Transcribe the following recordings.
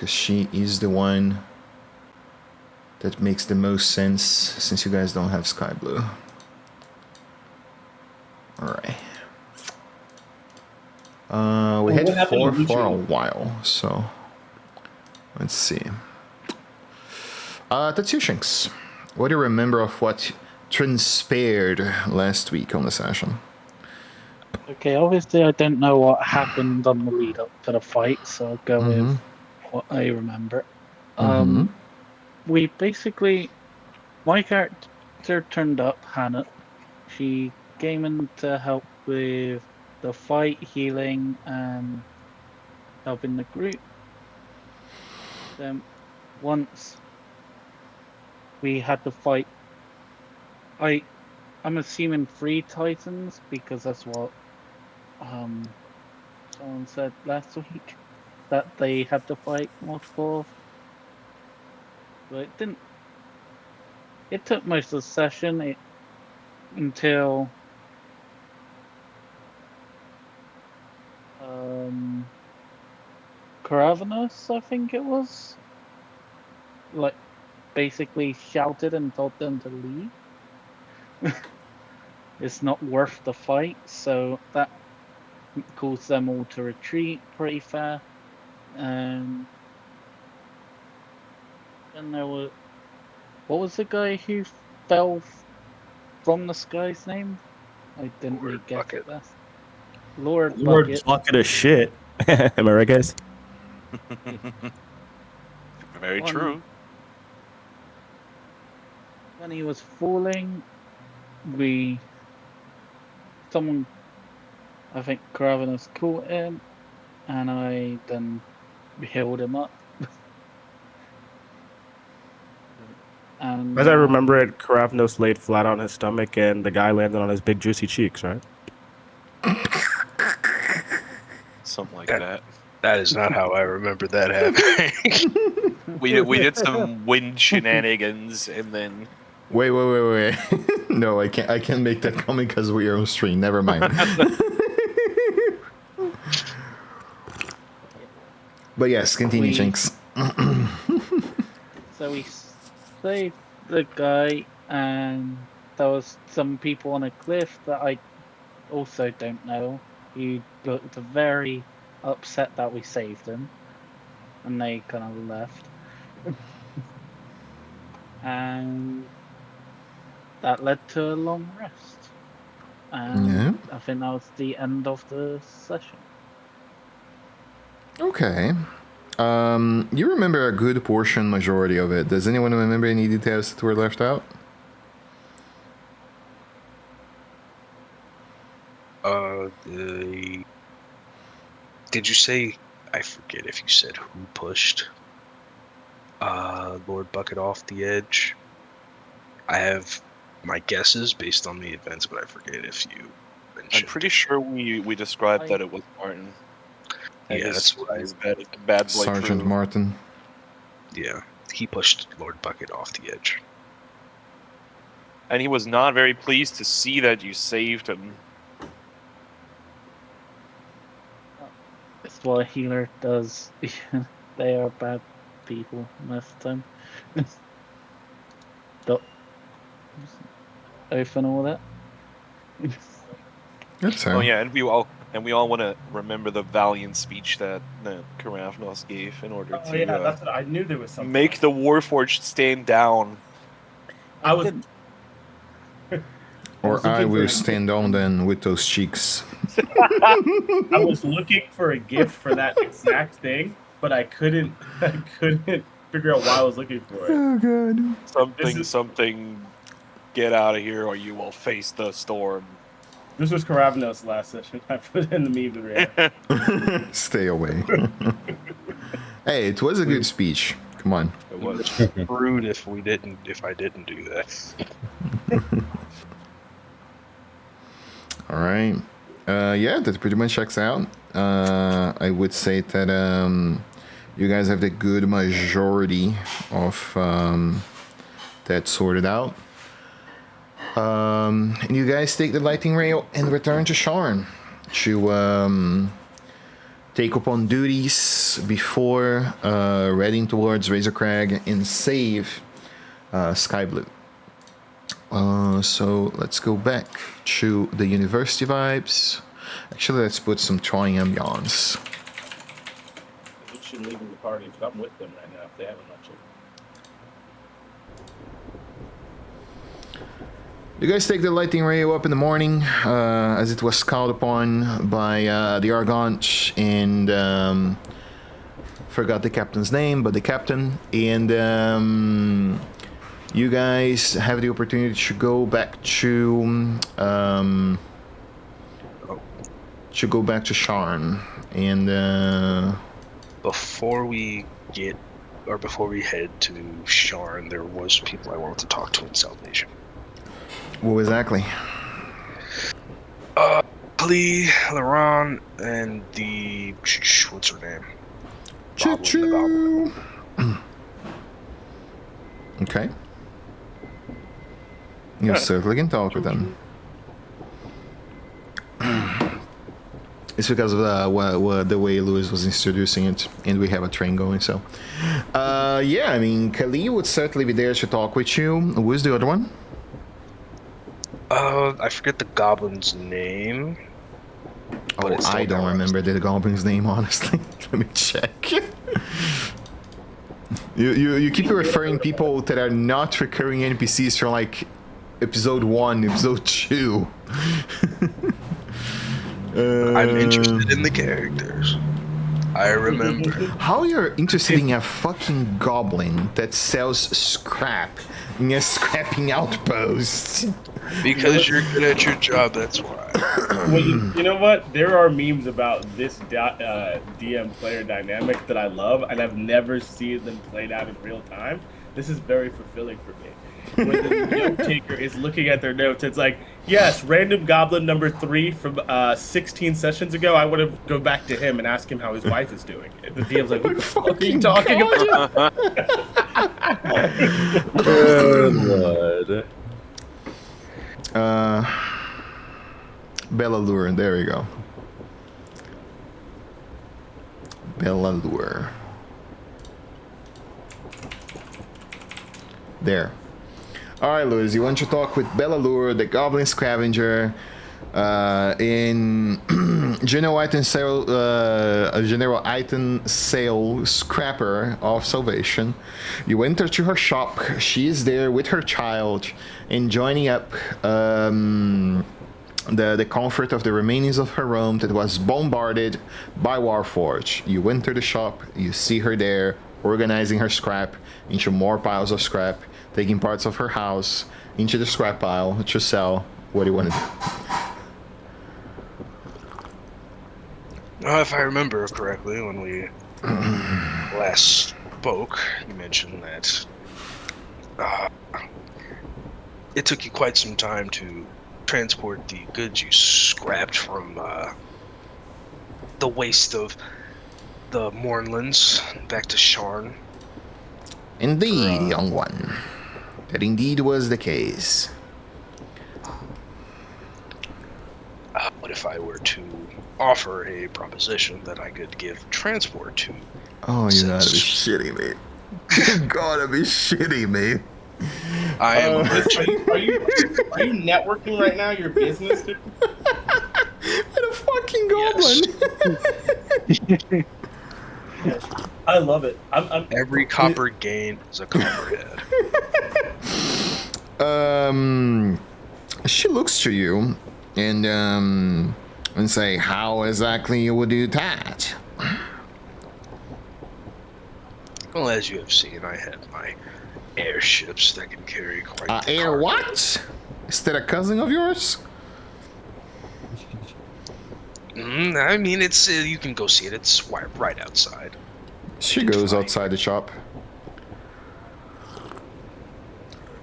because she is the one that makes the most sense since you guys don't have sky blue. Alright. We had 4 for a while, so let's see. Tatsushinks, what do you remember of what transpired last week on the session? Okay, obviously I don't know what happened on the lead up to the fight, so I'll go with what I remember. We basically, my character turned up, Hannah. She came in to help with the fight, healing, and helping the group. Then once we had to fight, I'm assuming 3 Titans because that's what someone said last week that they had to fight multiple of. But it didn't. It took most of the session until Caravanus, I think it was, like basically shouted and told them to leave. It's not worth the fight, so that caused them all to retreat pretty fast. And then there was, what was the guy who fell from the sky's name? I didn't really get it. That's Lord Bucket of shit. Am I right, guys? Very true. When he was falling, someone, I think Caravanus caught him, and I then healed him up. As I remember it, Karavnos laid flat on his stomach, and the guy landed on his big juicy cheeks, right? Something like that. That is not how I remember that happening. we did some wind shenanigans, and then... Wait. No, I can't make that comment because we are on stream. Never mind. But yes, continue, Jinx. So we saved the guy, and there was some people on a cliff that I also don't know. He looked very upset that we saved him, and they kind of left. And that led to a long rest. And I think that was the end of the session. Okay. You remember a good portion, majority of it. Does anyone remember any details that were left out? Did you say, I forget if you said who pushed Lord Bucket off the edge? I have my guesses based on the events, but I forget if you mentioned. I'm pretty sure we described that it was Martin. Yeah, that's what bad boy Sergeant crew. Martin. Yeah, he pushed Lord Bucket off the edge. And he was not very pleased to see that you saved him. It's what a healer does. They are bad people most of the time. Oath and all that. That's fair. Oh yeah, and we all want to remember the valiant speech that Karavnos gave in order to that's what I knew there was something. Make the Warforged stand down. I was. Or I will stand on then with those cheeks. I was looking for a gift for that exact thing, but I couldn't figure out why I was looking for it. Oh god. Something. Get out of here, or you will face the storm. This was Karavnos last session. I put it in the meme. Stay away. Hey, it was a good speech. Come on. It was rude if I didn't do that. All right. Yeah, that pretty much checks out. I would say that you guys have the good majority of that sorted out. And you guys take the lighting rail and return to Sharn to take upon duties before heading towards Razor Crag and save Sky Blue. So let's go back to the university vibes. Actually, let's put some Troy ambiance. You should leave the party because I'm with them right now if they haven't left yet. You guys take the lighting rail up in the morning, as it was called upon by the Argont and forgot the captain's name, but the captain. And you guys have the opportunity to go back to Sharn. And Before we head to Sharn, there was people I wanted to talk to in Salvation. what exactly? Klee, Laron, and the what's her name? Choo-choo. Okay. You certainly can talk with them. It's because of the way Lewis was introducing it, and we have a train going, so... yeah, I mean, Kali would certainly be there to talk with you. Who's the other one? I forget the goblin's name. Oh, I don't remember the goblin's name, honestly. Let me check. You keep referring people that are not recurring NPCs from, like, episode 1, episode 2. I'm interested in the characters. I remember. How you're interested in a fucking goblin that sells scrap in a scrapping outpost? Because you're good at your job, that's why. Well, you know what? There are memes about this DM player dynamic that I love, and I've never seen them played out in real time. This is very fulfilling for me. When the note taker is looking at their notes, it's like, yes, random goblin number 3 from 16 sessions ago. I want to go back to him and ask him how his wife is doing. And the DM's like, what the fuck are you talking about? Good Lord. Bellalure, there we go. Bellalure. There. Alright, Lewis, you want to talk with Bellalure, the Goblin Scavenger, in General Item Sale Scrapper of Salvation. You enter to her shop. She is there with her child, enjoying up the comfort of the remainings of her room that was bombarded by Warforged. You enter the shop, you see her there, organizing her scrap into more piles of scrap, taking parts of her house into the scrap pile to sell. What do you want to do? If I remember correctly, when we last spoke, you mentioned that it took you quite some time to transport the goods you scrapped from the waste of the Mournlands back to Sharn. Indeed, young one. That indeed was the case. What if I were to offer a proposition that I could give transport to? Oh, you gotta be shitting me. You gotta be shitting me. I am Are you networking right now? Your business? And a fucking goblin. Yes. I love it. I'm Every copper gain is a copperhead. She looks to you and say, how exactly you would do that? Well, as you have seen, I have my airships that can carry quite the Air cargo. what? Is that a cousin of yours? I mean, it's you can go see it. It's right outside. She goes outside the shop.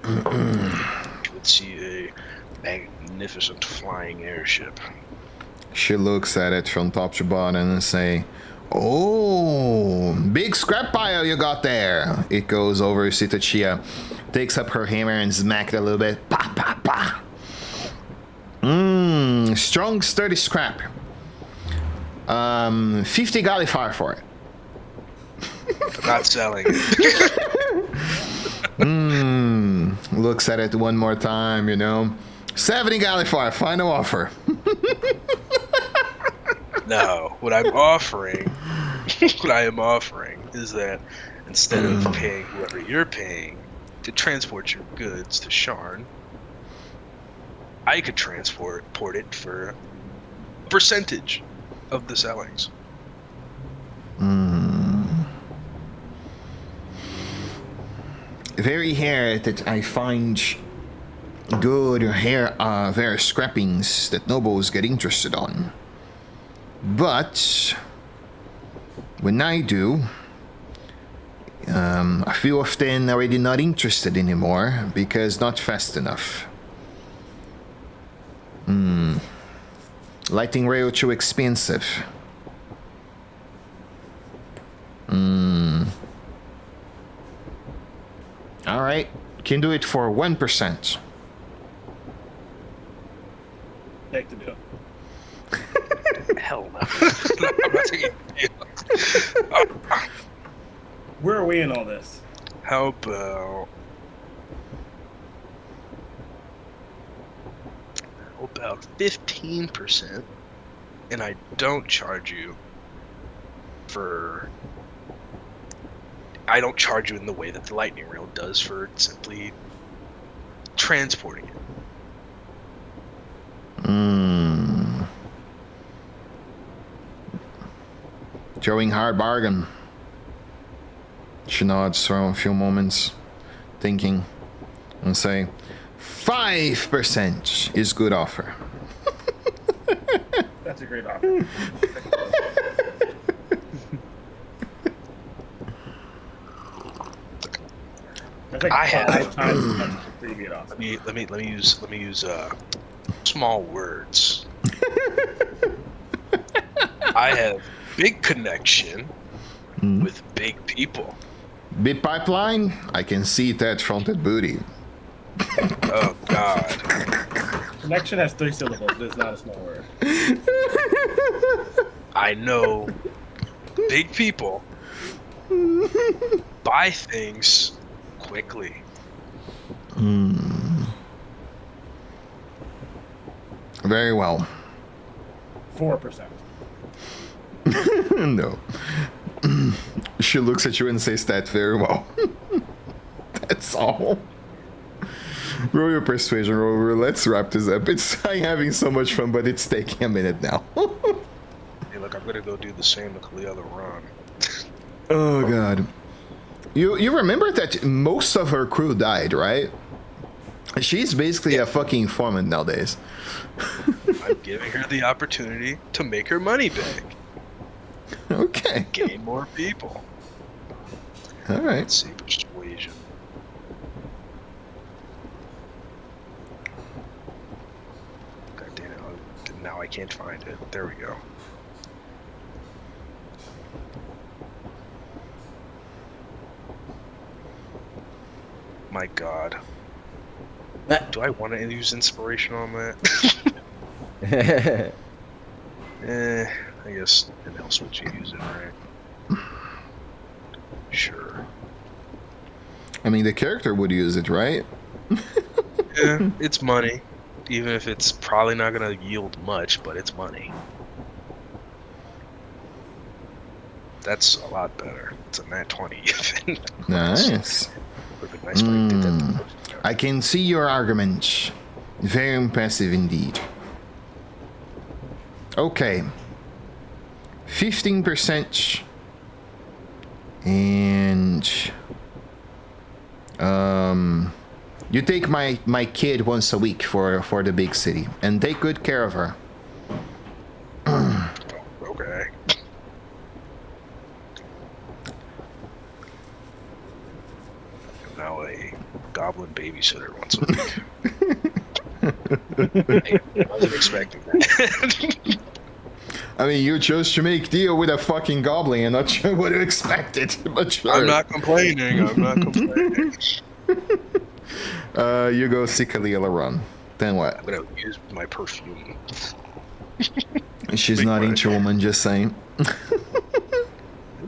You would see a magnificent flying airship. She looks at it from top to bottom and say, oh, big scrap pile you got there. It goes over to Sitachia, takes up her hammer and smack it a little bit. Pa, pa, pa. Strong, sturdy scrap. 50 Gallifar for it. I'm not selling it. Looks at it one more time, 70 Gallifar, final offer. No, what I am offering is that instead of paying whoever you're paying to transport your goods to Sharn, I could transport it for a percentage of the sellings. Very hair that I find good hair, very scrappings that nobles get interested on. But when I do, I feel often already not interested anymore because not fast enough. Lighting rail too expensive. All right, can do it for 1%. Take the deal. Hell no. I'm not taking it. Where are we in all this? How about 15%, and I don't charge you in the way that the lightning rail does for simply transporting it. Showing hard bargain. She nods for a few moments, thinking, and say, 5% is good offer. That's a great offer. I have. Times as much as the previous offer. Let me use small words. I have big connection with big people. Big pipeline? I can see that fronted booty. Oh God. Connection has 3 syllables. It's not a small word. I know big people buy things quickly. Very well. 4%. No. She looks at you and says that very well. That's all. Roll your persuasion, Rover. Let's wrap this up. I'm having so much fun, but it's taking a minute now. Hey, look, I'm gonna go do the same with the other run. Oh God. You remember that most of her crew died, right? She's basically a fucking informant nowadays. I'm giving her the opportunity to make her money back. Okay. Gain more people. All right. Let's see, persuasion. God damn it! Now I can't find it. There we go. My God. Do I want to use inspiration on that? I guess it helps what you use it, right? Sure. I mean, the character would use it, right? Yeah, it's money. Even if it's probably not going to yield much, but it's money. That's a lot better. It's a nat 20. Nice. Would have been nice if I did that. I can see your argument. Very impressive indeed. Okay. 15%. And you take my kid once a week for the big city and take good care of her. Okay. Now a goblin babysitter once a week. Hey, I wasn't expecting that. I mean, you chose to make deal with a fucking goblin. I'm not sure what you expected, but sure. I'm not complaining. You go see Eberron. Then what? I'm gonna use my perfume. She's Big not money. into woman, just saying.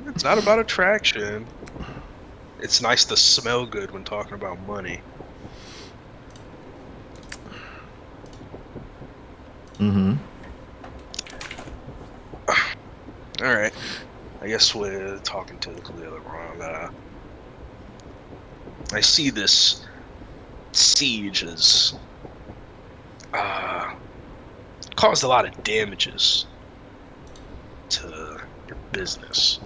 It's not about attraction. It's nice to smell good when talking about money. Mm-hmm. All right. I guess we're talking to the Eberron. I see this siege has caused a lot of damages to your business.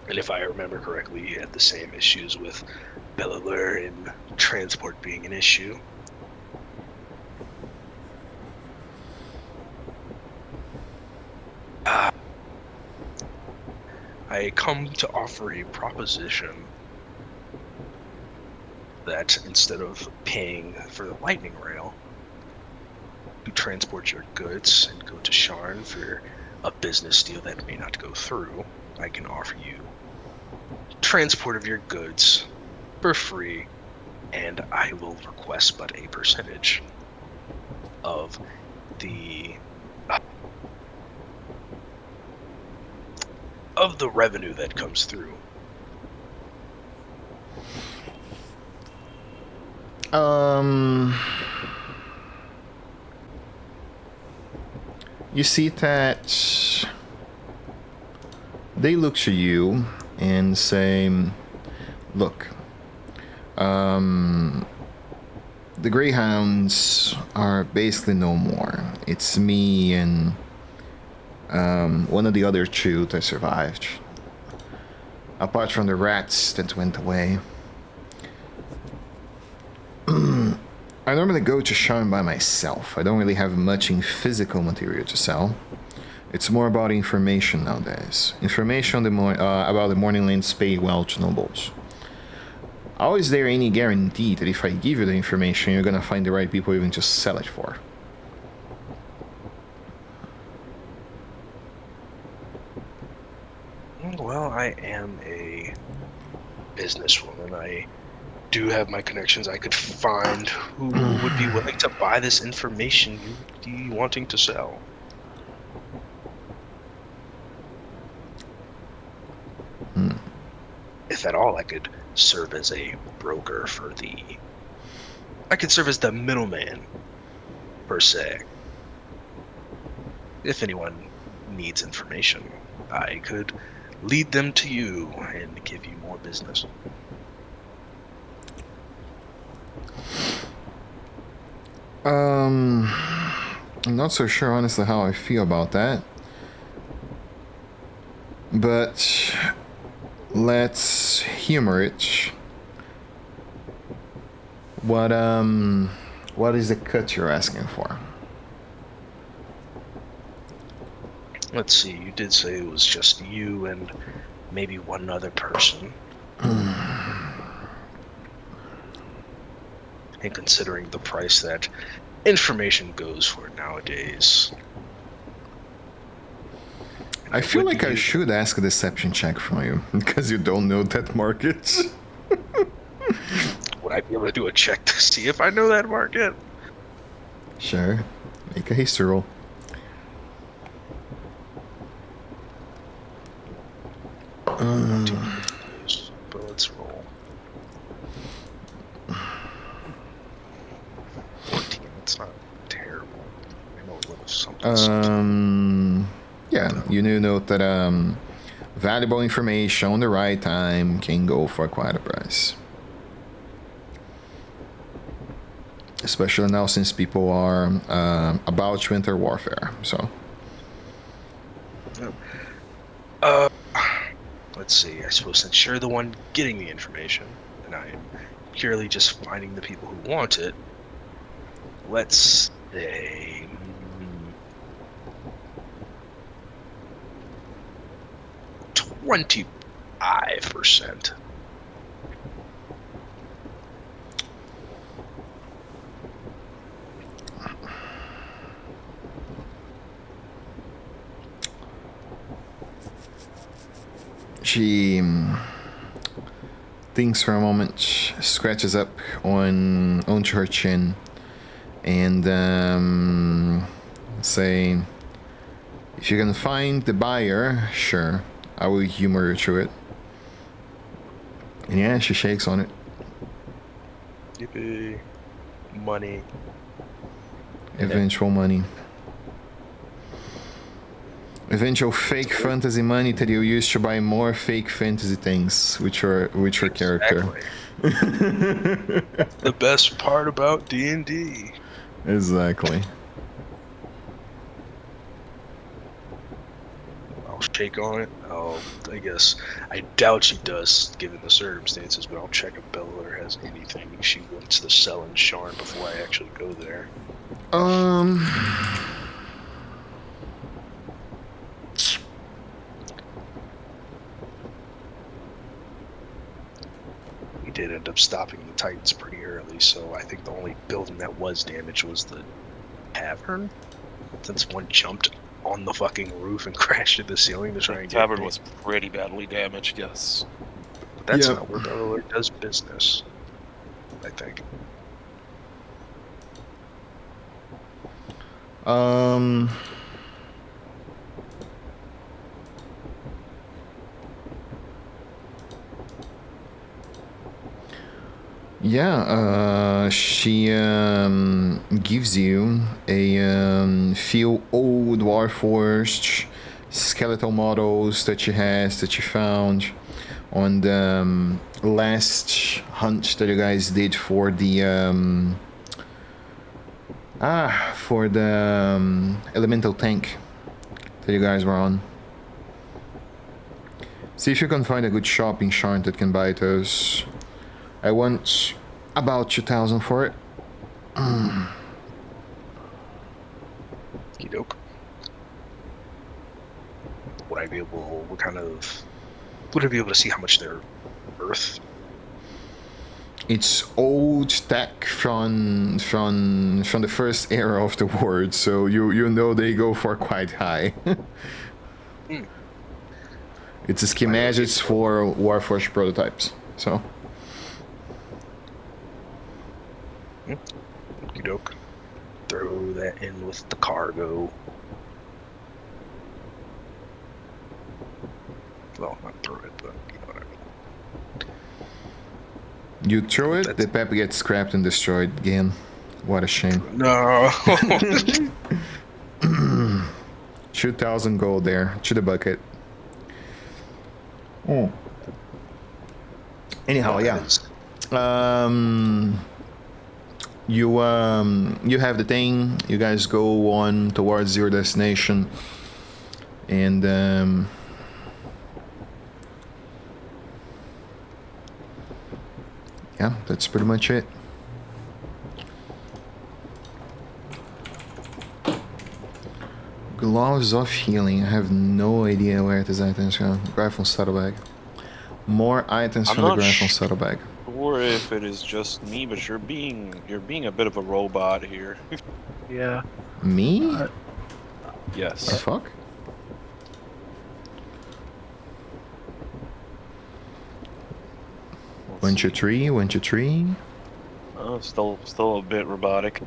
And if I remember correctly, you had the same issues with Bellalure and transport being an issue. I come to offer a proposition that instead of paying for the lightning rail to transport your goods and go to Sharn for a business deal that may not go through, I can offer you transport of your goods for free, and I will request but a percentage of the revenue that comes through. You see that they look to you and say, look, the Greyhounds are basically no more. It's me and one of the other two that survived. Apart from the rats that went away. I normally go to Sharn by myself. I don't really have much in physical material to sell. It's more about information nowadays. Information about the Morninglands pay well to nobles. How is there any guarantee that if I give you the information, you're gonna find the right people even to sell it for? Well, I am a businesswoman. I do have my connections. I could find who would be willing to buy this information you'd be wanting to sell. If at all, I could serve as a broker for I could serve as the middleman, per se. If anyone needs information, I could lead them to you and give you more business. I'm not so sure, honestly, how I feel about that. But let's humor it. What is the cut you're asking for? Let's see, you did say it was just you and maybe one other person. And considering the price that information goes for nowadays, I feel like I should ask a deception check from you, because you don't know that market. would I be able to do a check to see if I know that market? Sure. Make a history roll. But let's roll. 14, it's not terrible. I know a little something. Yeah, you do note that valuable information on the right time can go for quite a price. Especially now since people are about to enter warfare, so. Let's see, I suppose since you're the one getting the information, and I am purely just finding the people who want it, let's say 25%. She thinks for a moment, scratches up onto her chin, and say, if you can find the buyer, sure, I will humor you through it. And yeah, she shakes on it. Yippee. Money. Eventual money. Eventual fake fantasy money that you use to buy more fake fantasy things with your character. Exactly. The best part about D&D. Exactly. I'll shake on it. I guess I doubt she does, given the circumstances, but I'll check if Bella has anything she wants to sell in Sharn before I actually go there. We did end up stopping the Titans pretty early, so I think the only building that was damaged was the tavern, since one jumped on the fucking roof and crashed into the ceiling to try and get Tavern me. was pretty badly damaged, yes. But that's Yeah. not where Bella does business, I think. Yeah, she gives you a few old Warforged skeletal models that she has, that she found on the last hunt that you guys did for the elemental tank that you guys were on. See if you can find a good shop in Sharn that can buy those. I want about 2,000 for it. Okey-doke. Would I be able to see how much they're worth? It's old tech from the first era of the world, so you know they go for quite high. It's a schematics for Warforged prototypes, so. Okey-doke. Throw that in with the cargo. Well, not throw it, but you know what I mean. You throw it, the pep gets scrapped and destroyed again. What a shame. No. 2,000 gold there, to the bucket. Anyhow, yeah. You have the thing. You guys go on towards your destination, and yeah, that's pretty much it. Gloves of healing. I have no idea where this item is from. Rifle saddlebag. More items from the rifle saddlebag. Or if it is just me, but you're being a bit of a robot here. Yeah. Me? Yes. The fuck? Went your tree. Oh, still a bit robotic.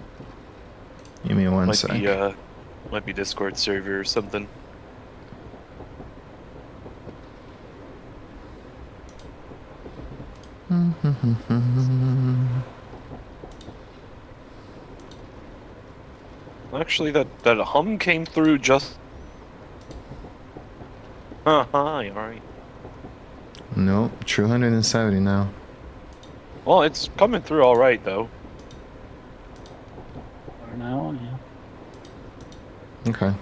Give me one sec. Might be Discord server or something. Actually, that hum came through just. Hi, alright. No, 270 now. Well, it's coming through alright, though. For now, yeah. Okay.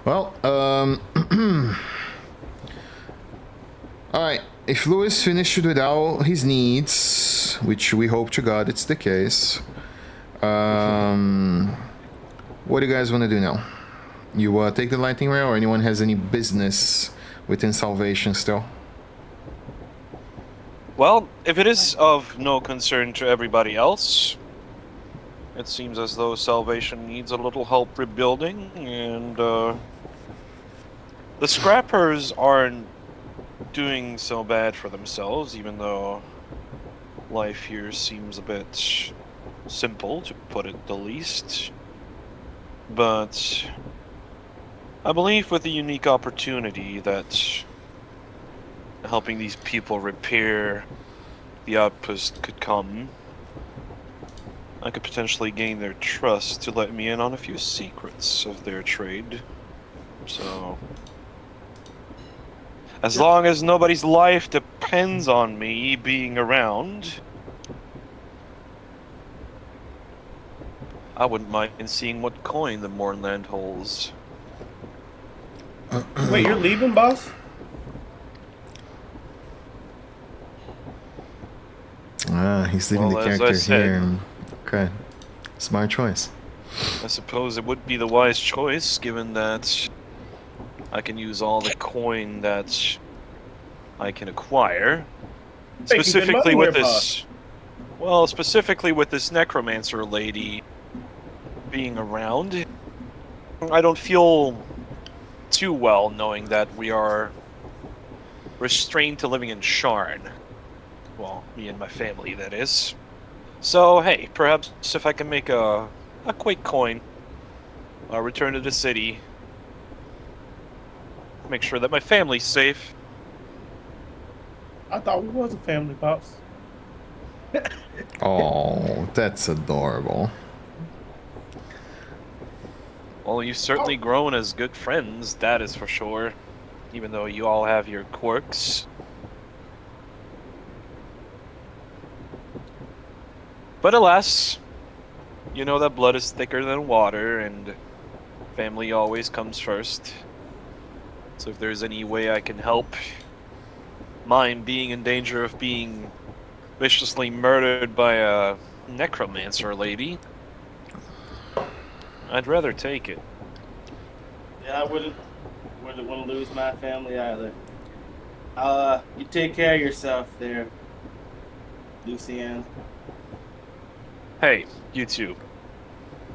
Well, alright. If Lewis finished with all his needs, which we hope to God it's the case, what do you guys want to do now? You take the lightning rail, or anyone has any business within Salvation still? Well, if it is of no concern to everybody else, it seems as though Salvation needs a little help rebuilding, and the Scrappers aren't doing so bad for themselves, even though life here seems a bit simple, to put it the least. But I believe with the unique opportunity that helping these people repair the outpost could come, I could potentially gain their trust to let me in on a few secrets of their trade. So, as long as nobody's life depends on me being around, I wouldn't mind seeing what coin the Mournland holds. Wait, you're leaving, boss? He's leaving Well, the as I character said- here. Okay. Smart choice. I suppose it would be the wise choice, given that I can use all the coin that I can acquire. Making good Specifically money with here, this... Well, specifically with this necromancer lady being around, I don't feel too well knowing that we are restrained to living in Sharn. Well, me and my family, that is. So, hey, perhaps if I can make a quick coin, I'll return to the city, make sure that my family's safe. I thought we was a family, pops. Oh, that's adorable. Well, you've certainly grown as good friends, that is for sure. Even though you all have your quirks. But alas, you know that blood is thicker than water, and family always comes first. So if there's any way I can help mine being in danger of being viciously murdered by a necromancer lady, I'd rather take it. Yeah, I wouldn't want to lose my family either. You take care of yourself there, Lucienne. Hey, you too.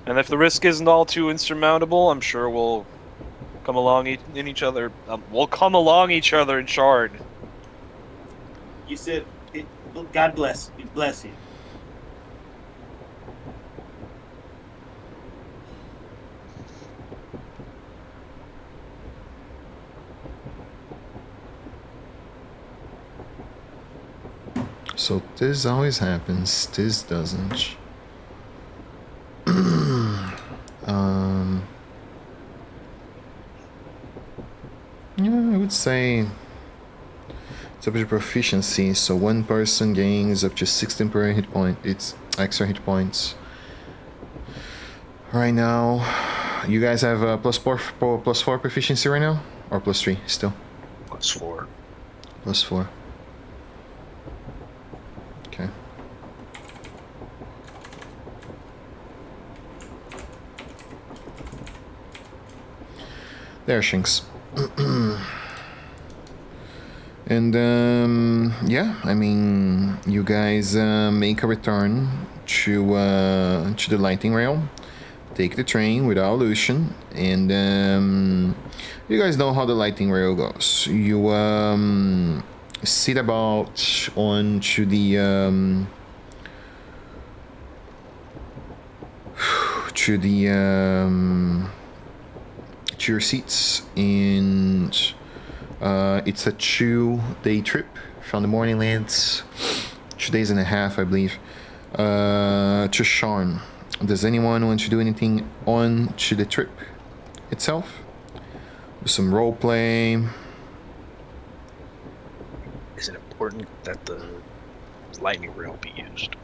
And if the risk isn't all too insurmountable, I'm sure we'll come along in each other. We'll come along each other in Shard. You said, God bless you. So this always happens. This doesn't. Yeah, I would say it's up to proficiency. So one person gains up to 16 per hit point. It's extra hit points. Right now, you guys have +4 proficiency right now, or +3 still. +4. +4. Okay. There, Shinx. And yeah, I mean, you guys make a return to the lighting rail, take the train without Lucian, and you guys know how the lighting rail goes. You sit about onto the to your seats, and it's a 2-day trip from the morning lands, 2 days and a half, I believe, to Sharn. Does anyone want to do anything on to the trip itself? Do some role play. Is it important that the lightning rail be used?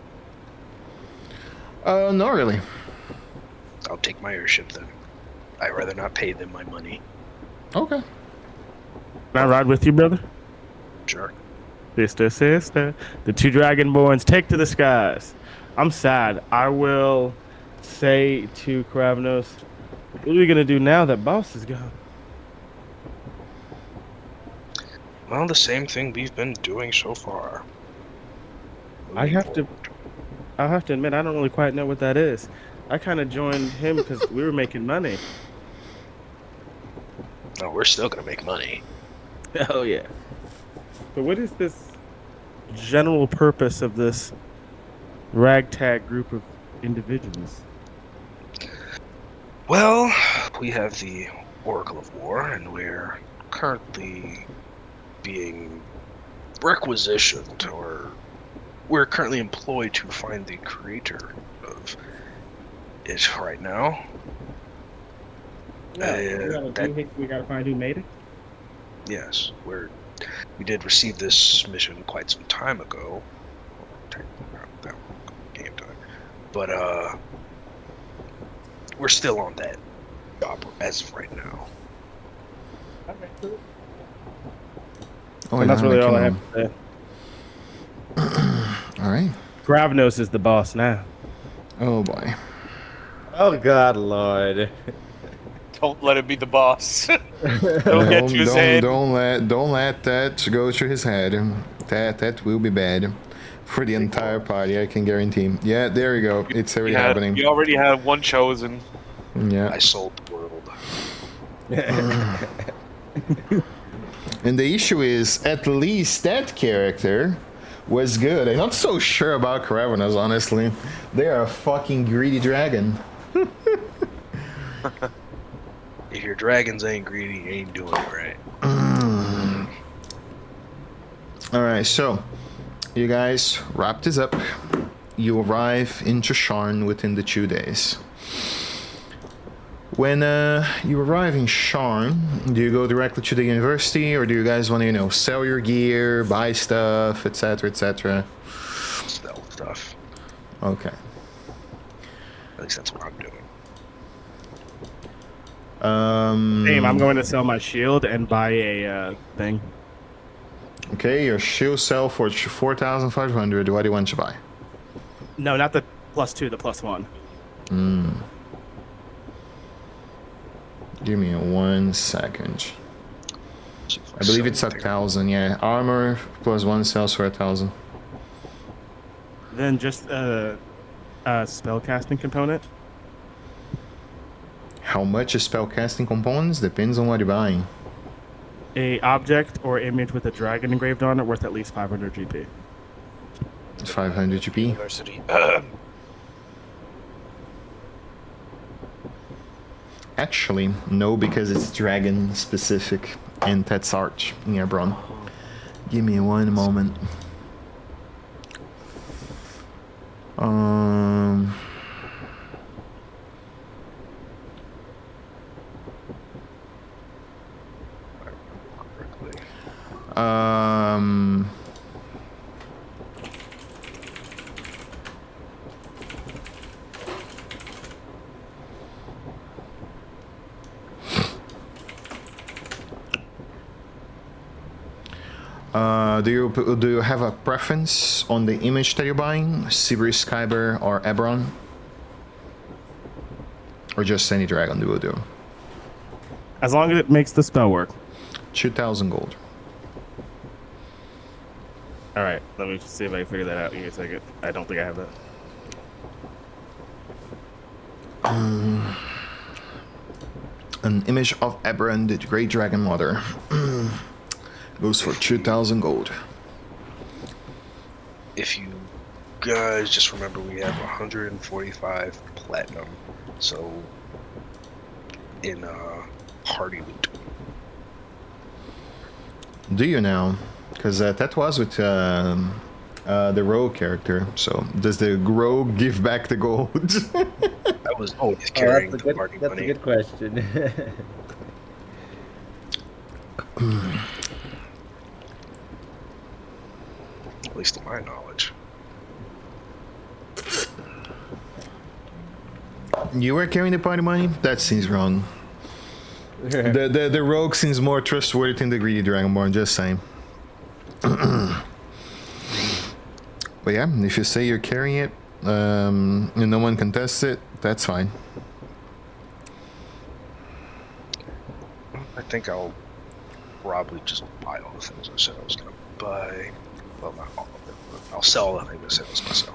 Not really. I'll take my airship then. I'd rather not pay them my money. Okay. Can I ride with you, brother? Sure. Sister, sister. The two dragonborns take to the skies. I'm sad. I will say to Kravnos, what are we going to do now that boss is gone? Well, the same thing we've been doing so far. I'll have to admit, I don't really quite know what that is. I kind of joined him because we were making money. No, we're still gonna make money. Oh, yeah. So what is this general purpose of this ragtag group of individuals? Well, we have the Oracle of War, and we're currently being requisitioned, or we're currently employed to find the creator of it right now. We gotta find who made it. Yes, we did receive this mission quite some time ago. That game time. But we're still on that job as of right now. Okay, cool. Oh, And that's yeah, really all I can, have to say. All right. Gravnos is the boss now. Oh boy. Oh God, Lord. Don't let him be the boss. Don't get to his head. Don't let that go to his head. That will be bad for the entire party. I can guarantee. Yeah, there you go. It's already happening. You already had one chosen. Yeah. I sold the world. And the issue is, at least that character was good. I'm not so sure about Caravenas, honestly. They are a fucking greedy dragon. If your dragons ain't greedy, you ain't doing it right. Alright, so you guys wrap this up. You arrive into Sharn within the 2 days. When you arrive in Sharn, do you go directly to the university, or do you guys want to, sell your gear, buy stuff, etc., etc.? Sell stuff. Okay. At least that's what I'm doing. Same, I'm going to sell my shield and buy a thing. Okay, your shield sell for 4,500. What do you want to buy? No, not the +2, the +1. Give me 1 second. I believe it's 1,000. Yeah, armor +1 sells for 1,000. Then just a spellcasting component. How much is spellcasting components? Depends on what you're buying. A object or image with a dragon engraved on it worth at least 500 GP. 500 GP. University. Actually, no, because it's dragon specific, and that's art in Eberron. Give me 1 moment. Do you have a preference on the image that you're buying? Sibir, Skyber, or Eberron? Or just any dragon will do? As long as it makes the spell work. 2,000 gold. All right, let me just see if I can figure that out. Give me a second. I don't think I have that. An image of Eberron, the Great Dragon Mother. Goes for 2,000 gold. If you guys just remember, we have 145 platinum, so in party loot. Do you now? Because that was with the rogue character. So does the rogue give back the gold? I was always carrying the party that's money. a good question. At least to my knowledge. You were carrying the party money? That seems wrong. The rogue seems more trustworthy than the greedy dragonborn, just saying. But yeah, if you say you're carrying it, and no one contests it, that's fine. I think I'll probably just buy all the things I said I was going to buy. Well, not all of it, but I'll sell all the things I said I was going to sell.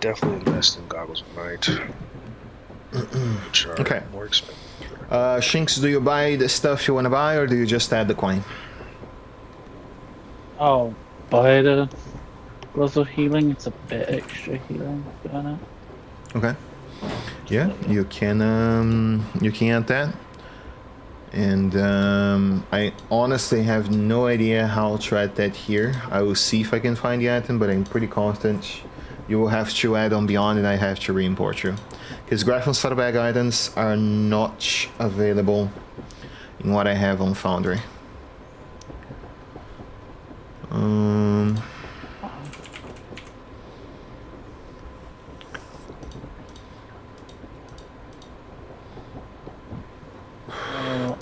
Definitely invest in Goggles of Night, which are Okay. more expensive. Shinx, do you buy the stuff you want to buy, or do you just add the coin? Oh, buy the Gloves of healing, it's a bit extra healing, don't it? Okay. Yeah, So, you can add that. And I honestly have no idea how to add that here. I will see if I can find the item, but I'm pretty confident you will have to add on Beyond and I have to re-import you. Because Graphon Saddlebag items are not available in what I have on Foundry. I'll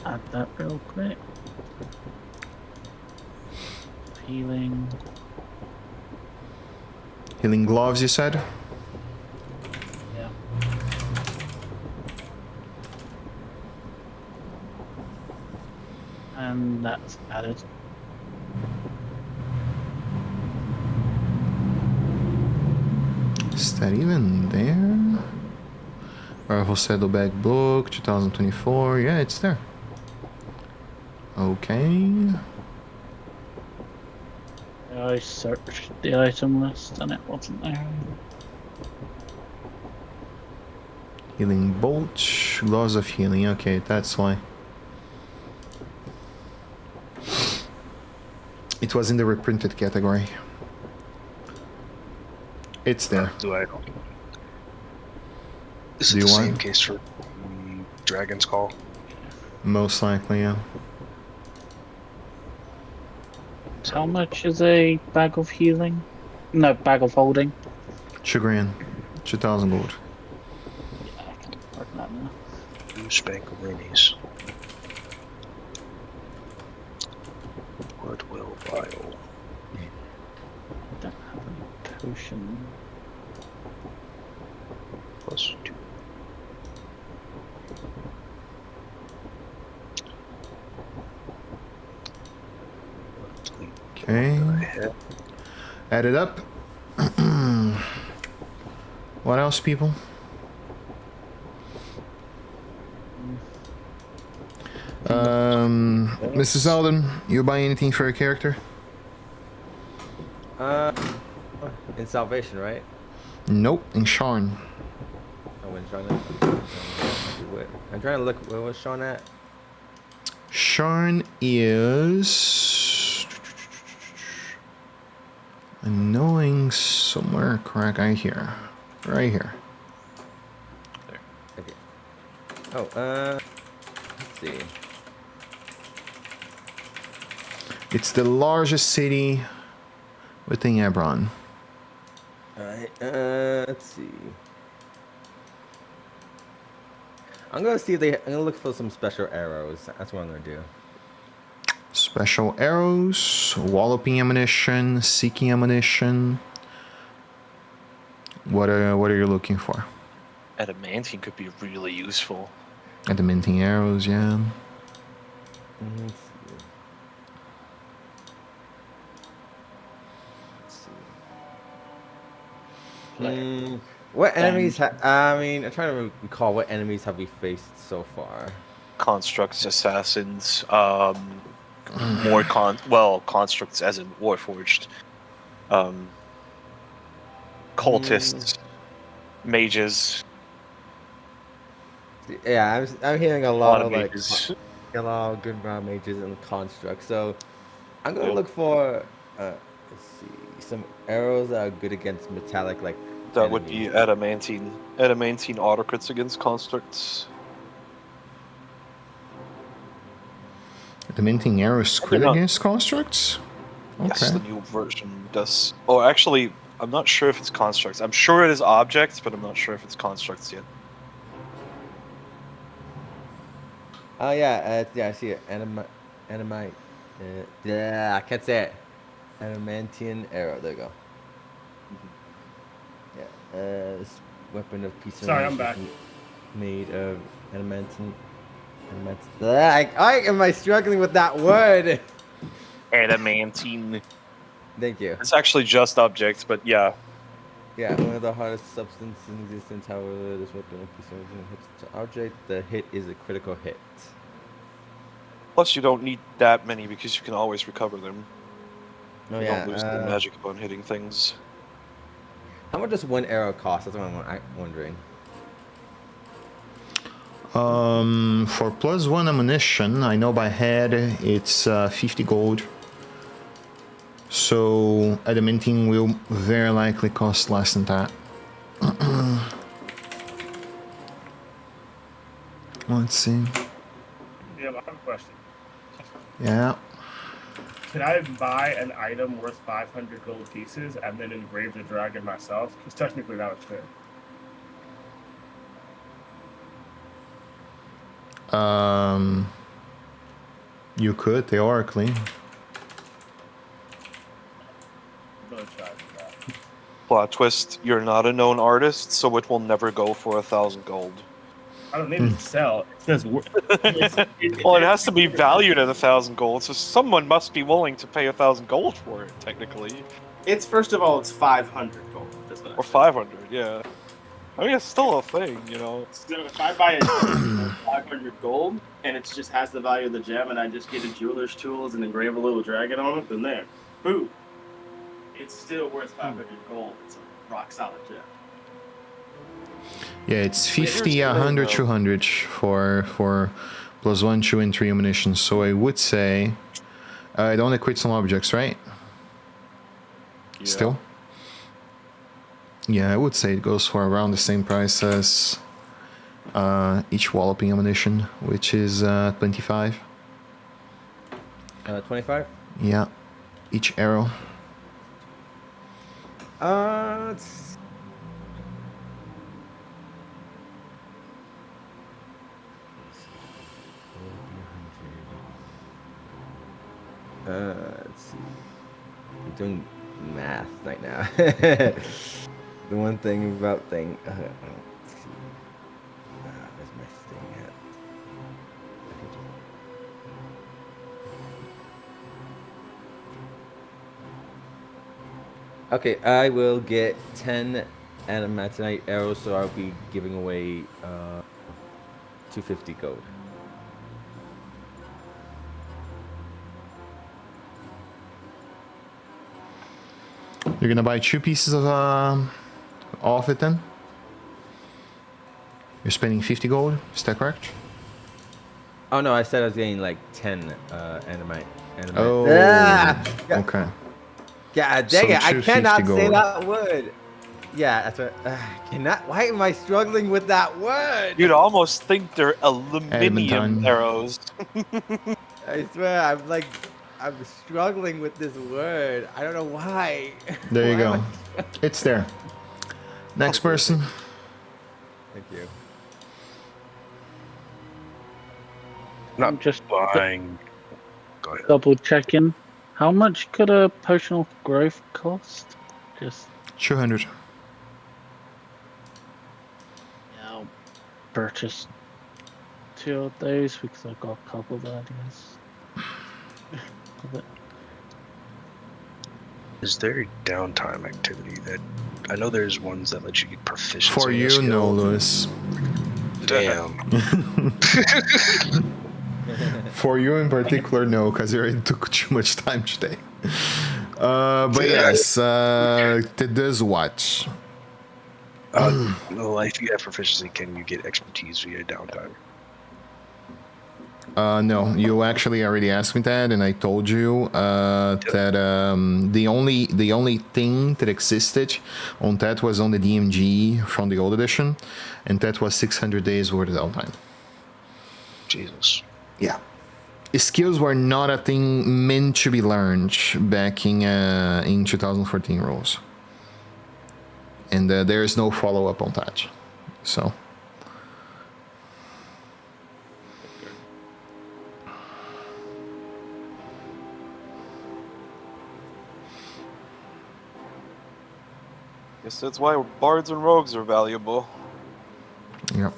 add that real quick. Healing. Healing gloves, you said? Yeah. And that's added. Is that even there? Rifle Saddlebag book, 2024. Yeah, it's there. Okay. I searched the item list and it wasn't there. Healing bolt, gloves of healing. Okay, that's why. It was in the reprinted category. It's there. Is Do it you the want? same case for Dragon's Call? Most likely, yeah. How much is a bag of healing? No, bag of holding. 2 grand. 2,000 gold. Yeah, I can afford that now. Two Spanklinies. Bloodwell Vial. I don't have any potion. Plus 2. Okay. Add it up. What else, people? Mrs. Alden, you buy anything for your character? In Salvation, right? Nope, in Sean. Oh, when Sean I'm trying to look. Where was Sean at? Sean is annoying somewhere. Correct, right here. Right here. Okay. Oh, let's see. It's the largest city within Eberron. Alright, let's see. I'm gonna see if I'm gonna look for some special arrows. That's what I'm gonna do. Special arrows, walloping ammunition, seeking ammunition. What are you looking for? Adamantine could be really useful. Adamantine arrows, yeah. Let's see. What enemies? I mean, I'm trying to recall what enemies have we faced so far. Constructs, assassins, constructs as in Warforged, cultists, mages. Yeah, I'm hearing a lot of like mages. a lot of good brown mages and constructs. So I'm gonna look for let's see, some arrows that are good against metallic like. That would be adamantine autocrits against constructs. Adamantine arrows crit against constructs? Okay. Yes, the new version does. Oh, actually, I'm not sure if it's constructs. I'm sure it is objects, but I'm not sure if it's constructs yet. Oh yeah, yeah, I see it. Animite. Yeah, I can't say it. Adamantine arrow. There you go. Yeah. This weapon of peace. Sorry, I'm back. Made of adamantine. Am I struggling with that word? Adamantine. Thank you. It's actually just objects, but yeah. Yeah, one of the hardest substances in existence. However, this weapon of peace hits to object. The hit is a critical hit. Plus, you don't need that many because you can always recover them. Oh You yeah. don't lose the magic upon hitting things. How much does one arrow cost? That's what I'm wondering. For +1 ammunition, I know by head it's 50 gold. So adamantium will very likely cost less than that. Let's see. Yeah, I have a question. Yeah. Can I buy an item worth 500 gold pieces and then engrave the dragon myself? Because technically that would fit. You could theoretically. I'm gonna try that. Plot twist, you're not a known artist, so it will never go for 1,000 gold. I don't need it to sell. It says Well, it has to be valued at 1,000 gold, so someone must be willing to pay 1,000 gold for it, technically. It's first of all, it's 500 gold. Or 500, yeah. I mean, it's still a thing, you know. So if I buy a gem for 500 gold and it just has the value of the gem, and I just get a jeweler's tools and engrave a little dragon on it, then there, boom, it's still worth 500 gold. It's a rock solid gem. Yeah, it's 50, here's the 100, thing, 200 for +1, 2, and 3 ammunition. So I would say it only quits some objects, right? Yeah. Still. Yeah, I would say it goes for around the same price as each walloping ammunition, which is 25. 25. Yeah, each arrow. Let's... let's see. I'm doing math right now. The one thing about thing. Let's see. Where's my thing at? Okay, I will get 10 adamantinite arrows, so I'll be giving away 250 gold. You're gonna buy 2 pieces of it then? You're spending 50 gold, is that correct? Oh no, I said I was getting like 10 adamite. Oh, okay. Yeah, dang So it, I 250 cannot say gold. that word. Yeah, that's what. Cannot. Why am I struggling with that word? You'd almost think they're aluminium Adamantine. arrows. I swear, I'm struggling with this word. I don't know why. There you Why go. am It's there. Next person. Thank you. I'm just Buying. Go ahead. double checking. How much could a potion of growth cost? Just 200. yeah, I'll purchase 2 of those because I've got a couple of ideas. Of it. Is there a downtime activity that I know there's ones that let you get proficiency? For in a you, no, skill? Lewis. Damn. For you in particular, no, because you already took too much time today. But yes, it does what? Well, if you have proficiency, can you get expertise via downtime? No, you actually already asked me that, and I told you that the only thing that existed on that was on the DMG from the old edition, and that was 600 days worth of downtime. Jesus. Yeah. Skills were not a thing meant to be learned back in 2014 rules. And there is no follow-up on that. So... Guess that's why bards and rogues are valuable. yeah.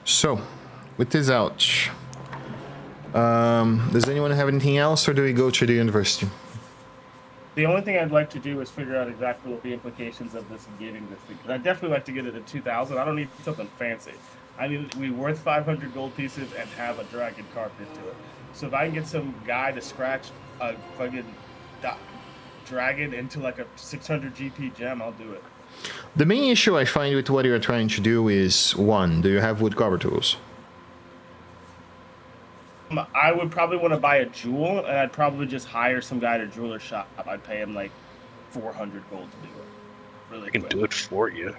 So, with this out, does anyone have anything else, or do we go to the university? The only thing I'd like to do is figure out exactly what the implications of this and getting this thing. Because I'd definitely like to get it at 2,000. I don't need something fancy. I need to be worth 500 gold pieces and have a dragon carved into it. So if I can get some guy to scratch a fucking dragon into like a 600 GP gem, I'll do it. The main issue I find with what you're trying to do is, one, do you have wood cover tools? I would probably want to buy a jewel, and I'd probably just hire some guy at a jeweler shop. I'd pay him like 400 gold to do it. Really I can quick. do it for you.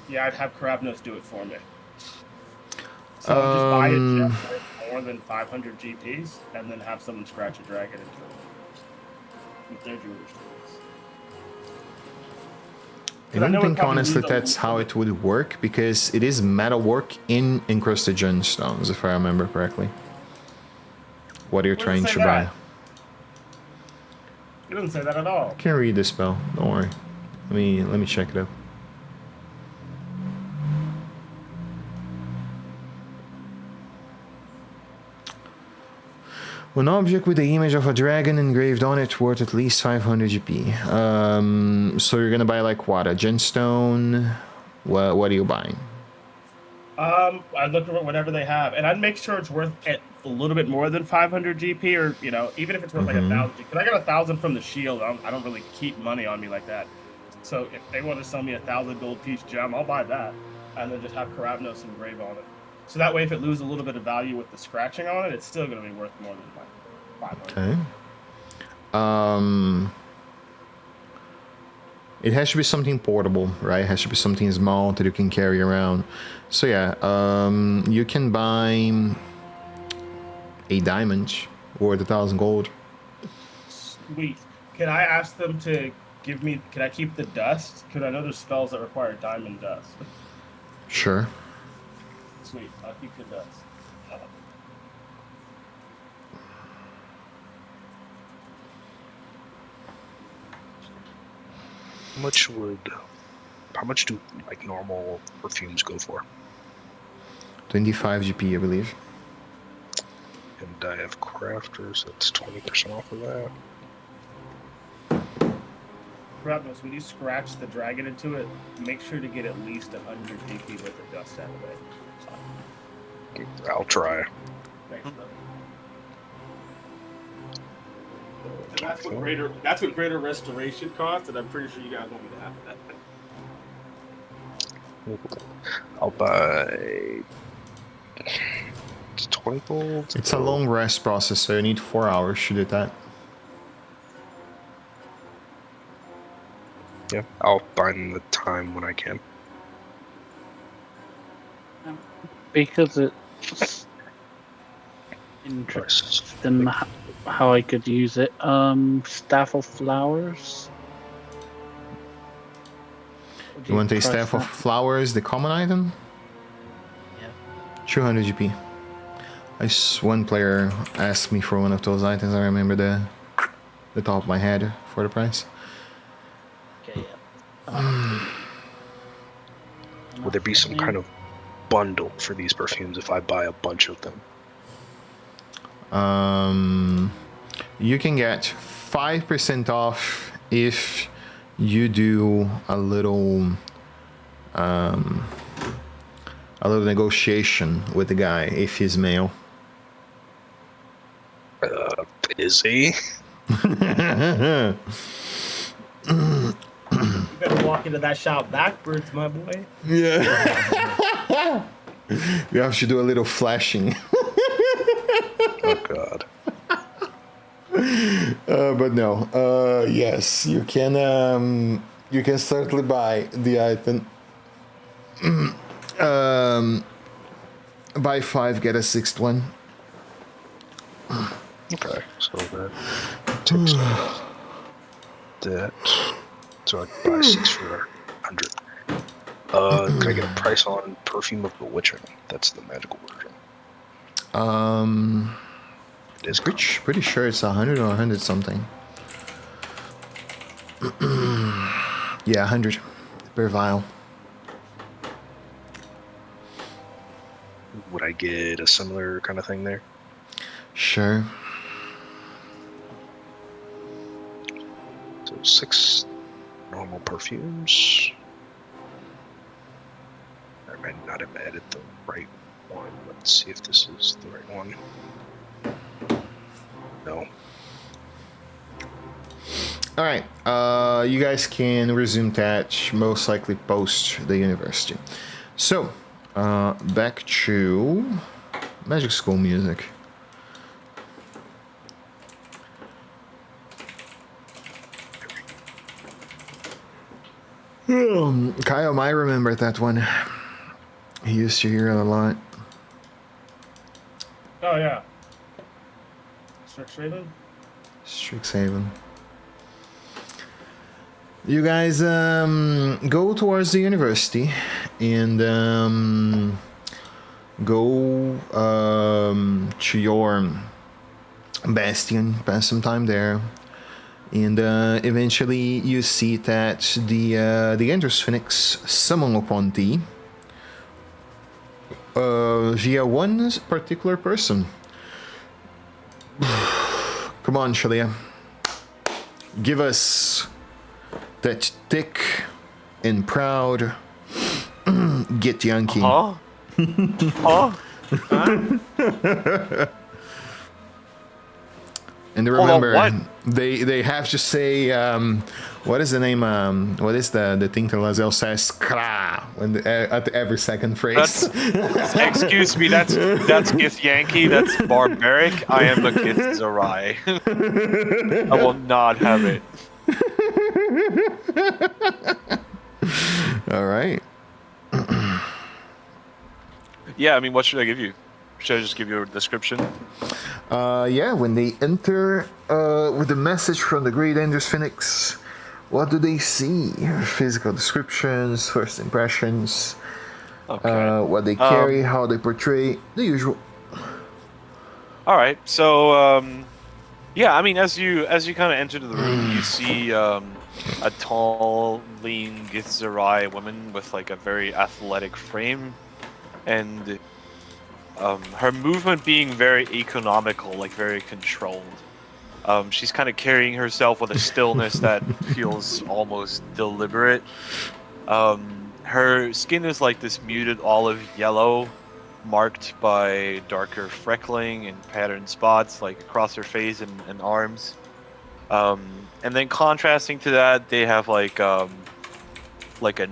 Yeah, I'd have Kravnos do it for me. So just buy a gem worth more than 500 GPs, and then have someone scratch a dragon into it with their jeweler's tools. I don't think honestly that's how it would work, because it is metalwork in encrusted gemstones, if I remember correctly. What you're trying to buy. It doesn't say that at all. I can read the spell, don't worry. Let me check it out. An object with the image of a dragon engraved on it worth at least 500 GP. So you're gonna buy like what? A gemstone? What are you buying? I'd look at whatever they have, and I'd make sure it's worth a little bit more than 500 GP, or even if it's worth like 1,000. Because I got 1,000 from the shield, I don't really keep money on me like that. So if they want to sell me 1,000 gold piece gem, I'll buy that, and then just have Kravnos engrave on it. So that way, if it loses a little bit of value with the scratching on it, it's still going to be worth more than like 500. Okay. It has to be something portable, right? It has to be something small that you can carry around. So yeah, you can buy a diamond worth 1,000 gold. Sweet. Can I ask them to give me? Can I keep the dust? Because I know there's spells that require diamond dust. Sure. Sweet. I'll keep the dust. How much do like normal perfumes go for? 25 GP, I believe. And I have crafters, that's 20% off of that. Kravnos, when you scratch the dragon into it, make sure to get at least 100 GP worth of dust out of it. I'll try. Thanks, brother. And that's what greater restoration costs, and I'm pretty sure you guys want me to have that. I'll buy 20 gold. It's a long rest process, so you need 4 hours to do that. Yeah, I'll find the time when I can. Because it's interesting how I could use it. Staff of Flowers. You want a Staff of Flowers, the common item? Yeah. 200 GP. One player asked me for one of those items. I remember the top of my head for the price. Okay, yeah. Would there be some kind of bundle for these perfumes if I buy a bunch of them? You can get 5% off if you do a little negotiation with the guy if he's male. Is he? You better walk into that shop backwards, my boy. Yeah. You have to do a little flashing. Oh God. But no. Yes, you can certainly buy the item. Buy 5, get a 6th one. Okay, so that takes that. So I buy 6 for 100. Can I get a price on Perfume of Bewitching? That's the magical version. It is pretty sure it's 100 or 100 something. Yeah, 100 per vial. Would I get a similar kind of thing there? Sure. So 6 normal perfumes. I might not have added the right one. Let's see if this is the right one. No. All right. You guys can resume touch, most likely post the university. So, back to Magic School music. Kyle might remember that one. He used to hear it a lot. Oh yeah. Strixhaven? Strixhaven. You guys go towards the university and go to your bastion, pass some time there, and eventually you see that the Endless Phoenix summon upon thee via one particular person. Come on, Shalia. Give us that thick and proud get Yankee. Huh? Huh? And Hold on, remember, what? they have to say, what is the name? What is the thing that Lazel says? Kra when at every second phrase. Excuse me, that's Gith Yankee, that's barbaric. I am a Gith Zerai. I will not have it. All right. Yeah, I mean, what should I give you? Should I just give you a description? Yeah, when they enter with the message from the Great Endless Phoenix, what do they see? Physical descriptions, first impressions, Okay. what they carry, how they portray, the usual. All right. So, yeah, I mean, as you kind of enter the room, you see a tall, lean Githzerai woman with like a very athletic frame, and her movement being very economical, like very controlled. She's kind of carrying herself with a stillness that feels almost deliberate. Her skin is like this muted olive yellow, marked by darker freckling and patterned spots like across her face and arms. And then contrasting to that, they have like a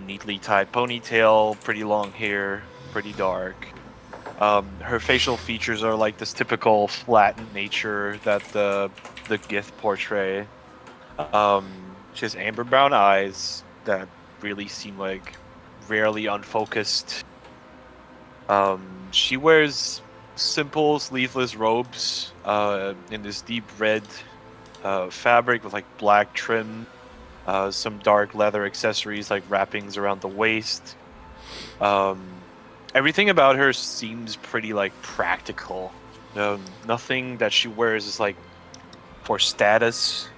neatly tied ponytail, pretty long hair, pretty dark. Her facial features are like this typical flattened nature that the Gith portray. She has amber brown eyes that really seem like rarely unfocused. She wears simple sleeveless robes in this deep red fabric with like black trim, some dark leather accessories like wrappings around the waist. Everything about her seems pretty like practical. Nothing that she wears is like for status.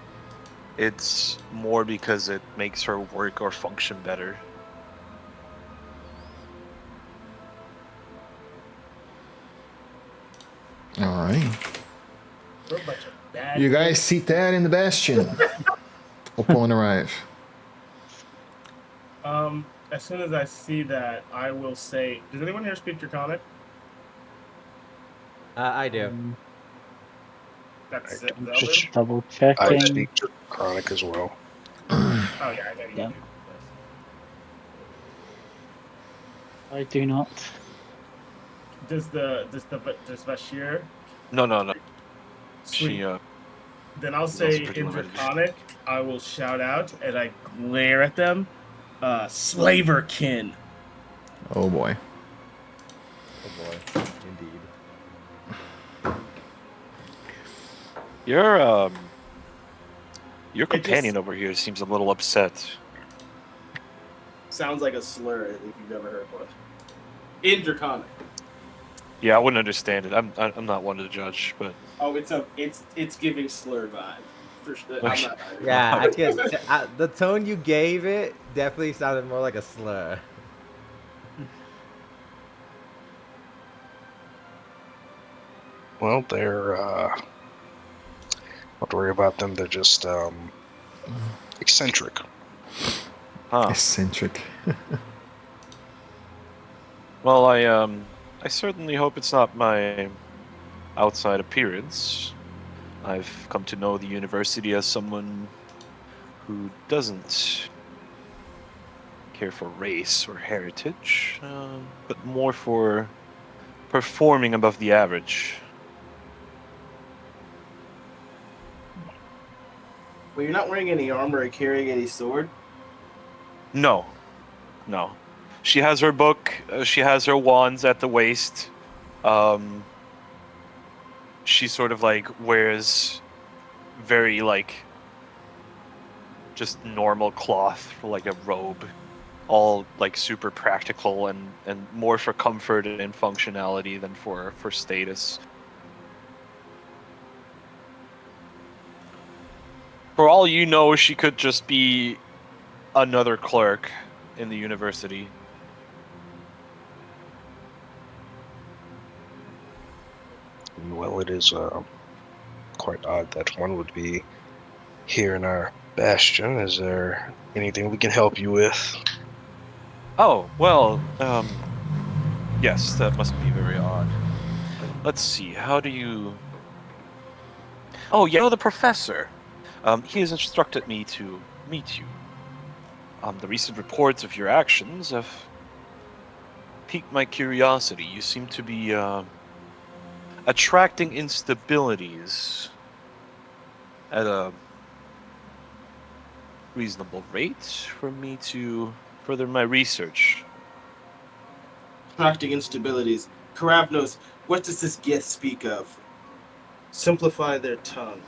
It's more because it makes her work or function better. All right. We're a bunch of bad You guys see that in the bastion upon arrive. As soon as I see that, I will say, does anyone here speak Draconic? I do. That's I it. don't. Just double I checking. speak to Chronic as well. Oh yeah, I know you Yeah. do. I do not. Does Vashir? No. Sweet. She Then I'll It's also say pretty in limited. Draconic, I will shout out and I glare at them. Slaverkin. Oh boy. Oh boy, indeed. your companion over here seems a little upset. Sounds like a slur if you've never heard one. In Draconic. Yeah, I wouldn't understand it. I'm not one to judge, but Oh, it's giving slur vibe. For sure. I'm not. Yeah, I can. The tone you gave it definitely sounded more like a slur. Well, they're don't worry about them. They're just eccentric. huh. Eccentric. Well, I I certainly hope it's not my outside appearance. I've come to know the university as someone who doesn't care for race or heritage, but more for performing above the average. Well, you're not wearing any armor or carrying any sword. No. She has her book, she has her wands at the waist. She sort of like wears very like just normal cloth, like a robe, all like super practical and more for comfort and functionality than for status. For all you know, she could just be another clerk in the university. Well, it is quite odd that one would be here in our bastion. Is there anything we can help you with? Oh, well, yes, that must be very odd. Let's see, how do you... Oh, you know the professor. He has instructed me to meet you. The recent reports of your actions have piqued my curiosity. You seem to be attracting instabilities at a reasonable rate for me to further my research. Attracting instabilities. Karavnos, what does this gift speak of? Simplify their tongue.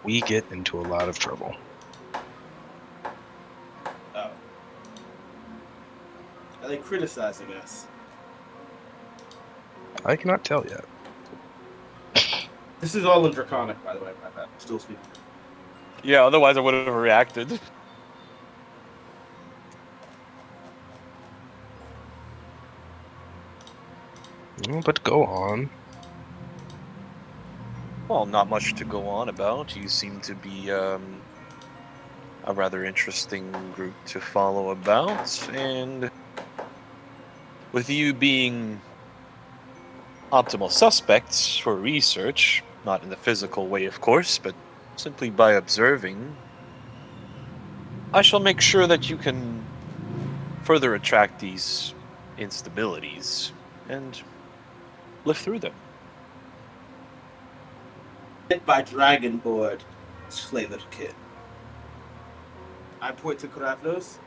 We get into a lot of trouble. Oh. Are they criticizing us? I cannot tell yet. This is all in Draconic, by the way, my bad. Still speaking. Yeah, otherwise I would have reacted. But go on. Well, not much to go on about. You seem to be a rather interesting group to follow about, and with you being optimal suspects for research, not in the physical way, of course, but simply by observing, I shall make sure that you can further attract these instabilities and live through them. Hit by Dragonboard, slay little kid. I point to Karavnos.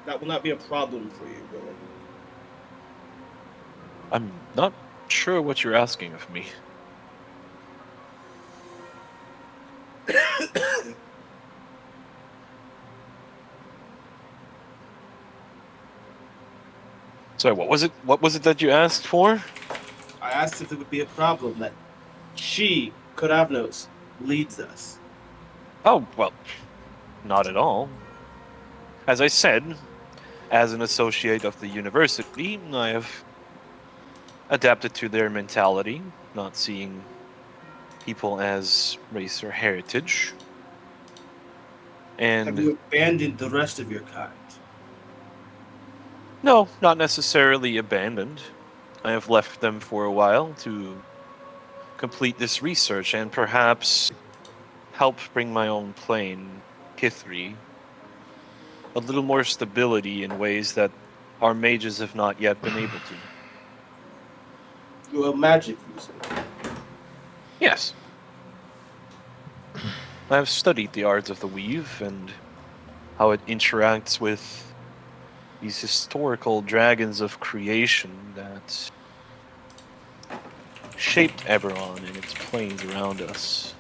That will not be a problem for you, will I'm not sure what you're asking of me. it? Sorry, what was it? What was it that you asked for? I asked if it would be a problem that she, Karavnos, leads us. Oh, well, not at all. As I said, as an associate of the university, I have adapted to their mentality, not seeing people as race or heritage. Have And you abandoned the rest of your kind? no, not necessarily abandoned. I have left them for a while to complete this research and perhaps help bring my own plane, Kithri, a little more stability in ways that our mages have not yet been able to. You are a magic user. Yes. I have studied the art of the weave and how it interacts with these historical dragons of creation that shaped Eberron and its plains around us.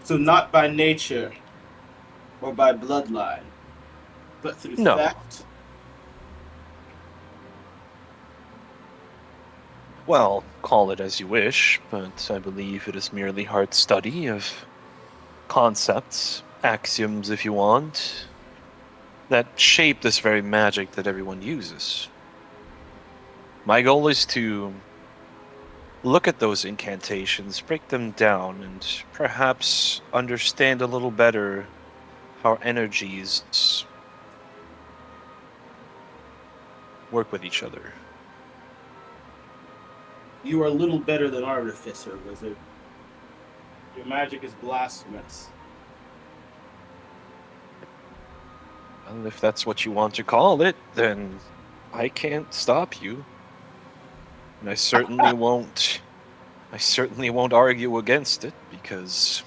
So not by nature or by bloodline, but through No. theft. Well, call it as you wish, but I believe it is merely hard study of concepts, axioms if you want, that shape this very magic that everyone uses. My goal is to look at those incantations, break them down, and perhaps understand a little better how energies work with each other. You are a little better than Artificer, Wizard. Your magic is blasphemous. Well, if that's what you want to call it, then I can't stop you. And I certainly won't. I certainly won't argue against it, because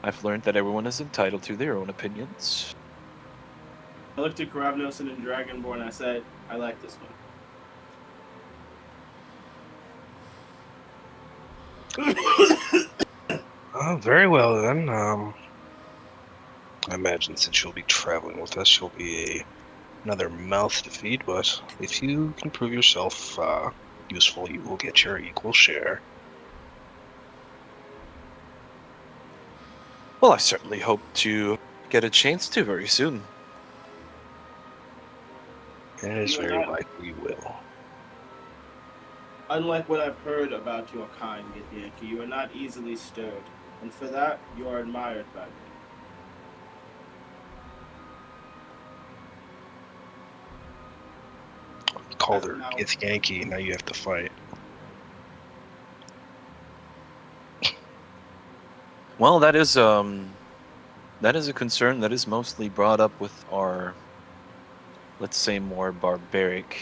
I've learned that everyone is entitled to their own opinions. I looked at Karavnos and Dragonborn and I said, I like this one. Oh, very well then. I imagine since you'll be traveling with us, you'll be another mouth to feed, but if you can prove yourself useful, you will get your equal share. Well, I certainly hope to get a chance to very soon. And it is You're very not- likely you will. Unlike what I've heard about your kind, Yankee, you are not easily stirred, and for that, you are admired by me. Called her Now- Gith Yankee, now you have to fight. Well, that is a concern that is mostly brought up with our, let's say, more barbaric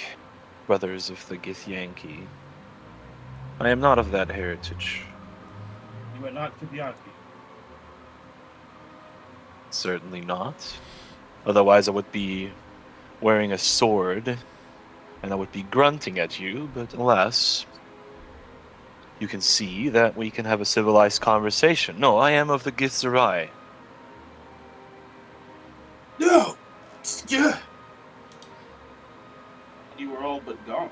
brothers of the Githyanki. I am not of that heritage. You are not Kabianki. Certainly not. Otherwise, I would be wearing a sword, and I would be grunting at you, but alas, you can see that we can have a civilized conversation. No, I am of the Githzerai. No! Yeah! You were all but gone.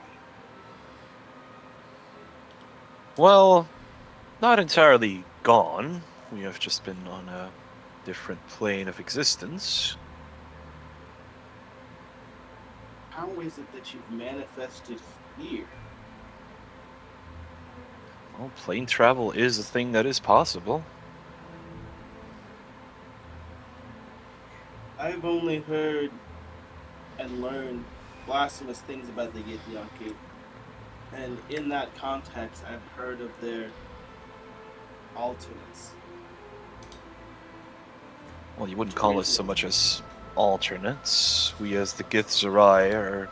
Well, not entirely gone. We have just been on a different plane of existence. How is it that you've manifested here? Well, plane travel is a thing that is possible. I've only heard and learned blasphemous things about the Githyanki. And in that context, I've heard of their alternates. Well, you wouldn't call us so much as alternates. We, as the Githzerai, are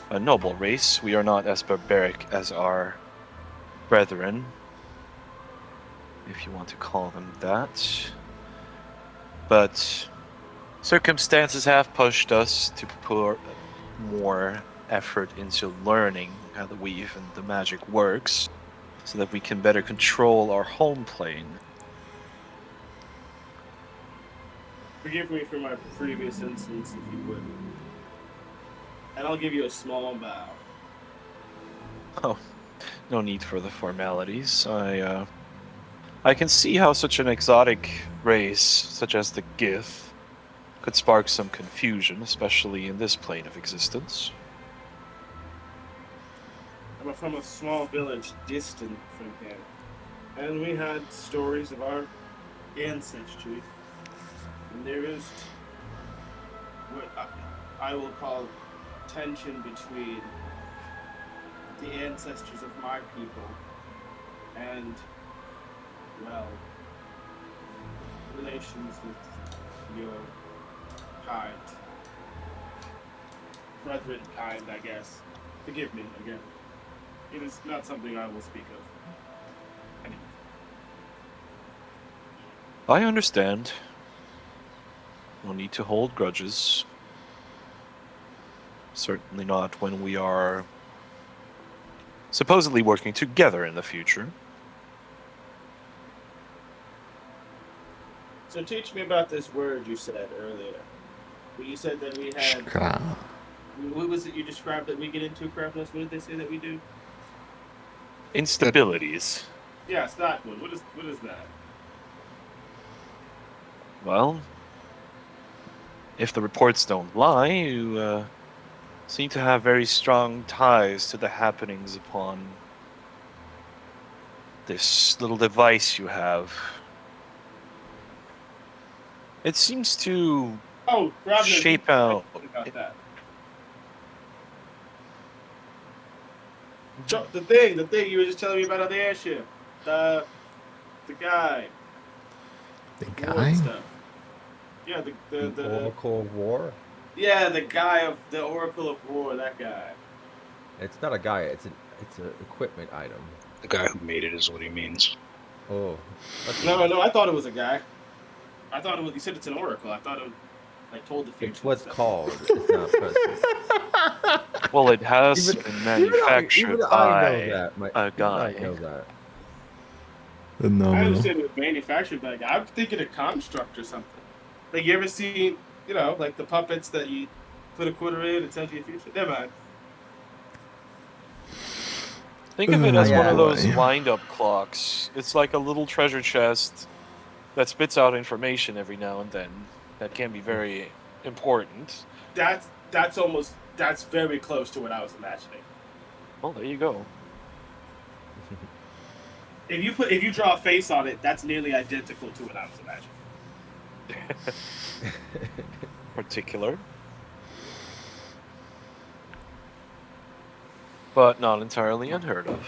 a noble race. We are not as barbaric as our brethren, if you want to call them that. But circumstances have pushed us to put more effort into learning how the weave and the magic works, so that we can better control our home plane. Forgive me for my previous instance, if you would. And I'll give you a small bow. Oh, no need for the formalities. I can see how such an exotic race, such as the Gith, could spark some confusion, especially in this plane of existence. I'm from a small village distant from here. And we had stories of our ancestry. And there is what I will call tension between the ancestors of my people and, well, relations with your kind. Brethren kind, I guess. Forgive me again. It is not something I will speak of. Anyway. I understand. No need to hold grudges. Certainly not when we are supposedly working together in the future. So teach me about this word you said earlier. You said that we had... Shkra. What was it you described that we get into, Craftless? What did they say that we do? Instabilities. Yes, that one. What is that? Well, if the reports don't lie, you seem to have very strong ties to the happenings upon this little device you have. It seems to Oh, Gravener, shape I out. forgot about that. The thing you were just telling me about on the airship. The guy. The War and guy? stuff. Yeah, The Oracle of War? yeah, the guy of the Oracle of War, that guy. It's not a guy, it's an equipment item. The guy who made it is what he means. Oh. No, I thought it was a guy. I thought it was. You said it's an oracle. I thought it like told the future. It's what's and stuff. called. It's not a person. Well, it has been manufactured even I by know that. a guy. I know that. I understand it was manufactured by a guy. I'm thinking a construct or something. Like you ever seen, like the puppets that you put a quarter in and tells you the future. Never mind. Think of it as one of those Yeah. wind-up clocks. It's like a little treasure chest that spits out information every now and then that can be very important. That's very close to what I was imagining. Well, there you go. If you draw a face on it, that's nearly identical to what I was imagining. Particular. But not entirely unheard of.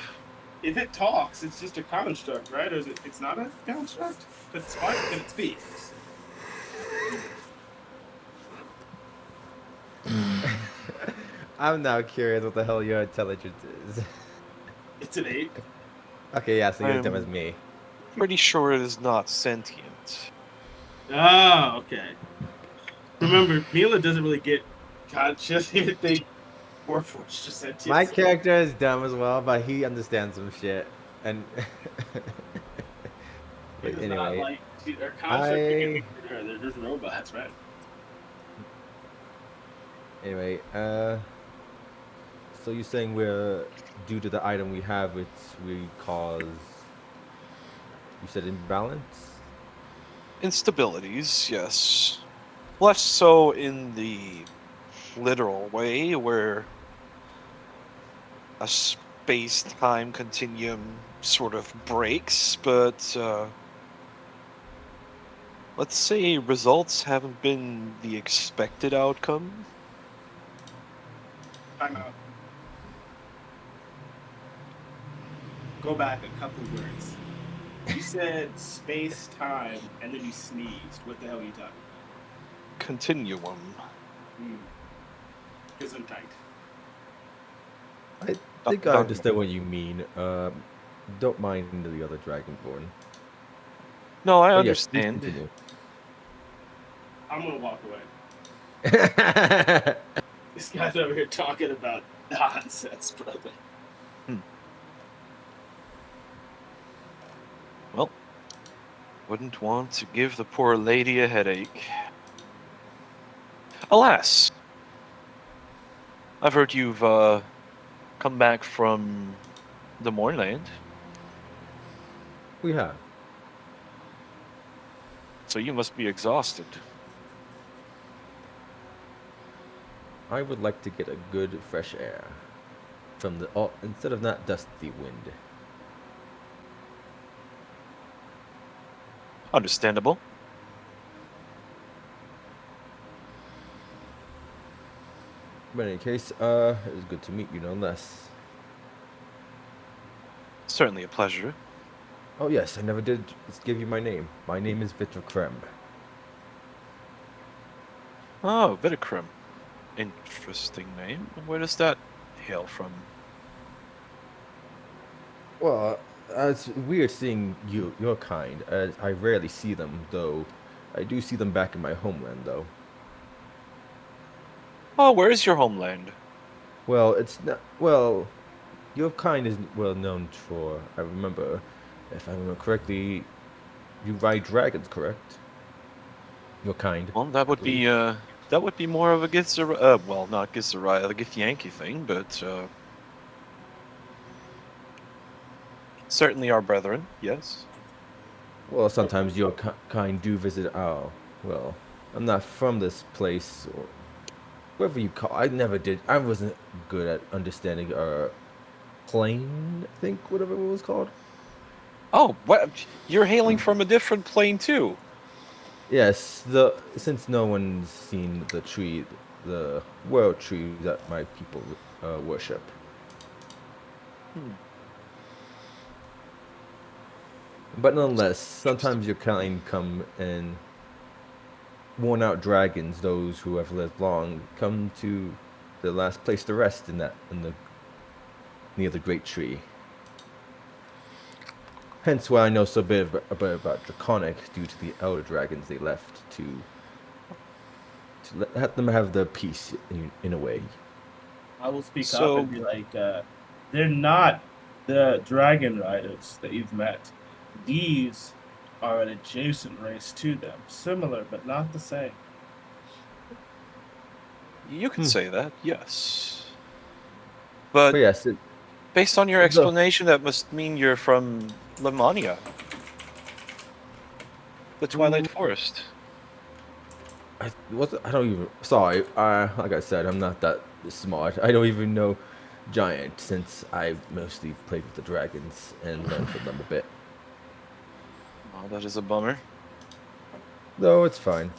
If it talks, it's just a construct, right? Or is it? It's not a construct. But it's smart and it speaks. I'm now curious what the hell your intelligence is. It's an 8. Okay, yeah, so you're I'm- dumb as me. Pretty sure it is not sentient. Oh, okay. Remember, Mila doesn't really get conscious. Even think Warforged just said My character is dumb as well, but he understands some shit. And but anyway, they're construct. They're just robots, right? anyway, so you're saying we're due to the item we have, which we cause. You said imbalance. Instabilities, yes. Less so in the literal way, where a space-time continuum sort of breaks, but let's say results haven't been the expected outcome. Time out. Go back a couple words. You said space time, and then you sneezed. What the hell are you talking Continuum. about? Gesundheit. I think I understand what you mean. Don't mind the other Dragonborn. No, I But yes, please understand. continue. I'm gonna walk away. This guy's over here talking about nonsense, brother. Well, wouldn't want to give the poor lady a headache. Alas, I've heard you've come back from the Moorland, We have. so you must be exhausted. I would like to get a good fresh air from the instead of that dusty wind. Understandable. But in any case, it was good to meet you nonetheless. Certainly a pleasure. Oh yes, I never did give you my name. My name is Victor Krem. Oh, Vidicrum. Interesting name. Where does that hail from? Well, it's weird seeing your kind. I rarely see them, though. I do see them back in my homeland, though. Oh, where is your homeland? Well, it's not. Well, your kind is well known for. I remember, if I remember correctly, you ride dragons, correct? Your kind. Well, that would be more of a well, not Githzerai, the Githyanki thing, but certainly our brethren, yes. Well, sometimes your kind do visit our. Well, I'm not from this place, or whatever you call. I never did. I wasn't good at understanding our plane. I think whatever it was called. Oh, what? You're hailing from a different plane too. Yes, since no one's seen the world tree that my people worship. But nonetheless, sometimes your kind come and worn-out dragons, those who have lived long, come to the last place to rest near the great tree. Hence why I know so bit about Draconic, due to the elder dragons they left to let them have their peace in a way. I will speak up So- and be like, they're not the dragon riders that you've met. These are an adjacent race to them, similar but not the same. You could say that, yes. But But yes, based on your explanation, that must mean you're from Lemania, the Twilight Forest. I don't even. Sorry, like I said, I'm not that smart. I don't even know Giant, since I mostly played with the dragons and learned from them a bit. Oh, that is a bummer. No, it's fine.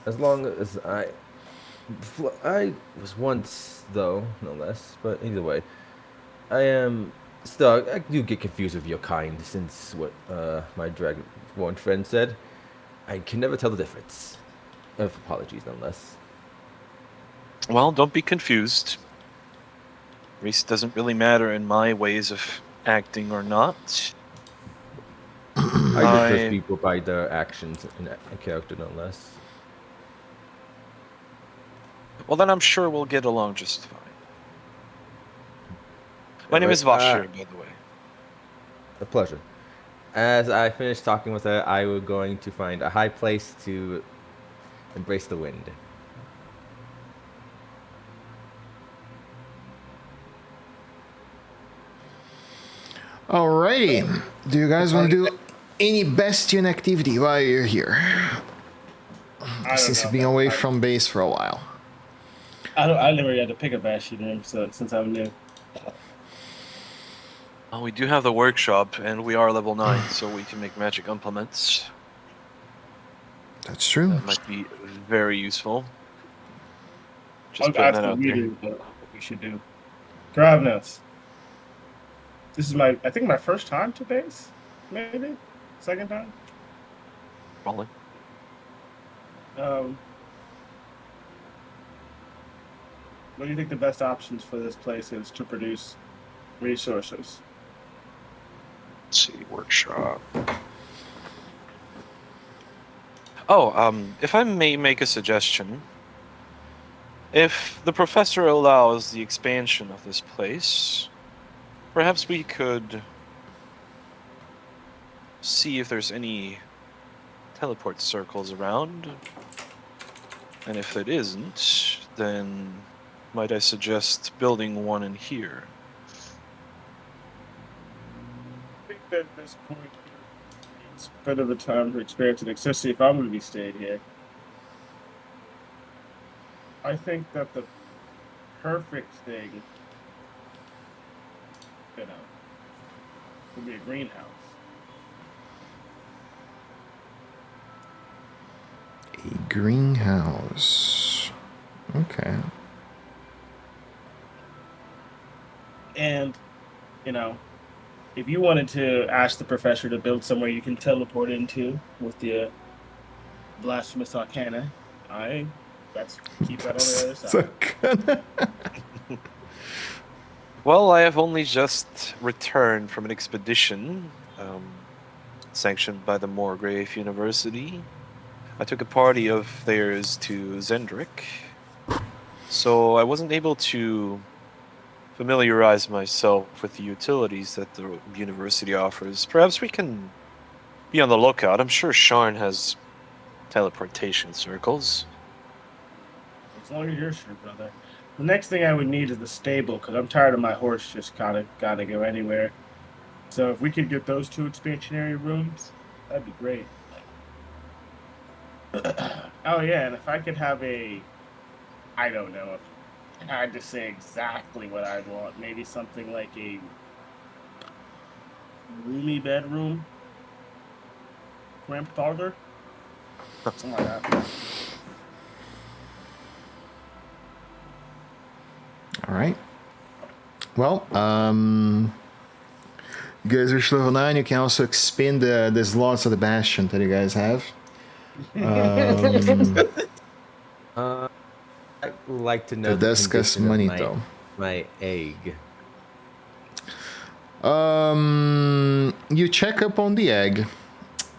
As long as I was once, though, no less. But either way, I am still. I do get confused with your kind, since what my dragonborn friend said. I can never tell the difference. Apologies, nonetheless. Well, don't be confused. Race doesn't really matter in my ways of acting or not. I just I- judge people by their actions and character, nonetheless. Well, then I'm sure we'll get along just fine. My name is Right, Vashir, by the way. A pleasure. As I finish talking with her, I will going to find a high place to embrace the wind. Alrighty. Do you guys want to do any bastion activity while you're here? Since you've been away from base for a while. I never had to pick a bastion name since I'm new. Oh, we do have the workshop, and we are level 9, so we can make magic implements. That's true. That might be very useful. Just I'll putting ask that the out there. reader what we should do. Gravnos. This is I think my first time to base, maybe second time. Probably. What do you think the best options for this place is to produce resources? Let's see, workshop. Oh, if I may make a suggestion, if the professor allows the expansion of this place, perhaps we could see if there's any teleport circles around. And if it isn't, then might I suggest building one in here? I think that at this point it's a bit of a time to experience it, especially if I'm going to be staying here. I think that the perfect thing, would be a greenhouse. A greenhouse. Okay. And, if you wanted to ask the professor to build somewhere you can teleport into with the blasphemous arcana, let's keep that on the other side. Well, I have only just returned from an expedition sanctioned by the Morgrave University. I took a party of theirs to Zendrick, so I wasn't able to familiarize myself with the utilities that the university offers. Perhaps we can be on the lookout. I'm sure Sharn has teleportation circles. As long as you're sure, brother. The next thing I would need is the stable, because I'm tired of my horse just gotta go anywhere. So if we could get those 2 expansionary rooms, that'd be great. Oh yeah, and if I could have I don't know, if I had to say exactly what I'd want, maybe something like roomy bedroom, cramped parlor, something like that. All right. Well, you guys reach level 9. You can also expand the slots of the bastion that you guys have. I'd like to know That the does cost condition of money, my, though. my egg. You check up on the egg,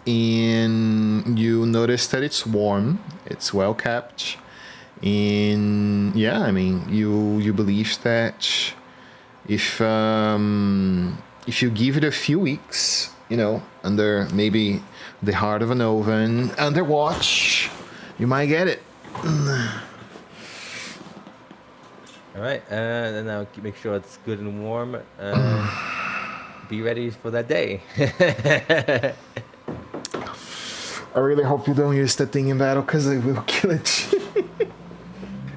and you notice that it's warm. It's well kept, and yeah, I mean, you believe that if you give it a few weeks, you know, under maybe the heart of an oven, under watch, you might get it. All right, and I'll make sure it's good and warm. Be ready for that day. I really hope you don't use that thing in battle, because I will kill it.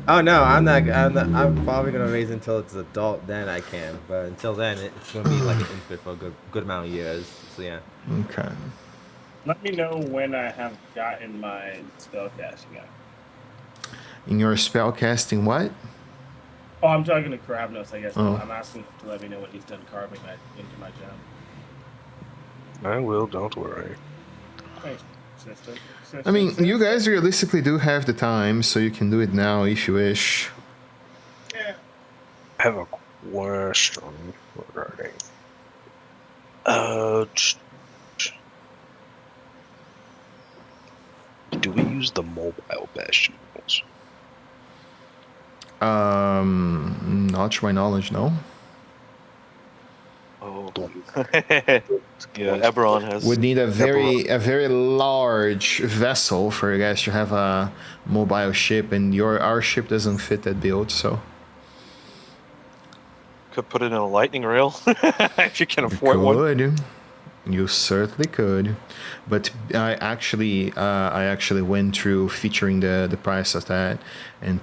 Oh no, I'm not. I'm probably gonna raise until it's adult. Then I can. But until then, it's gonna be like an infant for a good amount of years. So yeah. Okay. Let me know when I have gotten my spellcasting out. In your spellcasting, what? Oh, I'm talking to Krabnos, I guess. Oh. I'm asking him to let me know when he's done carving that into my gem. I will, don't worry. Thanks, sister. I mean, you guys realistically do have the time, so you can do it now if you wish. Yeah. I have a question regarding. Do we use the mobile bastions? Not to my knowledge, no. Oh. Yeah, Eberron has. Would need a very large vessel for you guys to have a mobile ship, and our ship doesn't fit that build, so. Could put it in a lightning rail if you can afford one. Could. You certainly could, but I actually went through featuring the price of that, and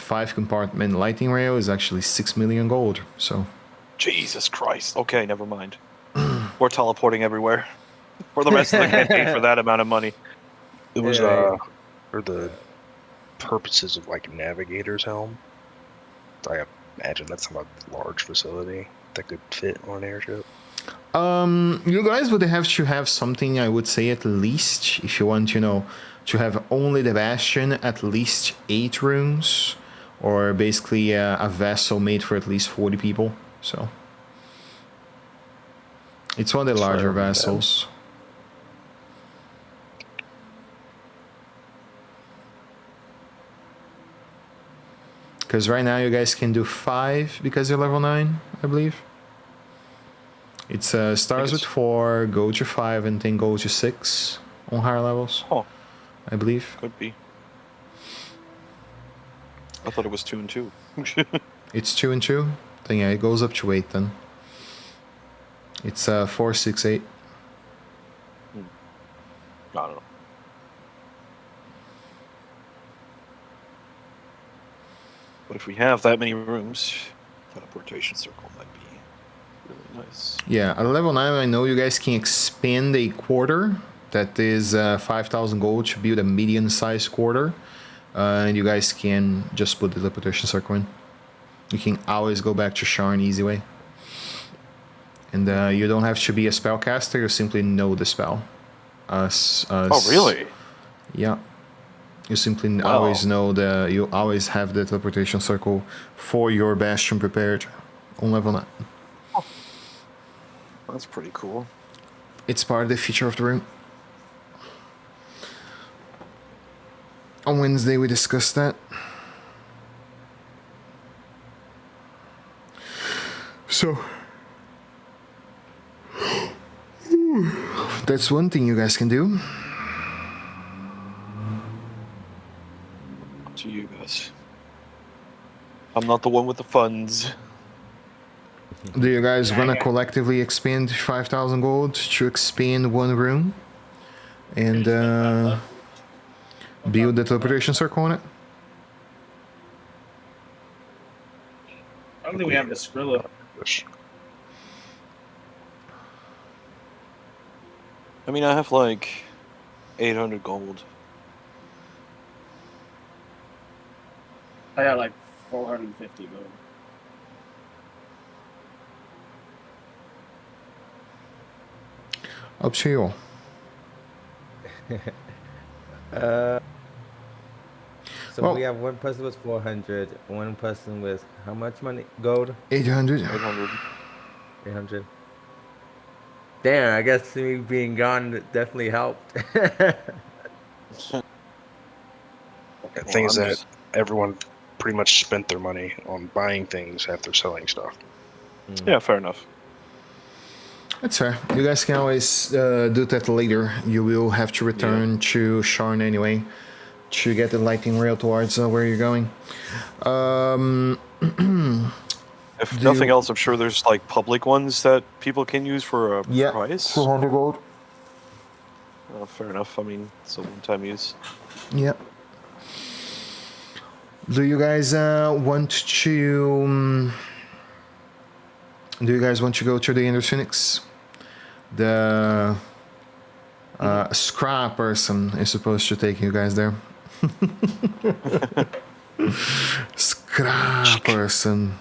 five compartment lightning rail is actually 6 million gold. So. Jesus Christ. Okay, never mind. We're teleporting everywhere. For the rest of the campaign for that amount of money. It was for the purposes of like navigator's helm. I imagine that's not a large facility that could fit on an airship. You guys would have to have something, I would say, at least, if you want, you know, to have only the bastion, at least 8 rooms, or basically a vessel made for at least 40 people. So it's one of the larger vessels. Because right now you guys can do 5 because you're level 9, I believe. It starts with 4, go to 5, and then go to 6 on higher levels. Oh, I believe. could be. I thought it was 2 and 2. It's 2 and 2. Then yeah, it goes up to 8 then. It's 4, 6, 8. I don't know. But if we have that many rooms, teleportation circle might be really nice. Yeah, at level 9, I know you guys can expand a quarter. That is 5,000 gold to build a medium-sized quarter. And you guys can just put the teleportation circle in. You can always go back to Sharn easy way. And you don't have to be a spellcaster, you simply know the spell. Oh, really? Yeah. You simply always know you always have the teleportation circle for your bastion prepared on level 9. Oh. That's pretty cool. It's part of the feature of the room. On Wednesday we discussed that. So that's one thing you guys can do. To you guys. I'm not the one with the funds. Do you guys want to collectively expend 5,000 gold to expand one room? And build the teleportation circle on it? think we have the Skrilla. I mean, I have like 800 gold. I got like 450 gold. Up to you. So Well- we have one person with 400, one person with how much money? Gold? 800. 800. 800. Damn, I guess me being gone definitely helped. The thing is I'm that just- everyone pretty much spent their money on buying things after selling stuff. Yeah, fair enough. That's fair. You guys can always do that later. You will have to return to Sharn anyway to get the lightning rail towards where you're going. If Do nothing you- else, I'm sure there's like public ones that people can use for a price. 400 gold. Fair enough. I mean, it's a one-time use. Yep. Do you guys want to? Do you guys want to go to the Ender Phoenix? The scrap person is supposed to take you guys there. Scrap person.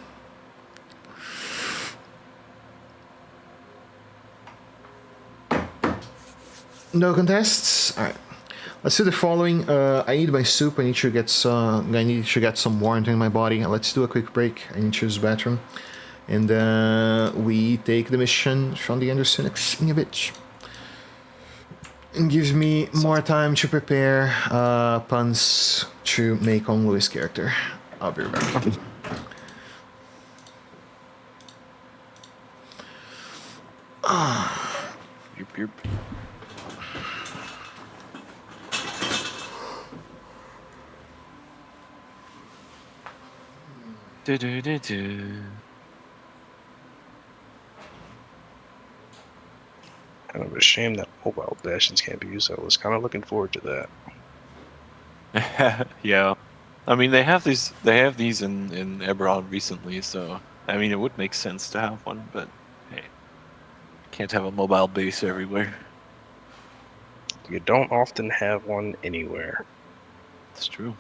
No contests. All right. Let's do the following. I need my soup. I need to get some. I need to get some warmth in my body. Let's do a quick break. I need to use the bathroom, and we take the mission from the Ender Phoenix in a bit. It gives me more time to prepare puns to make on Louis' character. I'll be right back. Yoop, yoop. Do-do-do-do. Kind of a shame that mobile bastions can't be used. I was kind of looking forward to that. Yeah, I mean they have these. They have these in Eberron recently, so I mean it would make sense to have one, but hey, can't have a mobile base everywhere. You don't often have one anywhere. That's true.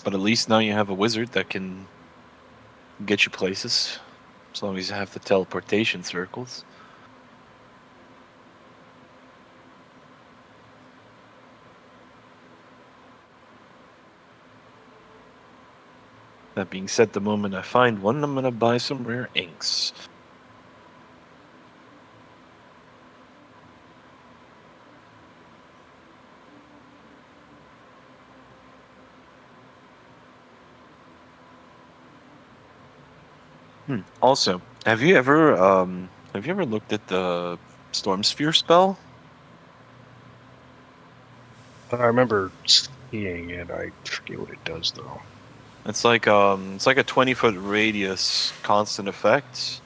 But at least now you have a wizard that can get you places, as long as you have the teleportation circles. That being said, the moment I find one, I'm gonna buy some rare inks. Also, have you ever looked at the Storm Sphere spell? I remember seeing it. I forget what it does though. It's like a 20-foot radius constant effect.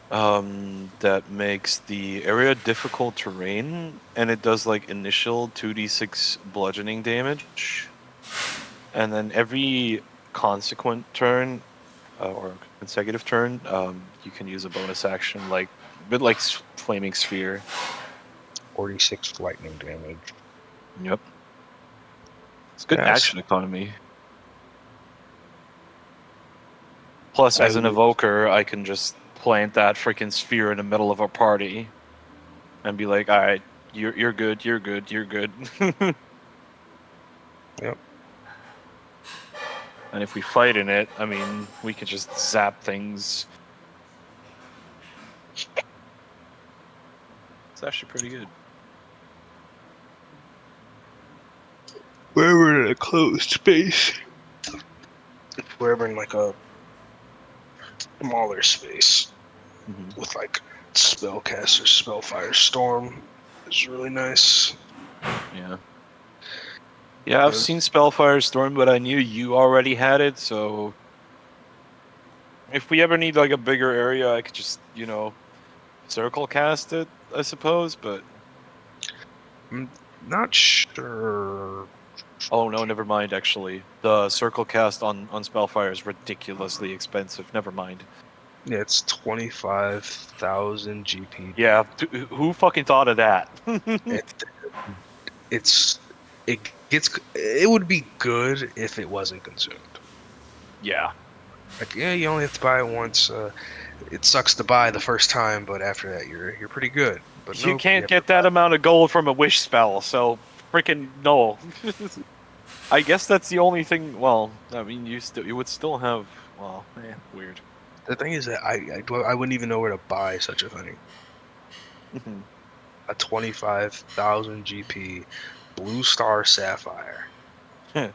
That makes the area difficult terrain, and it does like initial 2d6 bludgeoning damage, and then every consequent turn or consecutive turn, you can use a bonus action, like a bit like flaming sphere. 46 lightning damage. Yep, it's good Yes. action economy. Plus, as an evoker, I can just plant that freaking sphere in the middle of a party and be like, all right, you're good, you're good, you're good. Yep. And if we fight in it, I mean, we can just zap things. It's actually pretty good. Where we're in a closed space. If we're ever in like a smaller space with like spellcaster, spellfire storm is really nice. Yeah. Yeah, I've seen Spellfire Storm, but I knew you already had it, so if we ever need like a bigger area, I could just, circle cast it, I suppose, but I'm not sure Oh no, never mind. Actually, the circle cast on Spellfire is ridiculously expensive. Never mind. Yeah, it's 25,000 GP. Yeah, who fucking thought of that? It, it's it would be good if it wasn't consumed. Yeah. Like, yeah, you only have to buy it once. It sucks to buy the first time, but after that, you're pretty good. But You nope, can't have to get that amount of gold from a wish spell, so freaking no. I guess that's the only thing. Well, I mean, you would still have. Well, weird. The thing is that I wouldn't even know where to buy such a thing. A 25,000 GP Blue Star Sapphire. Yeah,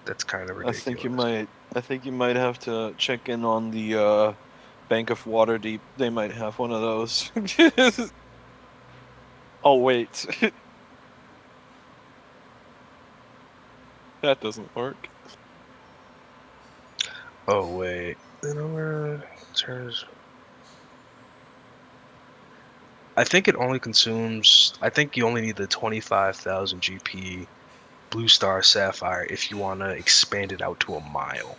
That's kind of I ridiculous. think you might. I think you might have to check in on the Bank of Waterdeep. They might have one of those. Oh wait, that doesn't work. Oh wait, then where turns? I think it only consumes. I think you only need the 25,000 GP Blue Star Sapphire if you want to expand it out to a mile.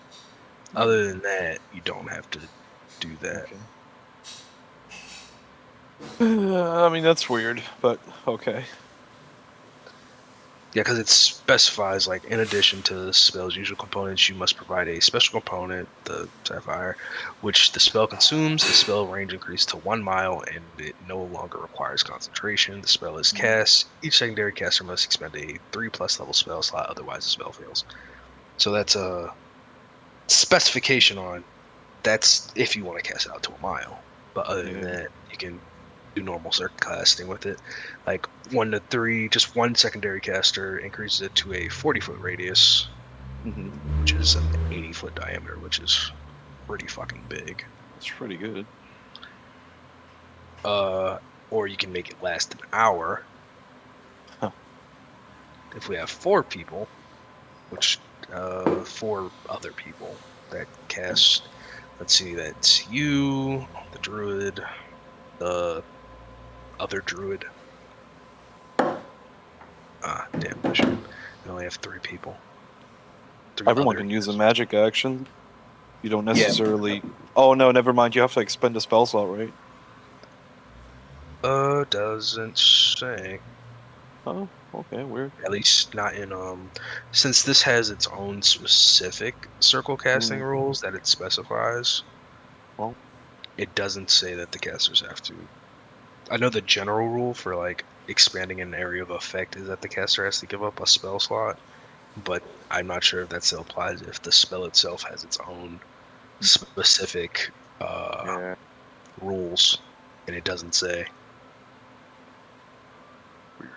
Other than that, you don't have to do that. Okay. I mean, that's weird, but okay. Yeah, because it specifies, like, in addition to the spell's usual components, you must provide a special component, the Sapphire, which the spell consumes. The spell range increases to 1 mile, and it no longer requires concentration. The spell is cast. Each secondary caster must expend a 3+ level spell slot, otherwise the spell fails. So that's a specification on that's if you want to cast it out to a mile. But other than that, you can do normal circuit casting with it. Like 1 to 3, just one secondary caster increases it to a 40-foot radius, which is an 80-foot diameter, which is pretty fucking big. That's pretty good. Or you can make it last an hour. Huh. If we have 4 people, which 4 other people that cast, let's see, that's you, the druid, the other druid. Damn, we only have 3 people. 3 Everyone other can use a casters. magic action. You don't necessarily. Oh no, never mind. You have to expend a spell slot, right? Doesn't say. Oh, okay, weird. At least not in since this has its own specific circle casting rules that it specifies. Well. It doesn't say that the casters have to. I know the general rule for like expanding an area of effect is that the caster has to give up a spell slot, but I'm not sure if that still applies if the spell itself has its own specific rules, and it doesn't say. Weird.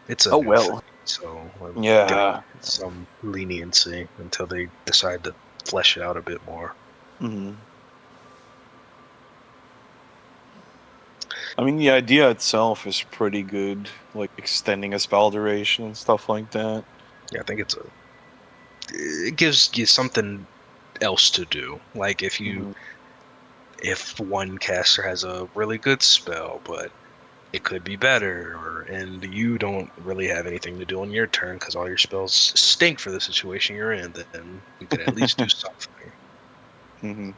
It's a Oh new well. thing, so Yeah. some leniency until they decide to flesh it out a bit more. I mean, the idea itself is pretty good, like extending a spell duration and stuff like that. Yeah, I think it gives you something else to do. Like if one caster has a really good spell, but it could be better, and you don't really have anything to do on your turn because all your spells stink for the situation you're in, then you could at least do something.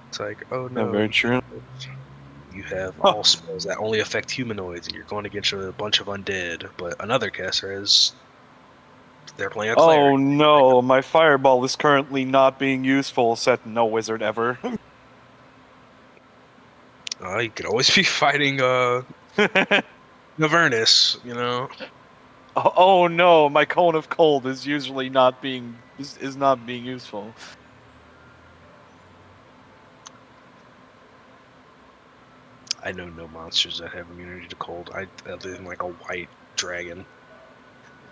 It's like, oh no, very true. You have all spells that only affect humanoids, and you're going against a bunch of undead, but another caster they're playing a cleric. Oh no, my fireball is currently not being useful, said no wizard ever. You could always be fighting Navernus, you know. Oh no, my cone of cold is usually not being useful. I know no monsters that have immunity to cold. Other than like a white dragon.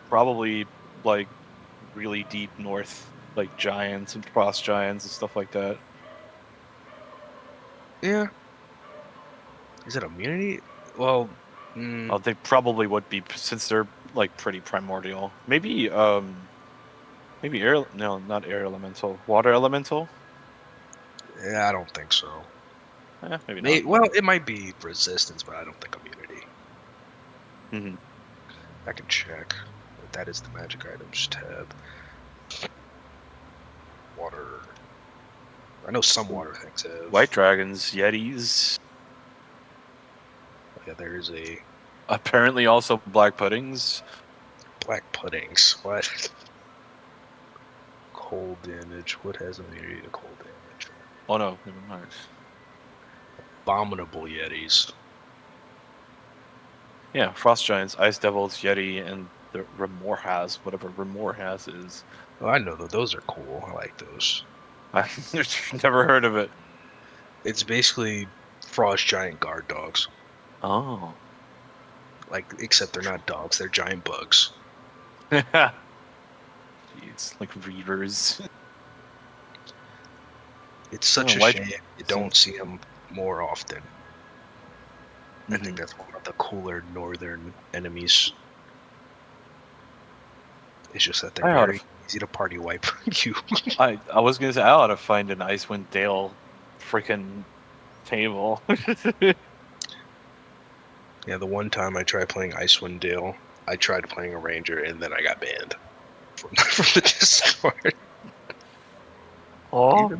Probably like really deep north, like giants and frost giants and stuff like that. Yeah. Is it immunity? Well, Oh, they probably would be since they're like pretty primordial. Maybe air. No, not air elemental. Water elemental. yeah, I don't think so. Maybe not. Well, it might be resistance, but I don't think immunity. Mhm. I can check. That is the magic items tab. Water. I know some water things have. White dragons, yetis, Yeah, there is a apparently also black puddings. black puddings. What? Cold damage. What has immunity to cold damage? Oh no, never mind. Abominable yetis. Yeah, frost giants, ice devils, yeti, and the Remorhaz, whatever Remorhaz is. Oh, I know those are cool. I like those. I've never heard of it. It's basically frost giant guard dogs. Oh. Like, except they're not dogs. They're giant bugs. Jeez, like reavers. It's such Oh, a white- shame you don't see them more often. I think that's one of the cooler northern enemies. It's just that they're I oughta very easy to party wipe you. I was gonna say I ought to find an Icewind Dale freaking table. Yeah, the one time I tried playing Icewind Dale, I tried playing a ranger and then I got banned from the Discord. Oh,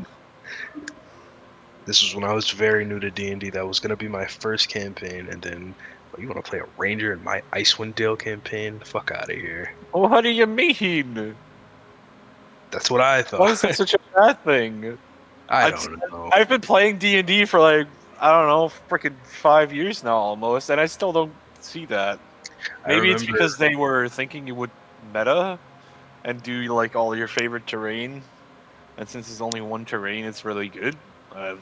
This was when I was very new to D&D. That was gonna be my first campaign, and then you want to play a ranger in my Icewind Dale campaign? Fuck out of here. what do you mean? That's what I thought. Why is it such a bad thing? I don't know. I've been playing D&D for like I don't know, freaking 5 years now almost, and I still don't see that. Maybe it's because they were thinking you would meta and do like all your favorite terrain, and since there's only one terrain, it's really good.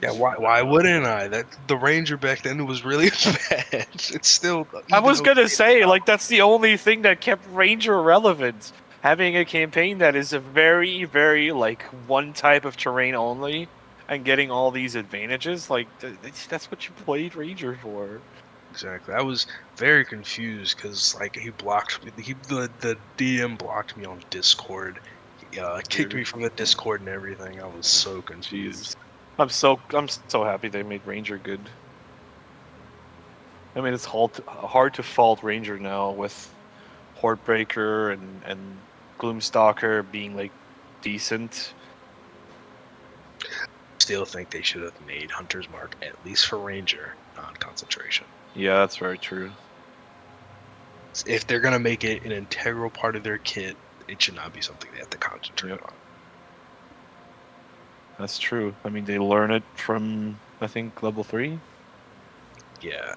Yeah, why wouldn't I? That the ranger back then was really bad. It's still. I was gonna okay. say, like, that's the only thing that kept Ranger relevant. Having a campaign that is a very, very, like, one type of terrain only, and getting all these advantages, like, that's what you played Ranger for. Exactly. I was very confused because like he blocked me. The DM blocked me on Discord. He kicked me from the Discord and everything. I was so confused. Jeez. I'm so happy they made Ranger good. I mean, it's hard to fault Ranger now with Hordebreaker and Gloomstalker being, like, decent. Still think they should have made Hunter's Mark at least for Ranger non-concentration. Yeah, that's very true. If they're gonna make it an integral part of their kit, it should not be something they have to concentrate on. That's true. I mean, they learn it from, I think, level 3. Yeah,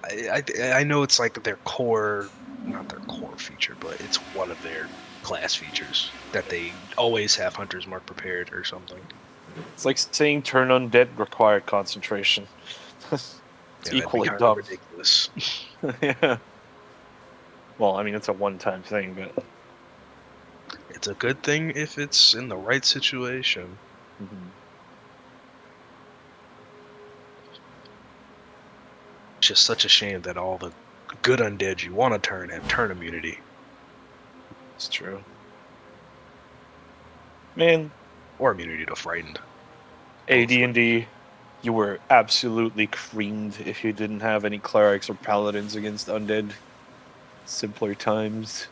I know it's like their core, not their core feature, but it's one of their class features that they always have Hunter's Mark prepared or something. It's like saying turn undead required concentration. It's equally that'd be dumb. ridiculous. Yeah. Well, I mean, it's a one-time thing, but It's a good thing if it's in the right situation. It's just such a shame that all the good undead you want to turn have turn immunity. It's true. Man, Or immunity to frightened. AD&D, you were absolutely creamed if you didn't have any clerics or paladins against undead. Simpler times.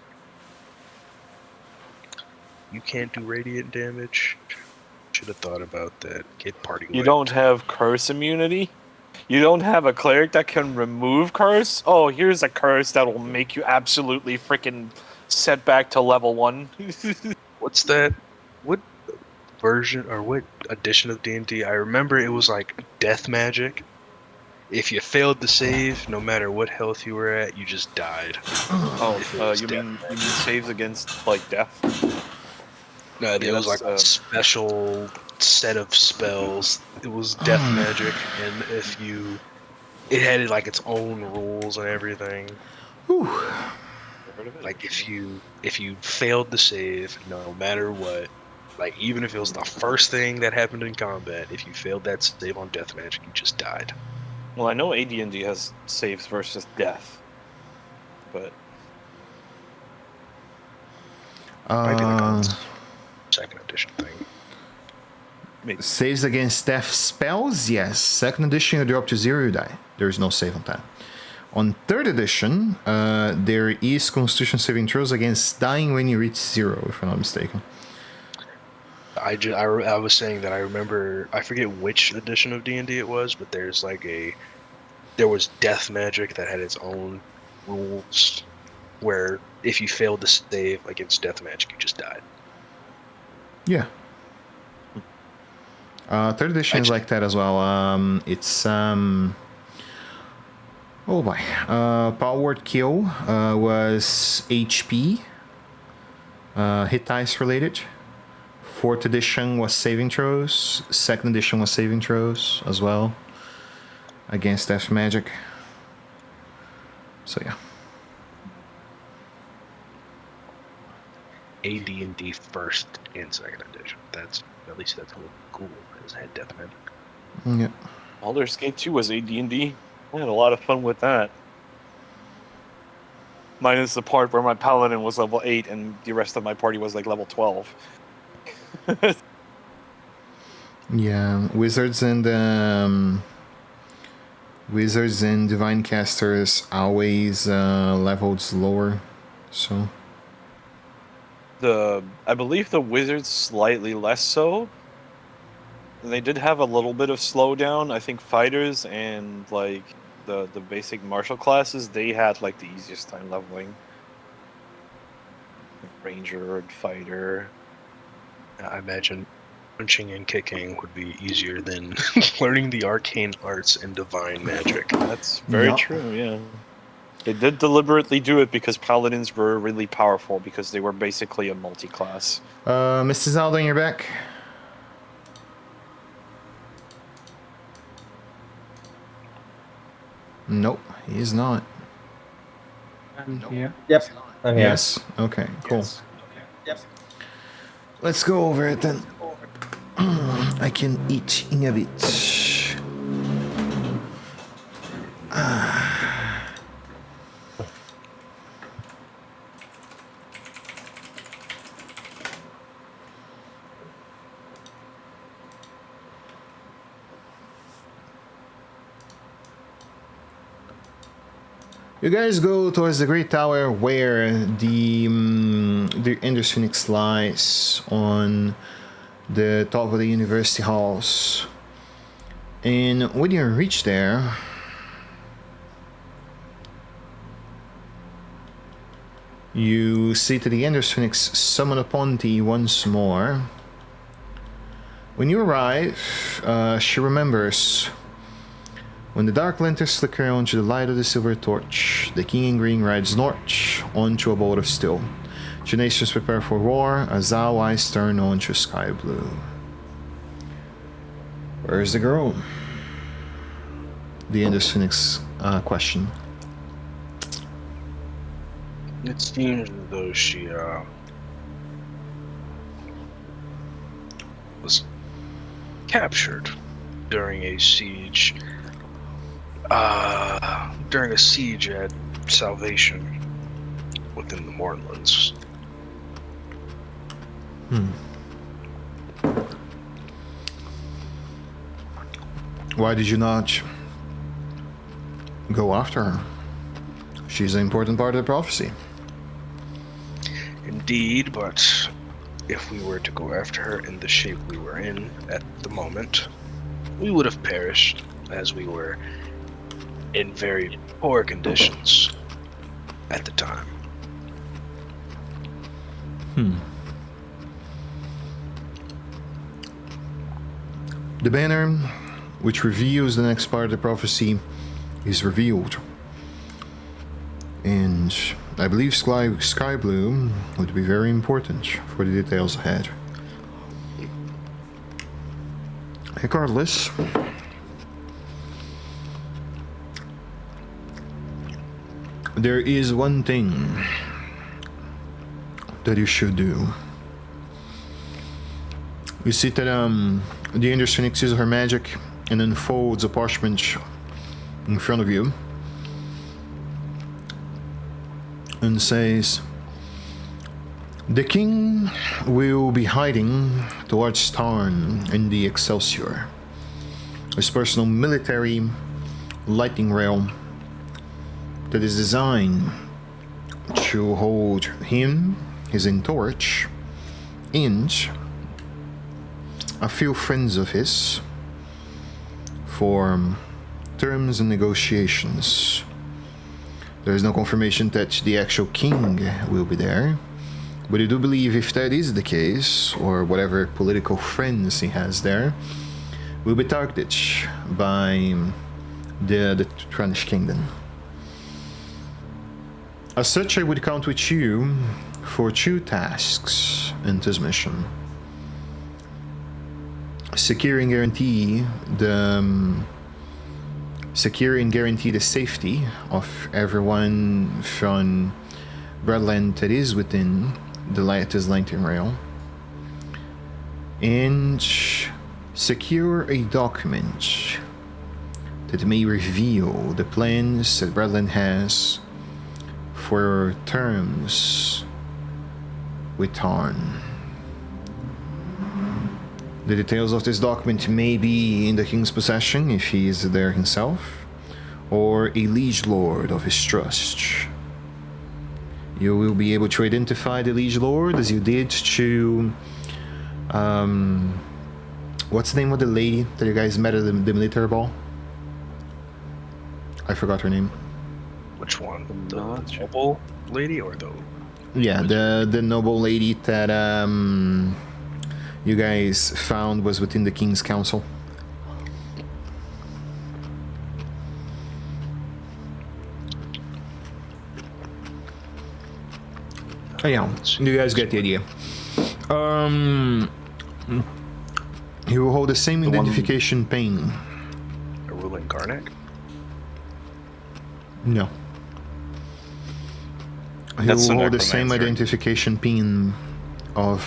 You can't do radiant damage. Should have thought about that. Get party You wiped. don't have curse immunity? You don't have a cleric that can remove curse? Oh, here's a curse that will make you absolutely freaking set back to level 1. What's that? What version or what edition of D&D? I remember it was like death magic. If you failed to save, no matter what health you were at, you just died. You mean saves against, like, death? No, Yeah, it was like that's, a special set of spells. It was death magic, and if you, it had like its own rules and everything. Like if you failed to save, no matter what, like even if it was the first thing that happened in combat, if you failed that save on death magic, you just died. Well, I know AD&D has saves versus death, but Might be like a second edition thing. Maybe. Saves against death spells, yes. Second edition, you drop to 0, you die. There is no save on that. On third edition, there is Constitution saving throws against dying when you reach 0, if I'm not mistaken. I was saying that I remember, I forget which edition of D&D it was, but there was death magic that had its own rules, where if you failed to save against death magic, you just died. Yeah. Third edition is like that as well. It's oh boy. Power word kill was HP, hit dice related. Fourth edition was saving throws. Second edition was saving throws as well against death magic. So yeah. AD&D first and second edition. That's cool. Because it had death magic. Yeah. Baldur's Gate 2 was AD&D. I had a lot of fun with that. Minus the part where my paladin was level 8 and the rest of my party was like level 12. Yeah, wizards and divine casters always leveled lower, so. I believe the wizards slightly less so. They did have a little bit of slowdown. I think fighters and like the basic martial classes, they had like the easiest time leveling. Ranger and fighter. I imagine punching and kicking would be easier than learning the arcane arts and divine magic. That's very true, yeah. They did deliberately do it because paladins were really powerful because they were basically a multi-class. Mrs. Alden, you're back. Nope, he is not. I'm here. Yep. I'm here. Yes. Okay, cool. Yep. Let's go over it then. I can eat in a bit. You guys go towards the Great Tower where the Ender's Phoenix lies on the top of the university halls. And when you reach there, you see that the Ender's Phoenix summon upon thee once more. When you arrive, she remembers. When the dark lanterns flicker onto the light of the silver torch, the king in green rides north onto a bolt of steel. Two nations prepare for war as our eyes turn onto sky blue. Where's the girl? The Ender's Phoenix question. It seems as though she was captured during a siege. During a siege at Salvation within the Mournlands. Why did you not go after her? She's an important part of the prophecy. Indeed, but if we were to go after her in the shape we were in at the moment, we would have perished, as we were in very poor conditions at the time. The banner, which reveals the next part of the prophecy, is revealed. And I believe Sky Blue would be very important for the details ahead. Regardless, there is one thing that you should do. You see that the Ender's Phoenix uses her magic and unfolds a parchment in front of you and says, The king will be hiding towards Tarn in the Excelsior. His personal military lightning rail that is designed to hold him, his entourage, and a few friends of his for terms and negotiations. There is no confirmation that the actual king will be there, but I do believe if that is the case, or whatever political friends he has there, will be targeted by the Tranish kingdom. As such, I would count with you for 2 tasks in this mission. Secure and guarantee the safety of everyone from Breadland that is within the Lightest Lantern Rail, and secure a document that may reveal the plans that Breadland has for terms with Tarn. The details of this document may be in the king's possession if he is there himself, or a liege lord of his trust. You will be able to identify the liege lord as you did to what's the name of the lady that you guys met at the military ball? I forgot her name. Which one? The noble lady or the? Yeah, the noble lady that you guys found was within the king's council. Oh, yeah, you guys get the idea. He will hold the same identification pin. A ruling Garnet? No. He That's will the hold the same necromancer. identification pin of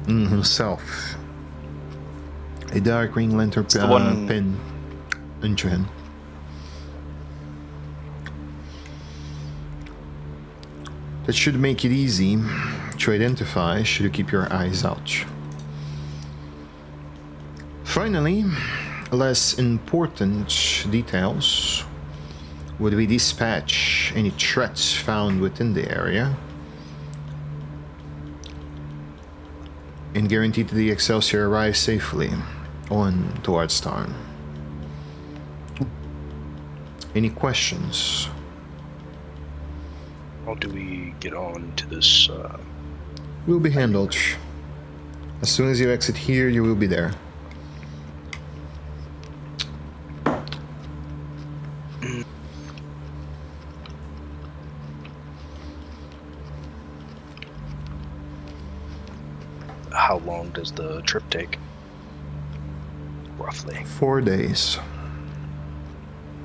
himself. A dark green lantern the one- pin into him. That should make it easy to identify should you keep your eyes out. Finally, less important details. Would we dispatch any threats found within the area and guarantee that the Excelsior arrives safely on towards Tarn? Any questions? How do we get on to this? Will be handled. As soon as you exit here, you will be there. How long does the trip take? Roughly. 4 days.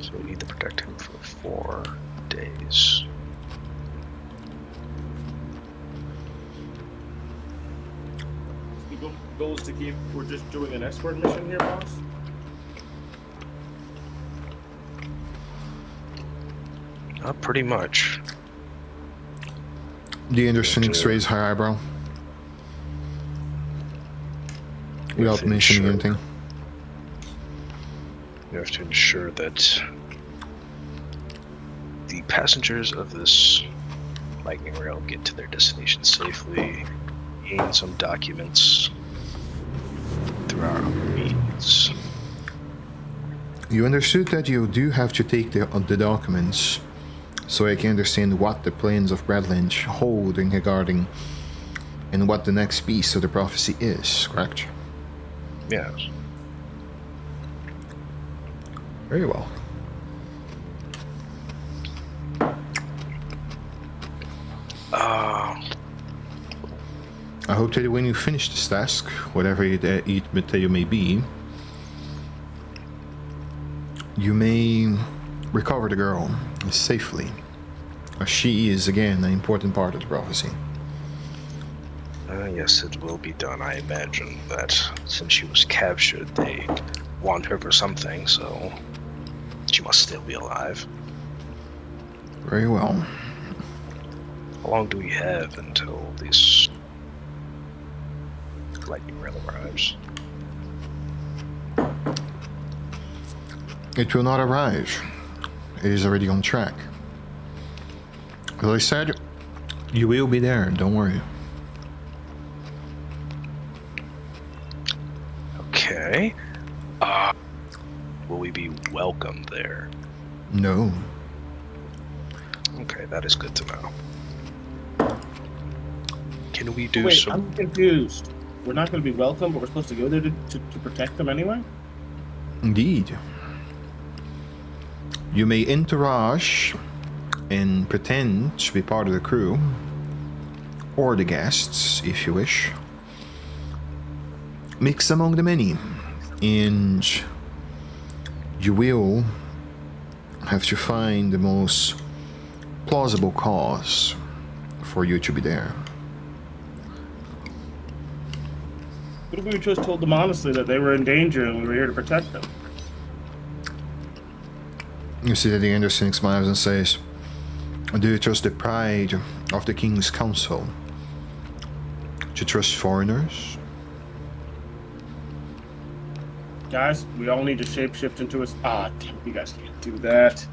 So we need to protect him for 4 days. The goal is to keep. We're just doing an escort mission here, boss. Pretty much. The Anderson raised her eyebrow. Without to mentioning ensure- anything. You have to ensure that the passengers of this lightning rail get to their destination safely, gain some documents through our own means. You understood that you do have to take the documents so I can understand what the plans of Bradland hold in regarding and what the next piece of the prophecy is, correct? Yes. Very well. I hope that when you finish this task, whatever it may be, you may recover the girl safely, as she is again an important part of the prophecy. Yes, it will be done. I imagine that since she was captured, they want her for something, so she must still be alive. Very well. How long do we have until this lightning rail arrives? It will not arrive. It is already on track. As I said, you will be there, don't worry. Okay. Will we be welcome there? No. Okay, that is good to know. Can we do Wait, some... I'm confused. We're not going to be welcome, but we're supposed to go there to protect them anyway? Indeed. You may entourage and pretend to be part of the crew, or the guests, if you wish. Mix among the many, and you will have to find the most plausible cause for you to be there. What if we just told them honestly that they were in danger and we were here to protect them? You see that the Anderson smiles and says, "Do you trust the pride of the King's Council to trust foreigners?" Guys, we all need to shapeshift into a... Ah, damn, you guys can't do that.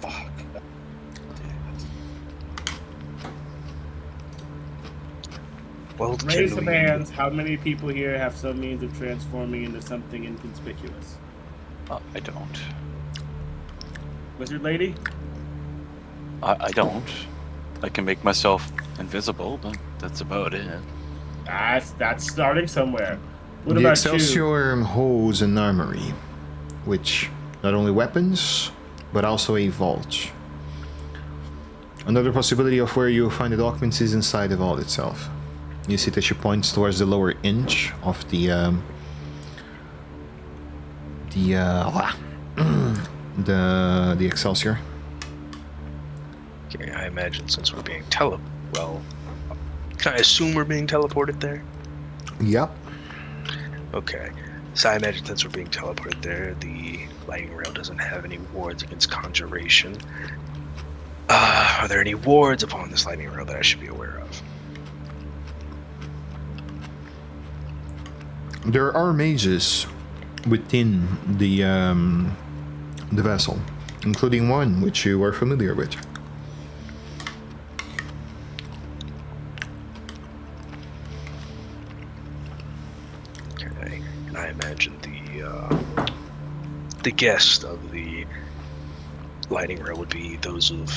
Fuck. Well, Raise the hands. How many people here have some means of transforming into something inconspicuous? I don't. Wizard lady? I don't. I can make myself invisible, but that's about it. That's starting somewhere. What The about Excelsior holds an armory, which not only weapons, but also a vault. Another possibility of where you'll find the documents is inside the vault itself. You see that she points towards the lower inch of the Excelsior. Okay, I imagine since we're being can I assume we're being teleported there? Yep. Okay. So I imagine since we're being teleported there, the lightning rail doesn't have any wards against conjuration. Are there any wards upon this lightning rail that I should be aware of? There are mages within the vessel, including one which you are familiar with. Okay. And I imagine the guest of the lightning rail would be those of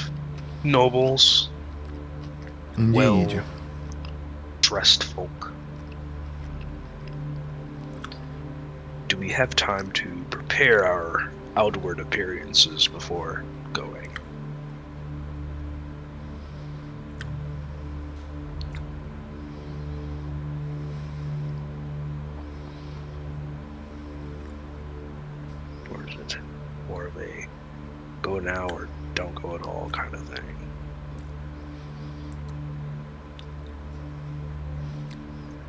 nobles, Indeed. well-dressed folk. Do we have time to prepare our outward appearances before going? Or is it more of a go now or don't go at all kind of thing?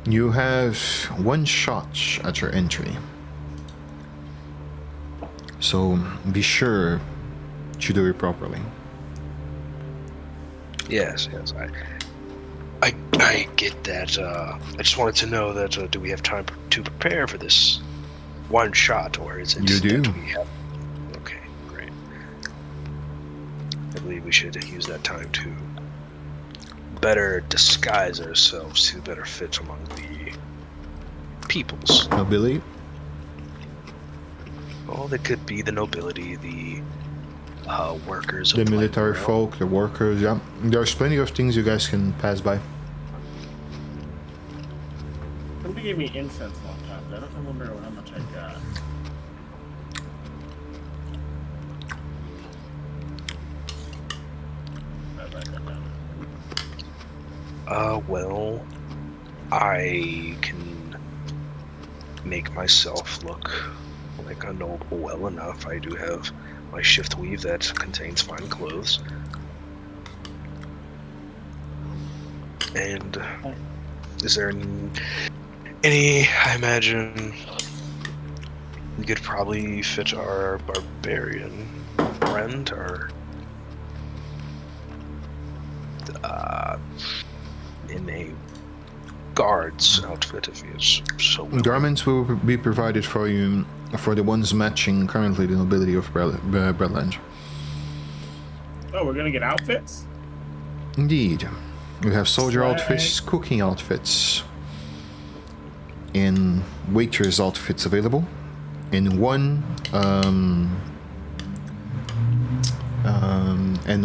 You have one shot at your entry. So be sure to do it properly. Yes, I get that. I just wanted to know that do we have time to prepare for this one shot, or is it You do. that we have? Okay, great. I believe we should use that time to better disguise ourselves to better fit among the peoples. Nobility? Well, they could be the nobility, the workers of The the military Lightning Rail. folk, the workers, yeah. There's plenty of things you guys can pass by. Somebody gave me incense long time. I don't remember how much I got. I'll write that down. Well, I can make myself look like a noble well enough. I do have my shift weave that contains fine clothes. And is there any, I imagine we could probably fit our barbarian friend, or in a guard's outfit if he is so willing. Garments will be provided for you for the ones matching currently the nobility of Breadland. Oh, we're gonna get outfits? Indeed. We have soldier Swag. outfits, cooking outfits, and waitress outfits available. And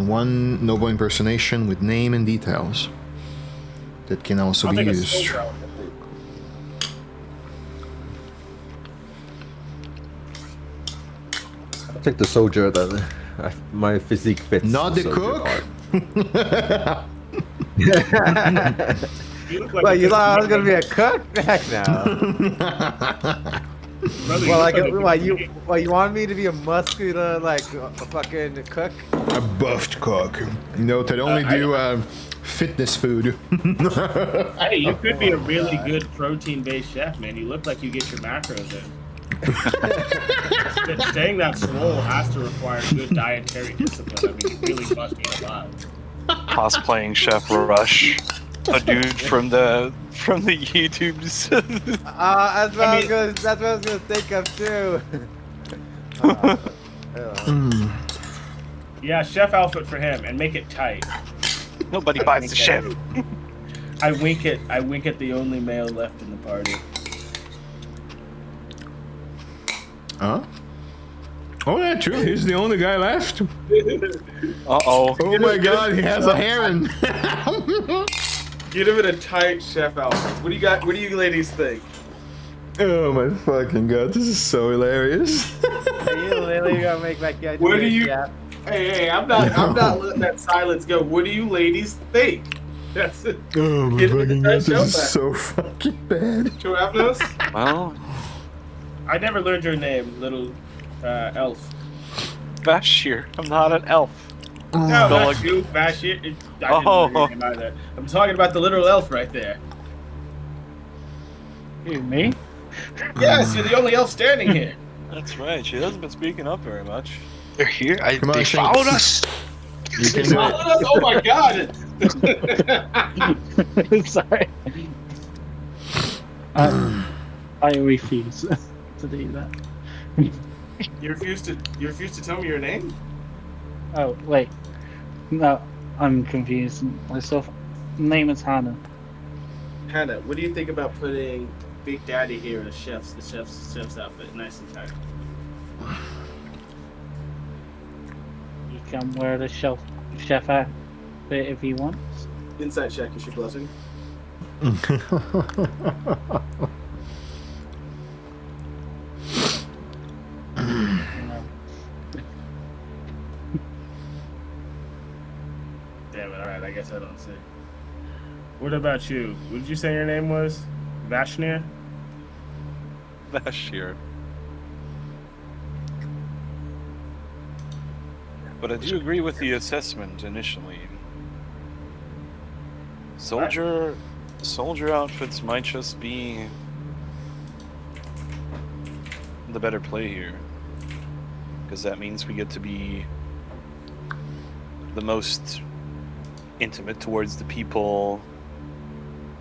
one noble impersonation with name and details that can also I'll be take a used. soldier outfit. I'll take the soldier then. My physique fits. Not the soldier cook? part. You look like Well, a you good thought I was cook. gonna be a cook? Heck no. Brother, Well, look like, a why you want me to be a muscular, like, a fucking cook? A buffed cook. No, they only do fitness food. Hey, you could be a really good protein-based chef, man. You look like you get your macros in. Staying that swole has to require good dietary discipline. I mean, you really must be alive. Cosplaying Chef Rush, a dude from the YouTubes. That's what I was gonna think of too. Yeah, chef outfit for him, and make it tight. Nobody buys the chef. I wink at the only male left in the party. Huh? Oh, yeah, true. He's the only guy left. Uh-oh. Oh my god, he has a heron. Get him in a tight chef outfit. What do you got? What do you ladies think? Oh my fucking god, this is so hilarious. Are you literally gonna make that guy? What do you? Hey, I'm not letting that silence go. What do you ladies think? That's it. Oh my Get him in fucking the god, tight this show is back. so fucking bad. Joavnos? Well, I never learned your name, little elf. Bashir. I'm not an elf. No, Go not like- you, Bashir. I didn't Oh. know your name either. I'm talking about the literal elf right there. Who, me? Yes, you're the only elf standing here. That's right. She hasn't been speaking up very much. They're here. Come on, They Shane. followed us. You can do it. Oh my god! Sorry. I refuse to do that. You refuse to tell me your name? Oh, wait. No, I'm confused myself. Name is Hannah. Hannah, what do you think about putting Big Daddy here in the chef's outfit, nice and tight? You can wear the chef outfit if you want. Inside check, is your blessing? No. Damn it! All right, I guess I don't see. What about you? What did you say your name was? Vashnir? Bashir. But I do agree with the assessment initially. Soldier outfits might just be the better play here. Because that means we get to be the most intimate towards the people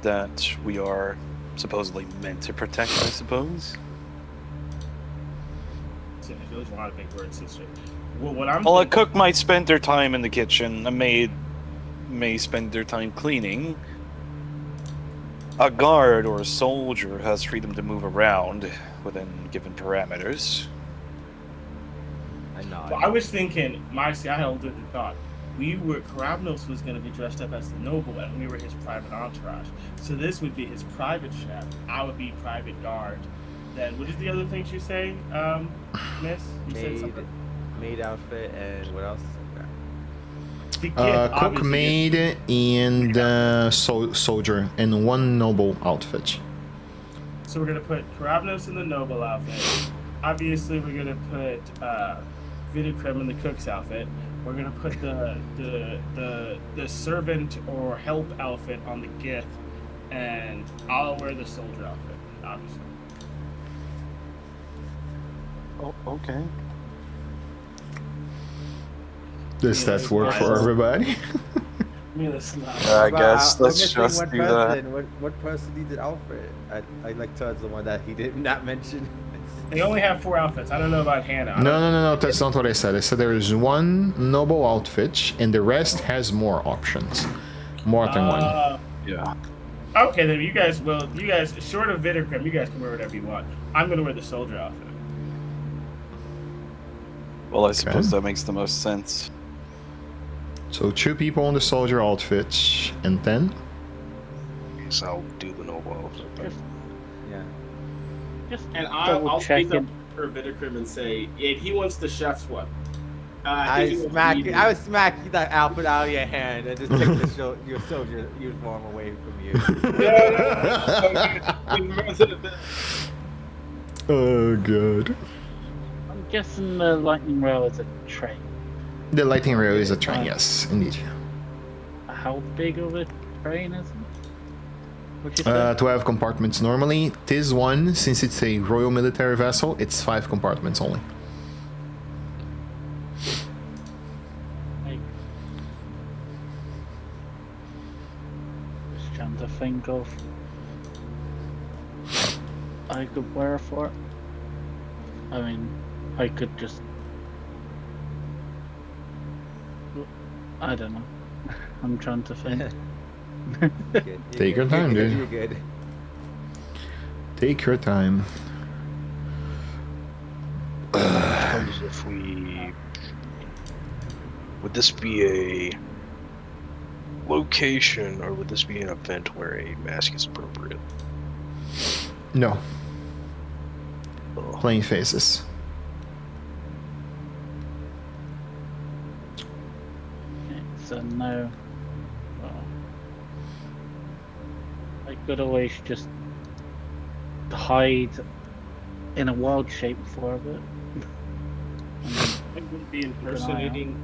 that we are supposedly meant to protect, I suppose. There's a lot of big words, sister. Well, what I'm Well, a thinking- cook might spend their time in the kitchen. A maid may spend their time cleaning. A guard or a soldier has freedom to move around within given parameters. I know. Well, I was thinking, I had a different thought. Karavnos was going to be dressed up as the noble, and we were his private entourage. So this would be his private chef. I would be private guard. Then, what is the other things you say, Miss? You said something. Maid outfit and what else? The gift, Cook, obviously, maid, and soldier, and one noble outfit. So we're gonna put Karavnos in the noble outfit. Obviously, we're gonna put Vidukrem in the cook's outfit. We're gonna put the servant or help outfit on the Gith, and I'll wear the soldier outfit, obviously. Oh, okay. Does that work for everybody? Mila's not. I Well, guess we're let's missing just one do that. person. What person needs an outfit? I like Todd's the one that he did not mention. They only have 4 outfits. I don't know about Hannah. I No, don't- no, no, no. That's not what I said. I said there is one noble outfit, and the rest has more options. More than one. Yeah. Okay, then you guys, short of Viddercrim, you guys can wear whatever you want. I'm gonna wear the soldier outfit. Well, I suppose that makes the most sense. So 2 people on the soldier outfit, and 10. So I'll do the noble outfit. Yeah. Just And I'll double speak up checking. for Viddercrim and say, he wants the chef's one. I he wants smack medium. I would smack that outfit out of your hand and just take your soldier uniform away from you. Oh god. I'm guessing the lightning rail is a train. The lighting rail is a train, yes, indeed. How big of a train is it? What'd you say? 12 compartments normally. This one, since it's a royal military vessel, it's 5 compartments only. Just trying to think of I could wear for it. I mean, I could just. I don't know. I'm trying to think. Good. Take your time, dude. You're good. Take your time. Comes if we would this be a location or would this be an event where a mask is appropriate? No, Oh, plain faces. So no. Well, I could always just hide in a wild shape for a bit. I'm going to be impersonating.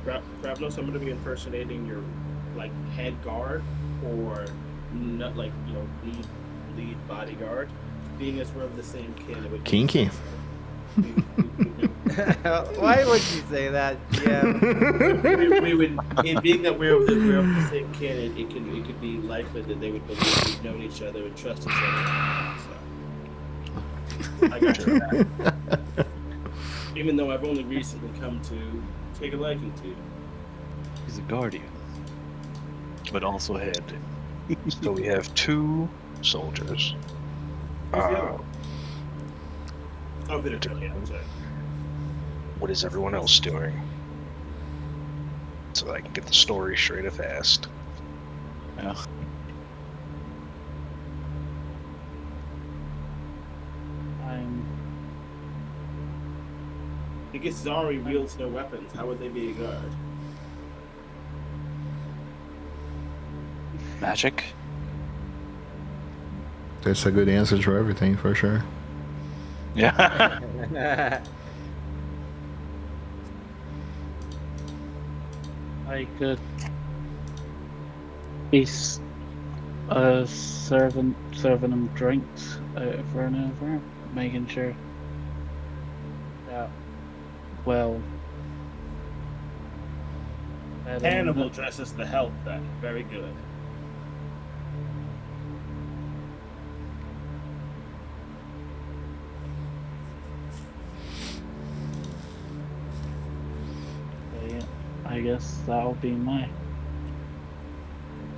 Ravnos, I'm going to be impersonating your like head guard or not like lead bodyguard. Being as we're of the same kin, it would. Kinky. Why would you say that? Yeah. we would, in being that we're of the same kin, it could be likely that they would believe we've known each other and trust each other. So I got your back. Even though I've only recently come to take a liking to you. He's a guardian. But also head. so we have 2 soldiers. Who's the other one? Oh, Viddercrim, yeah, I'm sorry. What is everyone else doing? So that I can get the story straight and fast. Yeah. I'm Because Zari wields no weapons, how would they be a guard? Magic? That's a good answer to everything, for sure. Yeah. I could be serving them drinks over and over, making sure that Hannibal dresses the help then. Very good. Yeah, I guess that'll be my.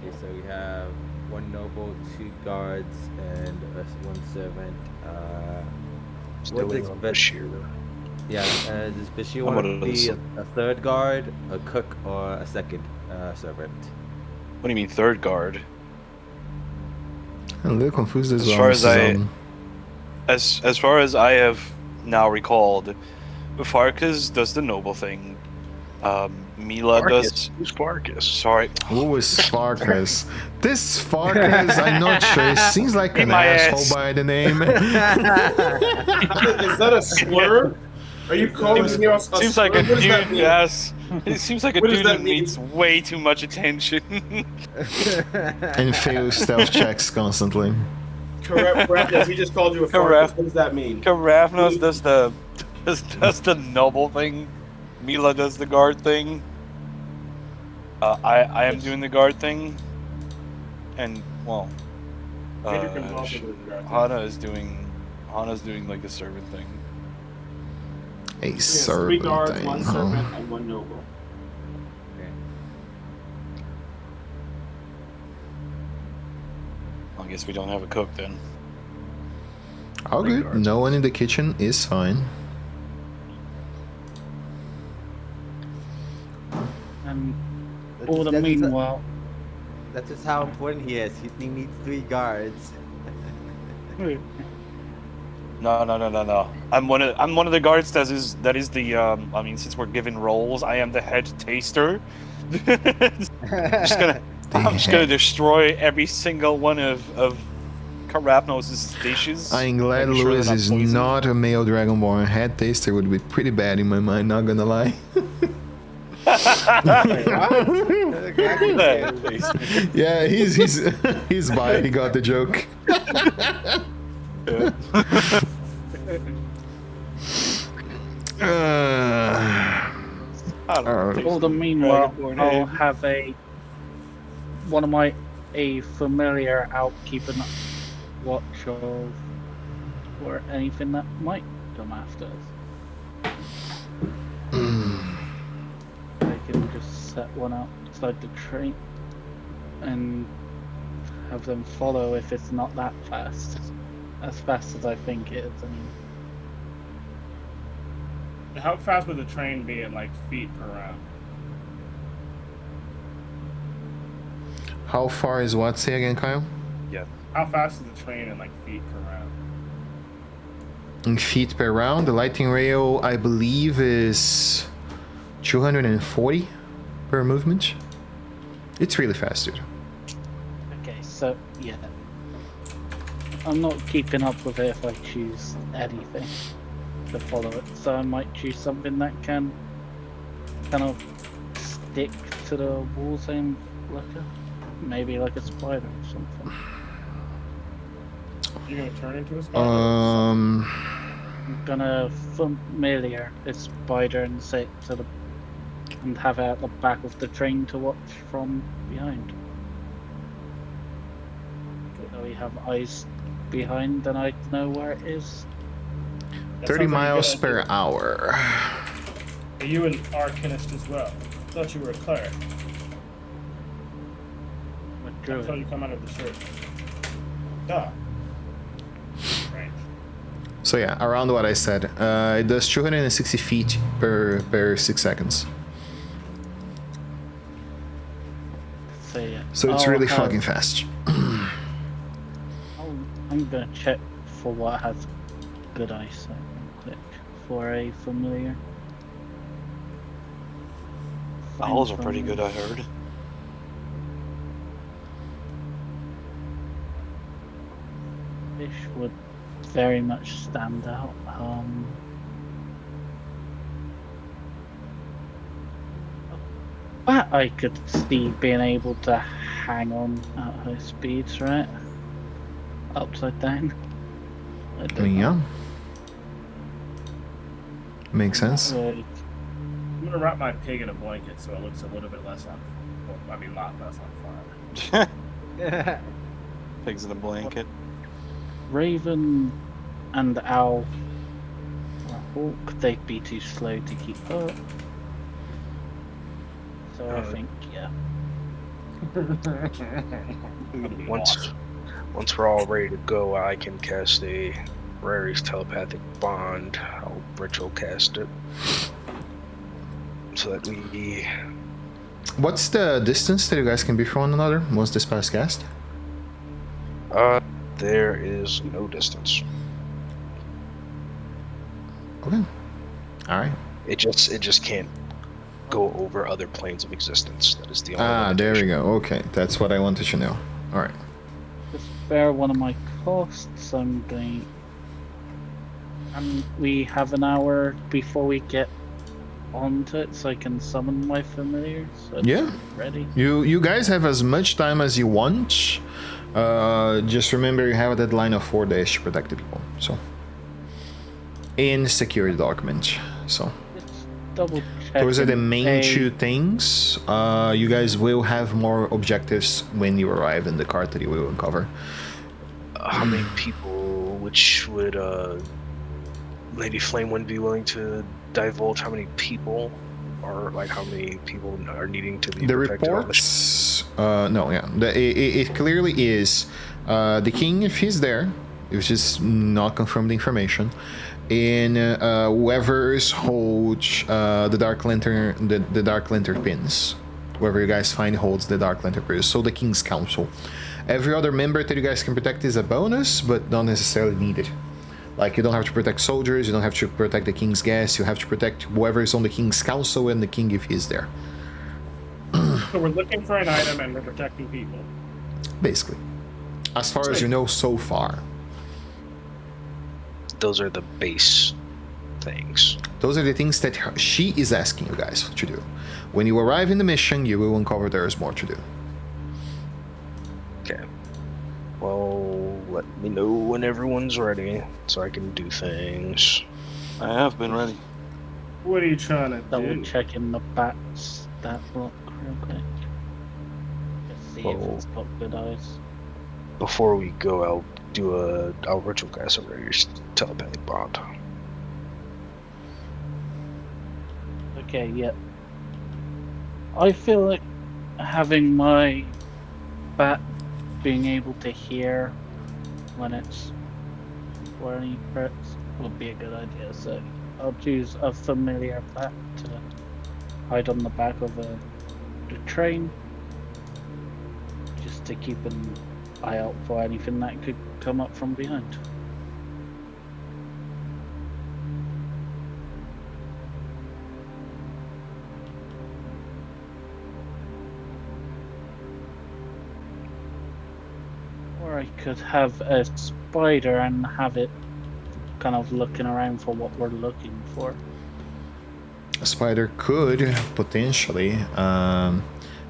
Okay, so we have 1 noble, 2 guards, and 1 servant. Still What waiting is on best- Bashir. Yeah, does Bashir I'm want gonna to be listen. a 3rd guard, a cook, or a 2nd servant? What do you mean third guard? I'm a little confused as As well. far as Mrs. As far as I have now recalled, Farkas does the noble thing. Mila does. Who's Farkas? Sorry. Who is Farkas? This Farkas, I'm not sure. It seems like In an my asshole ass. by the name. Is that a slur? Are you calling me a Seems slur? like a What does that dude. mean? Yes. It seems like a What does dude that who mean? needs way too much attention. And fails stealth checks constantly. Correct. He just called you a Correct. Farkas. What does that mean? Karavnos does the noble thing. Mila does the guard thing. I am doing the guard thing, and well, Vader can also do the guard thing. Hana's doing like the servant thing. A Yes, 3 servant guards, thing, 1 huh? servant, and 1 noble. I guess we don't have a cook then. All good. guards. No one in the kitchen is fine. And That's all the just- meanwhile, That's just how important he is. He needs 3 guards. No. I'm one of the guards that is the I mean, since we're given roles, I am the head taster. I'm just gonna destroy every single one of Karapnos' dishes. I'm glad making sure Lewis they're is poisoned. not a male dragonborn. Head taster would be pretty bad in my mind, not gonna lie. Yeah, he's he's by. He got the joke. all the meanwhile, I'll have a familiar out keeping watch of or anything that might come after us. I can just set one outside the train and have them follow if it's not that fast. As fast as I think it is. I mean, How fast would the train be in like feet per round? How far is what? Say again, Kyle? How fast is the train in like feet per round? In feet per round, the lighting rail, I believe, is 240 per movement. It's really fast, dude. okay, so yeah. I'm not keeping up with it if I choose anything to follow it, so I might choose something that can kind of stick to the walls and maybe like a spider or something. You're gonna turn into a spider? Um, I'm gonna familiar a spider and set to the and have it at the back of the train to watch from behind. So we have eyes behind and I know where it is. That 30 sounds like a miles good per idea. hour. Are you an arcanist as well? I thought you were a cleric. What I druid? thought you come out of the church. Duh. Right. So yeah, around what I said. It does 260 feet per 6 seconds. So yeah. So it's I'll really have- fucking fast. I'm gonna check for what has good eyesight. Click for a familiar. Owls are Find pretty familiar. good, I heard. Fish would very much stand out. That I could see being able to hang on at high speeds, right? Upside down. I don't know. Yeah. Makes sense. Like, I'm gonna wrap my pig in a blanket so it looks a little bit less on. Well, I mean, a lot less on fire. Pigs in a blanket. Raven and Owl or Hawk, they'd be too slow to keep up. So I think, yeah. Once we're all ready to go, I can cast a Rary's telepathic bond. I'll ritual cast it so that we. What's the distance that you guys can be from one another once this spell is cast? There is no distance. Okay. Alright. It just can't go over other planes of existence. That is the only. Ah, there we limitation. go. Okay, that's what I wanted to know. Alright. To spare one of my costs, I'm going. And we have an hour before we get onto it, so I can summon my familiars. So it's Yeah. ready. You guys have as much time as you want. Just remember you have a deadline of 4 days to protect the people. So in security document. So double check. Those are the main two things. You guys will have more objectives when you arrive in the cart that you will uncover. How many people, which would Lady Flame wouldn't be willing to divulge how many people, or like how many people are needing to be The protected on the reports, no, yeah, it clearly is the king, if he's there, it's just not confirmed information, and whoever's holds the Dark Lantern, the Dark Lantern pins, whoever you guys find holds the Dark Lantern pins, so the King's Council. Every other member that you guys can protect is a bonus, but not necessarily needed. Like, you don't have to protect soldiers, you don't have to protect the king's guests, you have to protect whoever is on the king's council and the king if he's there. So we're looking for an item and we're protecting people. Basically. As far as you know so far. Those are the base things. Those are the things that she is asking you guys to do. When you arrive in the mission, you will uncover there is more to do. Okay. Well, let me know when everyone's ready so I can do things. I have been ready. What are you trying to Double do? checking the back stat block real quick. Just see if it's got good eyes. Before we go, I'll ritual cast over your telepathic bond. Okay, yep. I feel like having my bat being able to hear when it's for any threats would be a good idea, so I'll choose a familiar bat to hide on the back of the train, just to keep an eye out for anything that could come up from behind. Or I could have a spider and have it kind of looking around for what we're looking for. A spider could potentially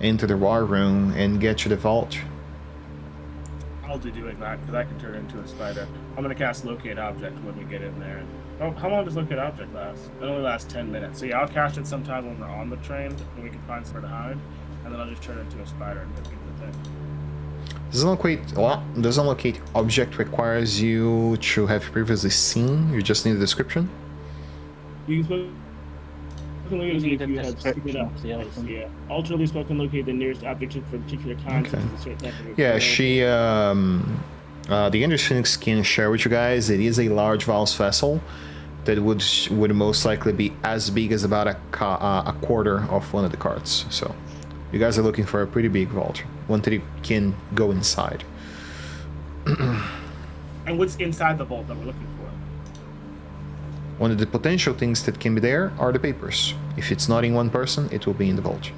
enter the war room and get you the vault. I'll be doing that because I can turn into a spider. I'm gonna cast Locate Object when we get in there. Oh, how long does Locate Object last? It only lasts 10 minutes. So yeah, I'll cast it sometime when we're on the train and we can find somewhere to hide, and then I'll just turn into a spider and go get the thing. Doesn't locate object requires you to have previously seen. You just need a description. You can need a you have description up. of the item. Yeah. Alternately spoken, locate the nearest object for a particular time. Okay. such as a certain type of Yeah, experience. the Andrew Phoenix can share with you guys. It is a large Val's vessel that would most likely be as big as about a quarter of one of the carts. So, you guys are looking for a pretty big vault, one that you can go inside. And what's inside the vault that we're looking for? One of the potential things that can be there are the papers. If it's not in one person, it will be in the vault.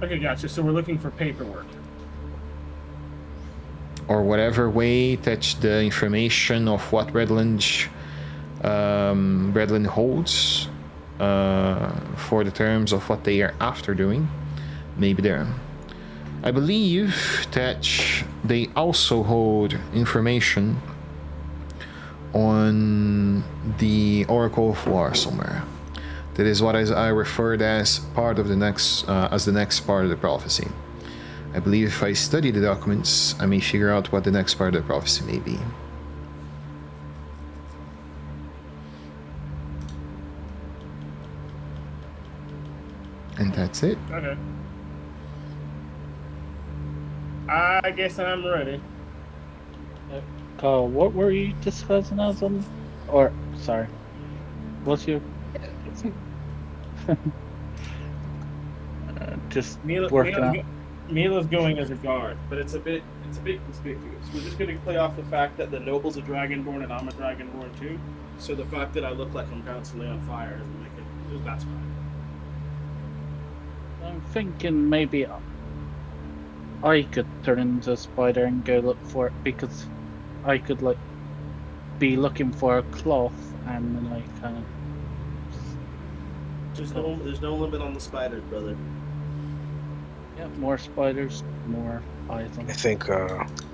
Okay, gotcha. So we're looking for paperwork. Or whatever way that the information of what Redland holds for the terms of what they are after doing may be there. I believe that they also hold information on the Oracle of War somewhere. That is what I referred as part of the next part of the prophecy. I believe if I study the documents, I may figure out what the next part of the prophecy may be. And that's it. Okay. I guess I'm ready. Carl, what were you discussing as on? Or, sorry. What's your... just working out. Mila's going as a guard, but it's a bit conspicuous. We're just going to play off the fact that the noble's a dragonborn and I'm a dragonborn too. So the fact that I look like I'm constantly on fire doesn't make it. That's fine. I'm thinking maybe I could turn into a spider and go look for it, because I could like be looking for a cloth and then like kind of. There's no limit on the spiders, brother. Yeah, more spiders, more eyes on. I think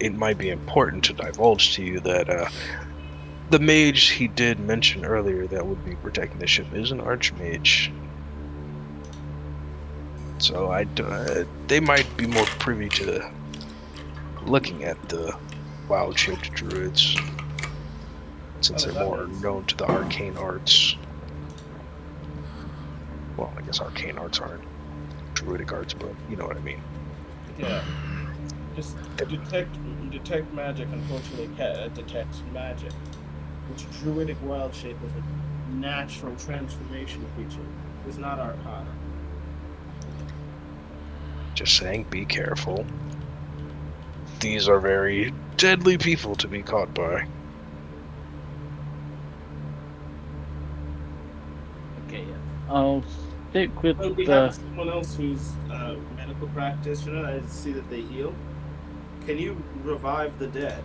it might be important to divulge to you that The mage he did mention earlier that would be protecting the ship is an archmage. So they might be more privy to looking at the wild-shaped druids, since Oh, they're that more makes known to the arcane arts. Well, I guess arcane arts aren't druidic arts, but you know what I mean. Yeah. Just detect magic, unfortunately, detects magic. Which druidic wild shape is a natural transformation creature. Is not arcana. Just saying, be careful. These are very deadly people to be caught by. Okay, yeah. I'll stick with Oh, we the. have someone else who's a medical practitioner. I see that they heal. Can you revive the dead?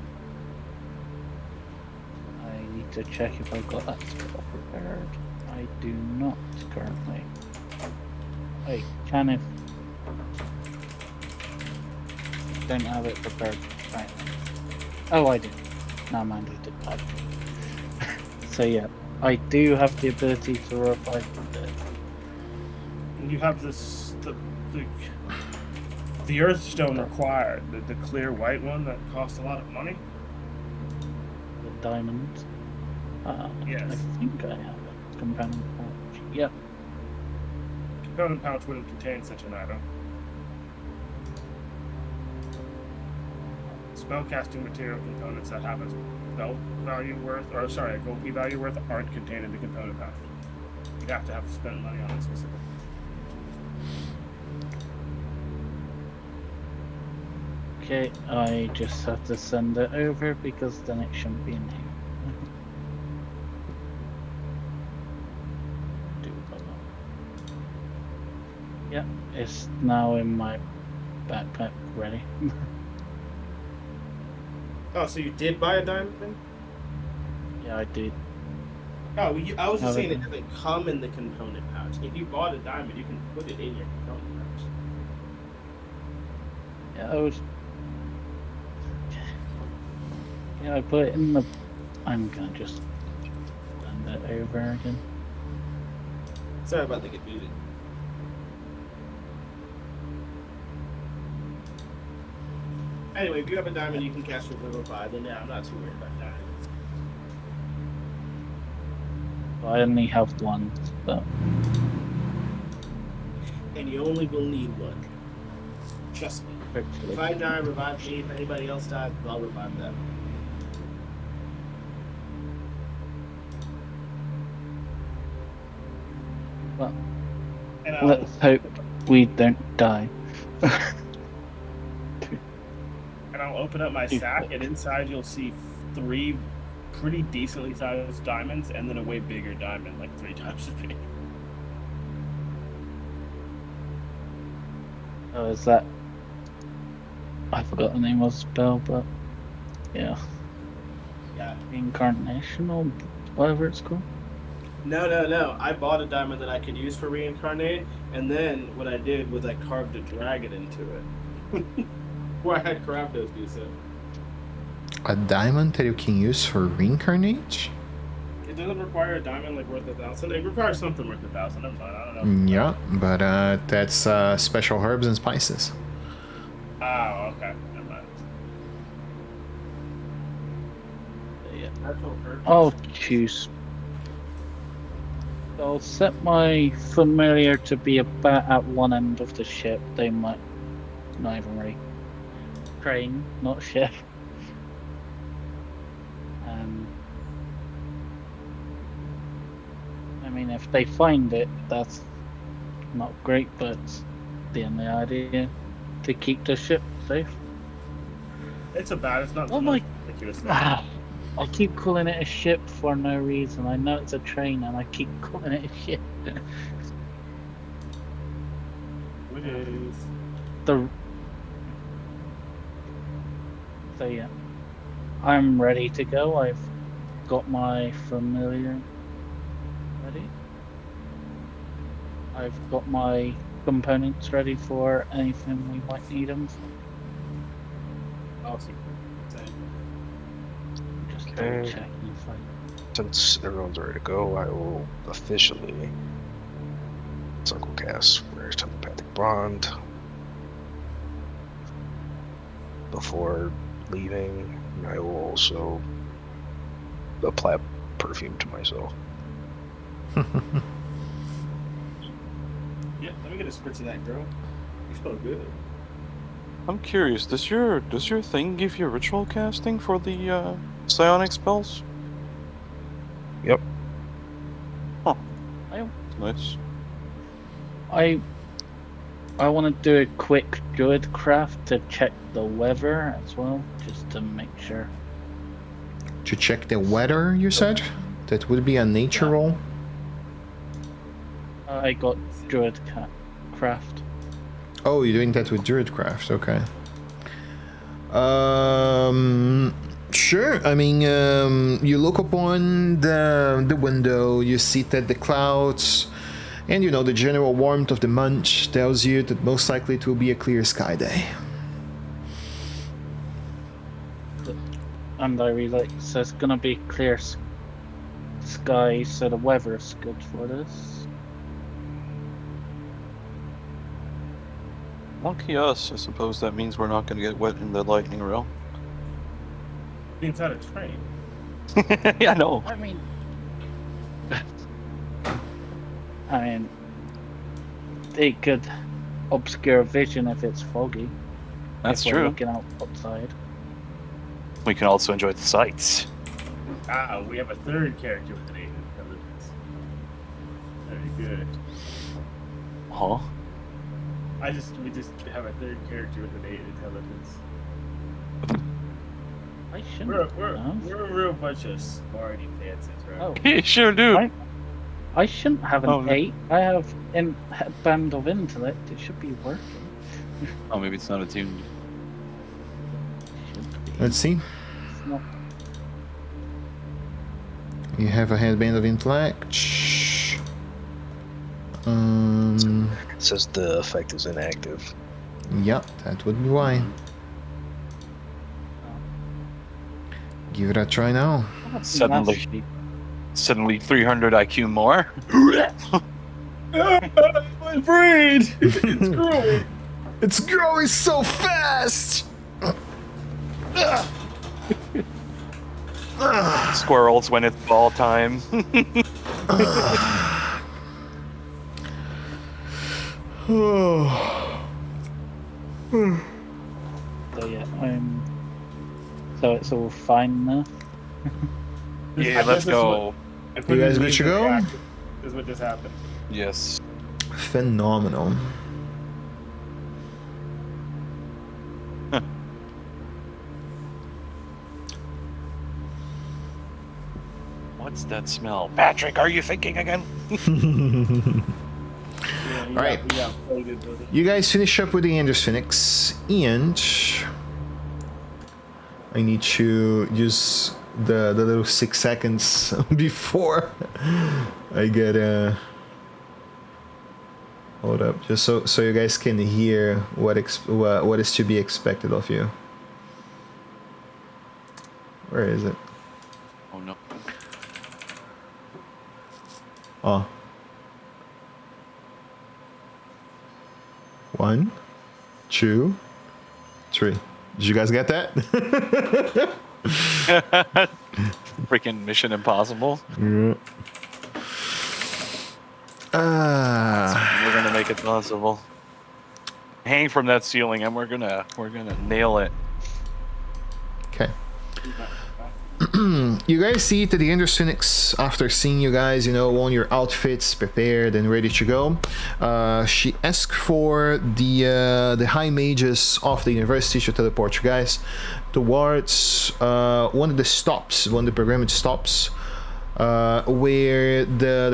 I need to check if I've got that spell prepared. I do not currently. I can if. Don't have it prepared right now. Oh, I do. No, mind, I did that. So yeah, I do have the ability to revive the dead. And you have this the Earthstone required, the clear white one that costs a lot of money. The diamond. Yes. I think I have it. Companion pouch. Yep. Component pouch wouldn't contain such an item. Spellcasting material components that have a spell value worth, or sorry, a gold P value worth, aren't contained in the component pouch. You'd have to have spent money on it specifically. Okay, I just have to send it over because then it shouldn't be in here. Do that. Yeah, it's now in my backpack ready. Oh, so you did buy a diamond? Yeah, I did. Oh, I was just Have saying it. it doesn't come in the component pouch. If you bought a diamond, you can put it in your component pouch. Yeah, I was. Yeah, I put it in the. I'm gonna just send it over again. Sorry about the confusion. Anyway, if you have a diamond, you can cast with level 5, then yeah, I'm not too worried about that. I only have one, so. And you only will need one. Trust me. Hopefully. If I die, revive me. If anybody else dies, I'll revive them. Well, And I'll, let's hope we don't die. and I'll open up my sack, and inside you'll see 3 pretty decently sized diamonds, and then a way bigger diamond, like 3 times as big. Oh, is that? I forgot the name of the spell, but yeah, Yeah. Incarnation or whatever it's called. No. I bought a diamond that I could use for reincarnate, and then what I did was I carved a dragon into it. Or I had Kravdos do so. A diamond that you can use for reincarnate? It doesn't require a diamond like worth 1,000. It requires something worth 1,000. I'm fine. I don't know. Yeah, but that's special herbs and spices. Oh, okay. Never mind. Yeah. Actual herbs. I'll choose. I'll set my familiar to be about at one end of the ship. They might not even really train, not ship. I mean, if they find it, that's not great, but it's the only idea to keep the ship safe. It's about. It's not. Oh my! Ridiculous. I keep calling it a ship for no reason. I know it's a train, and I keep calling it a ship. It is. So yeah, I'm ready to go. I've got my familiar ready. I've got my components ready for anything we might need them for. Awesome. Same. Just double Okay. checking if I. Since everyone's ready to go, I will officially circle cast Rare's telepathic bond before leaving. I will also apply perfume to myself. Yeah, let me get a spritz of that, girl. You smell good. I'm curious. Does your thing give you ritual casting for the psionic spells? Yep. Huh. I Nice. I want to do a quick druid craft to check the weather as well, just to make sure. To check the weather, you said? That would be a nature roll. I got druid craft. Oh, you're doing that with Druidcraft, okay. Sure. I mean, you look upon the window, you see that the clouds, and you know the general warmth of the month tells you that most likely it will be a clear sky day. And I really so it's gonna be clear sky, so the weather's good for this. Lucky us. I suppose that means we're not going to get wet in the lightning realm. Inside a train. Yeah, I know. I mean, it could obscure vision if it's foggy. That's if we're true. Looking outside. We can also enjoy the sights. We have a third character with an 8 intelligence. Very good. Huh? We just have a third character with an 8 intelligence. I shouldn't. We're have. a real bunch of smarty pantses, right? Oh, You sure do. I shouldn't have an Oh, no. 8. I have a band of intellect. It should be working. Oh, maybe it's not attuned. Should be. Let's see. It's not. You have a headband of intellect. It says the effect is inactive. Yeah, that would be why. Give it a try now. I think Suddenly. that should be- Suddenly 300 IQ more. My brain! It's growing! It's growing so fast! Squirrels when it's fall time. So yeah, So it's all fine now. Yeah, let's go. You guys good to go? This is what just happened. Yes. Phenomenal. What's that smell? Patrick, are you thinking again? Yeah, Alright. We got plated with it. You guys finish up with the Anders Phoenix, and I need to use the little 6 seconds before I get hold up, just so you guys can hear what is to be expected of you. Where is it? Oh no. Oh. 1, 2, 3. Did you guys get that? Freaking Mission Impossible. Yeah. We're gonna make it possible. Hang from that ceiling, and we're gonna nail it. Okay. You guys see that the Anders Phoenix, after seeing you guys, on your outfits prepared and ready to go, she asked for the high mages of the university to teleport you guys towards one of the stops, one of the programmed stops, where the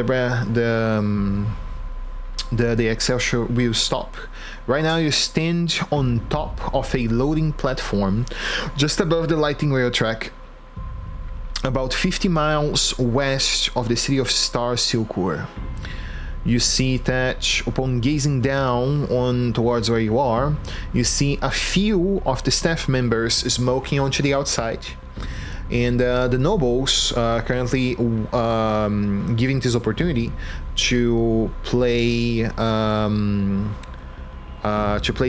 Excelsior will stop. Right now you stand on top of a loading platform just above the lighting rail track, about 50 miles west of the city of Star Silkur. You see that upon gazing down towards where you are, you see a few of the staff members smoking onto the outside. And the nobles currently giving this opportunity to play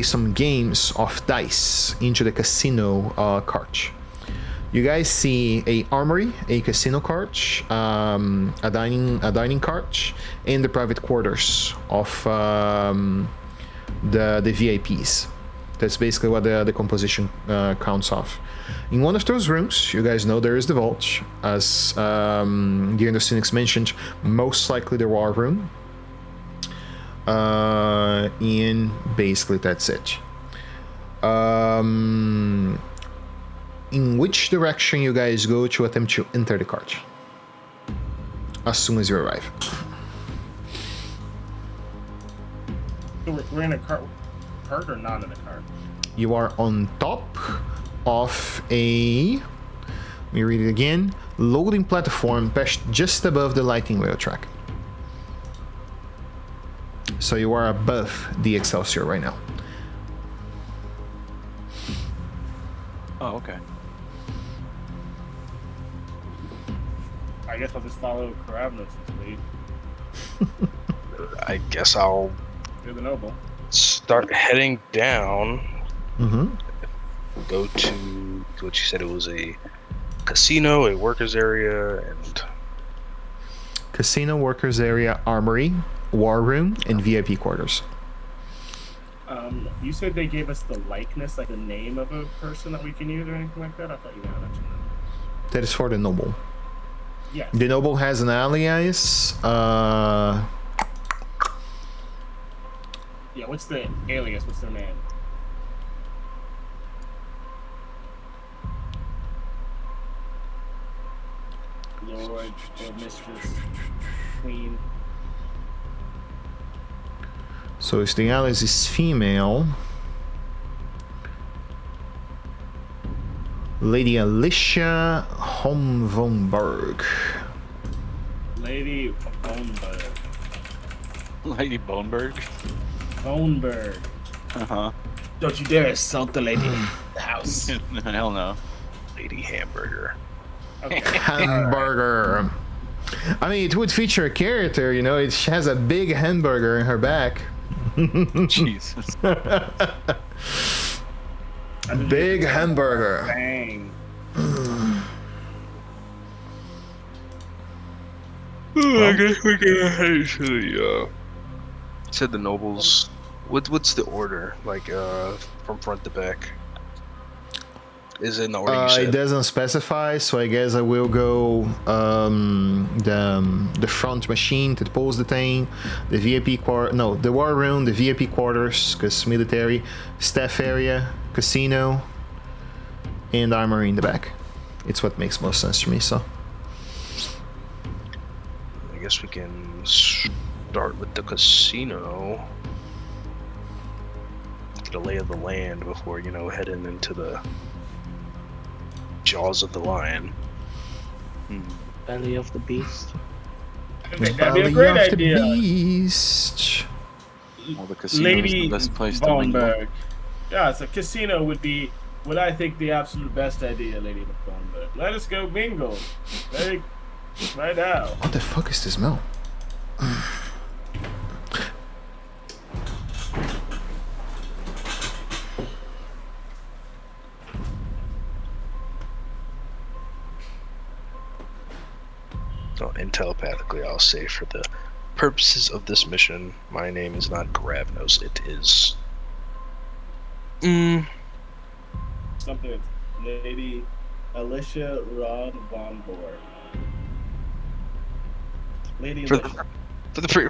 some games of dice into the casino cart. You guys see a armory, a casino cart, a dining cart, and the private quarters of the VIPs. That's basically what the composition counts off. In one of those rooms, you guys know there is the vault, as Gear the Phoenix mentioned, most likely the war room. And basically that's it. In which direction you guys go to attempt to enter the cart? As soon as you arrive. We're in a cart or not in a cart? You are on top of a, let me read it again, loading platform perched just above the lighting rail track. So you are above the Excelsior right now. Oh, okay. I guess I'll just follow Karavnos' lead. I guess I'll You're the noble. start heading down. Mm-hmm. Go to what you said it was a casino, a workers area, and Casino, workers area, armory, war room, and VIP quarters. You said they gave us the likeness, like the name of a person that we can use or anything like that? I thought you had mentioned that. That is for the noble. Yes. The noble has an alias. Yeah, what's the alias? What's their name? Lord or Mistress, Queen. So if the alias is female, Lady Alicia Homvonberg. Lady Boneberg. Lady Boneberg. Boneberg. Uh-huh. Don't you dare insult the lady in the house. Hell no. Lady Hamburger. Okay. Hamburger. I mean, it would feature a character, you know, it has a big hamburger in her back. Jesus. Big hamburger. Bang. I guess we can head to the. Said the nobles. What's the order? Like from front to back. Is it in the order you said? It doesn't specify, so I guess I will go the front machine that pulls the thing, the VIP the war room, the VIP quarters, because military, staff area, casino, and armory in the back. It's what makes most sense to me. So I guess we can start with the casino. Get a lay of the land before heading into the jaws of the lion. Belly of the beast. That'd be a Belly great of the idea. beast. Well, the casino Lady is the best place to mingle. Boneberg. Yeah, so casino would be what I think the absolute best idea, Lady Boneberg. Let us go mingle. Right now. What the fuck is this smell? Oh, and telepathically, I'll say for the purposes of this mission, my name is not Gravnos. It is. Something that's Lady Alicia Rod Von Borg. Lady For Alicia.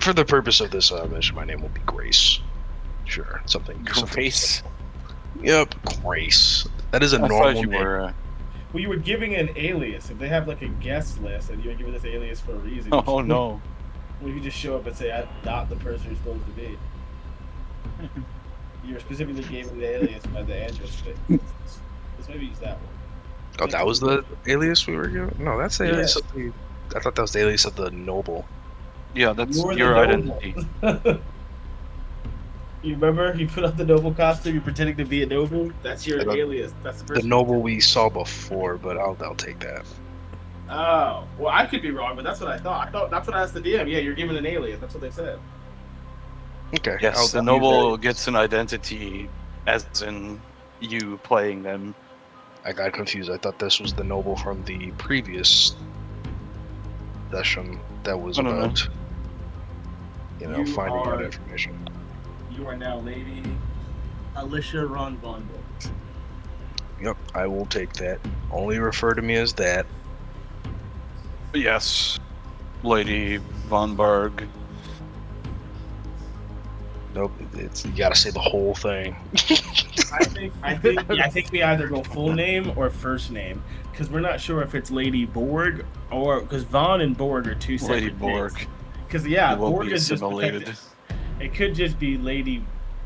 for the purpose of this mission, my name will be Grace. Sure, something. Grace. Yep, Grace. That is a I normal thought you name. were. Well, you were giving an alias. If they have like a guest list and you're giving this alias for a reason. Oh no. Well, you could just show up and say, I'm not the person you're supposed to be. You're specifically given the alias by the address. Let's maybe use that one. Oh, that was the alias we were given? No, that's the alias Yes. of the. I thought that was the alias of the noble. Yeah, that's You're the your noble. identity. You remember? You put on the noble costume. You're pretending to be a noble. That's your alias. That's the The person. noble we saw before, but I'll take that. Oh, well, I could be wrong, but that's what I thought. I thought that's what I asked the DM. Yeah, you're given an alias. That's what they said. Okay. Yes, the I'll use noble gets an identity, as in you playing them. I got confused. I thought this was the noble from the previous session that was No. about, You finding out are- information. You are now Lady Alicia Ron Von. Yep, I will take that. Only refer to me as that. Yes, Lady Von Berg. Nope, you gotta say the whole thing. I think we either go full name or first name because we're not sure if it's Lady Borg or because Von and Borg are two separate Lady Borg. Because You will Borg be is just assimilated. it could just be Lady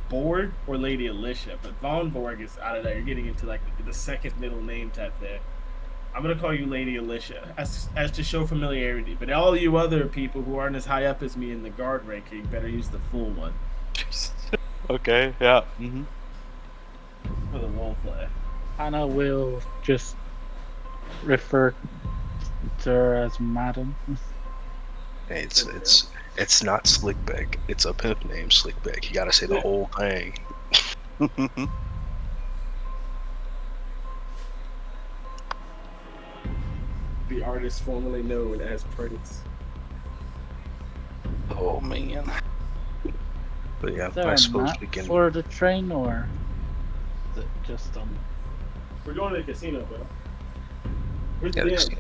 Borg or Lady Alicia, but Von Borg is I don't know. You're getting into like the second middle name type there. I'm gonna call you Lady Alicia as to show familiarity. But all you other people who aren't as high up as me in the guard ranking better use the full one Okay, yeah. Mm-hmm. for the role play. Hannah will just refer to her as Madam. Hey, it's not Slickback. It's a pimp named Slickback. You gotta say the whole thing. The artist formerly known as Prince. Oh man. But yeah, Is there I a suppose map we can. for the train, or is it just We're going to the casino, bro. Where's Yeah, the the DM?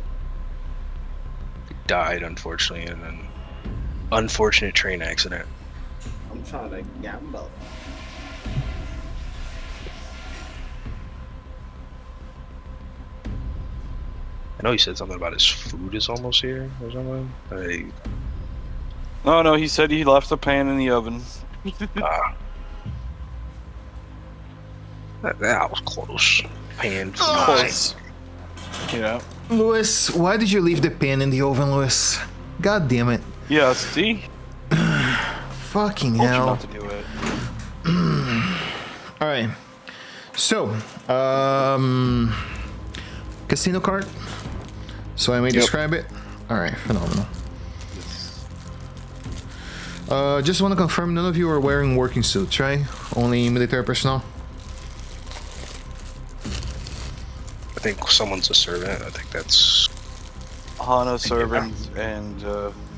died unfortunately in an unfortunate train accident. I'm trying to gamble. I know he said something about his food is almost here or something. No, he said he left the pan in the oven. That was close. Pan. Close. Yeah. Lewis, why did you leave the pan in the oven, Lewis? God damn it. Yeah, see? Fucking Told you hell. not to do it. Alright. So, casino card. So I may describe it. Alright, phenomenal. Just want to confirm none of you are wearing working suits, right? Only military personnel? I think someone's a servant. I think that's. Hana servant, and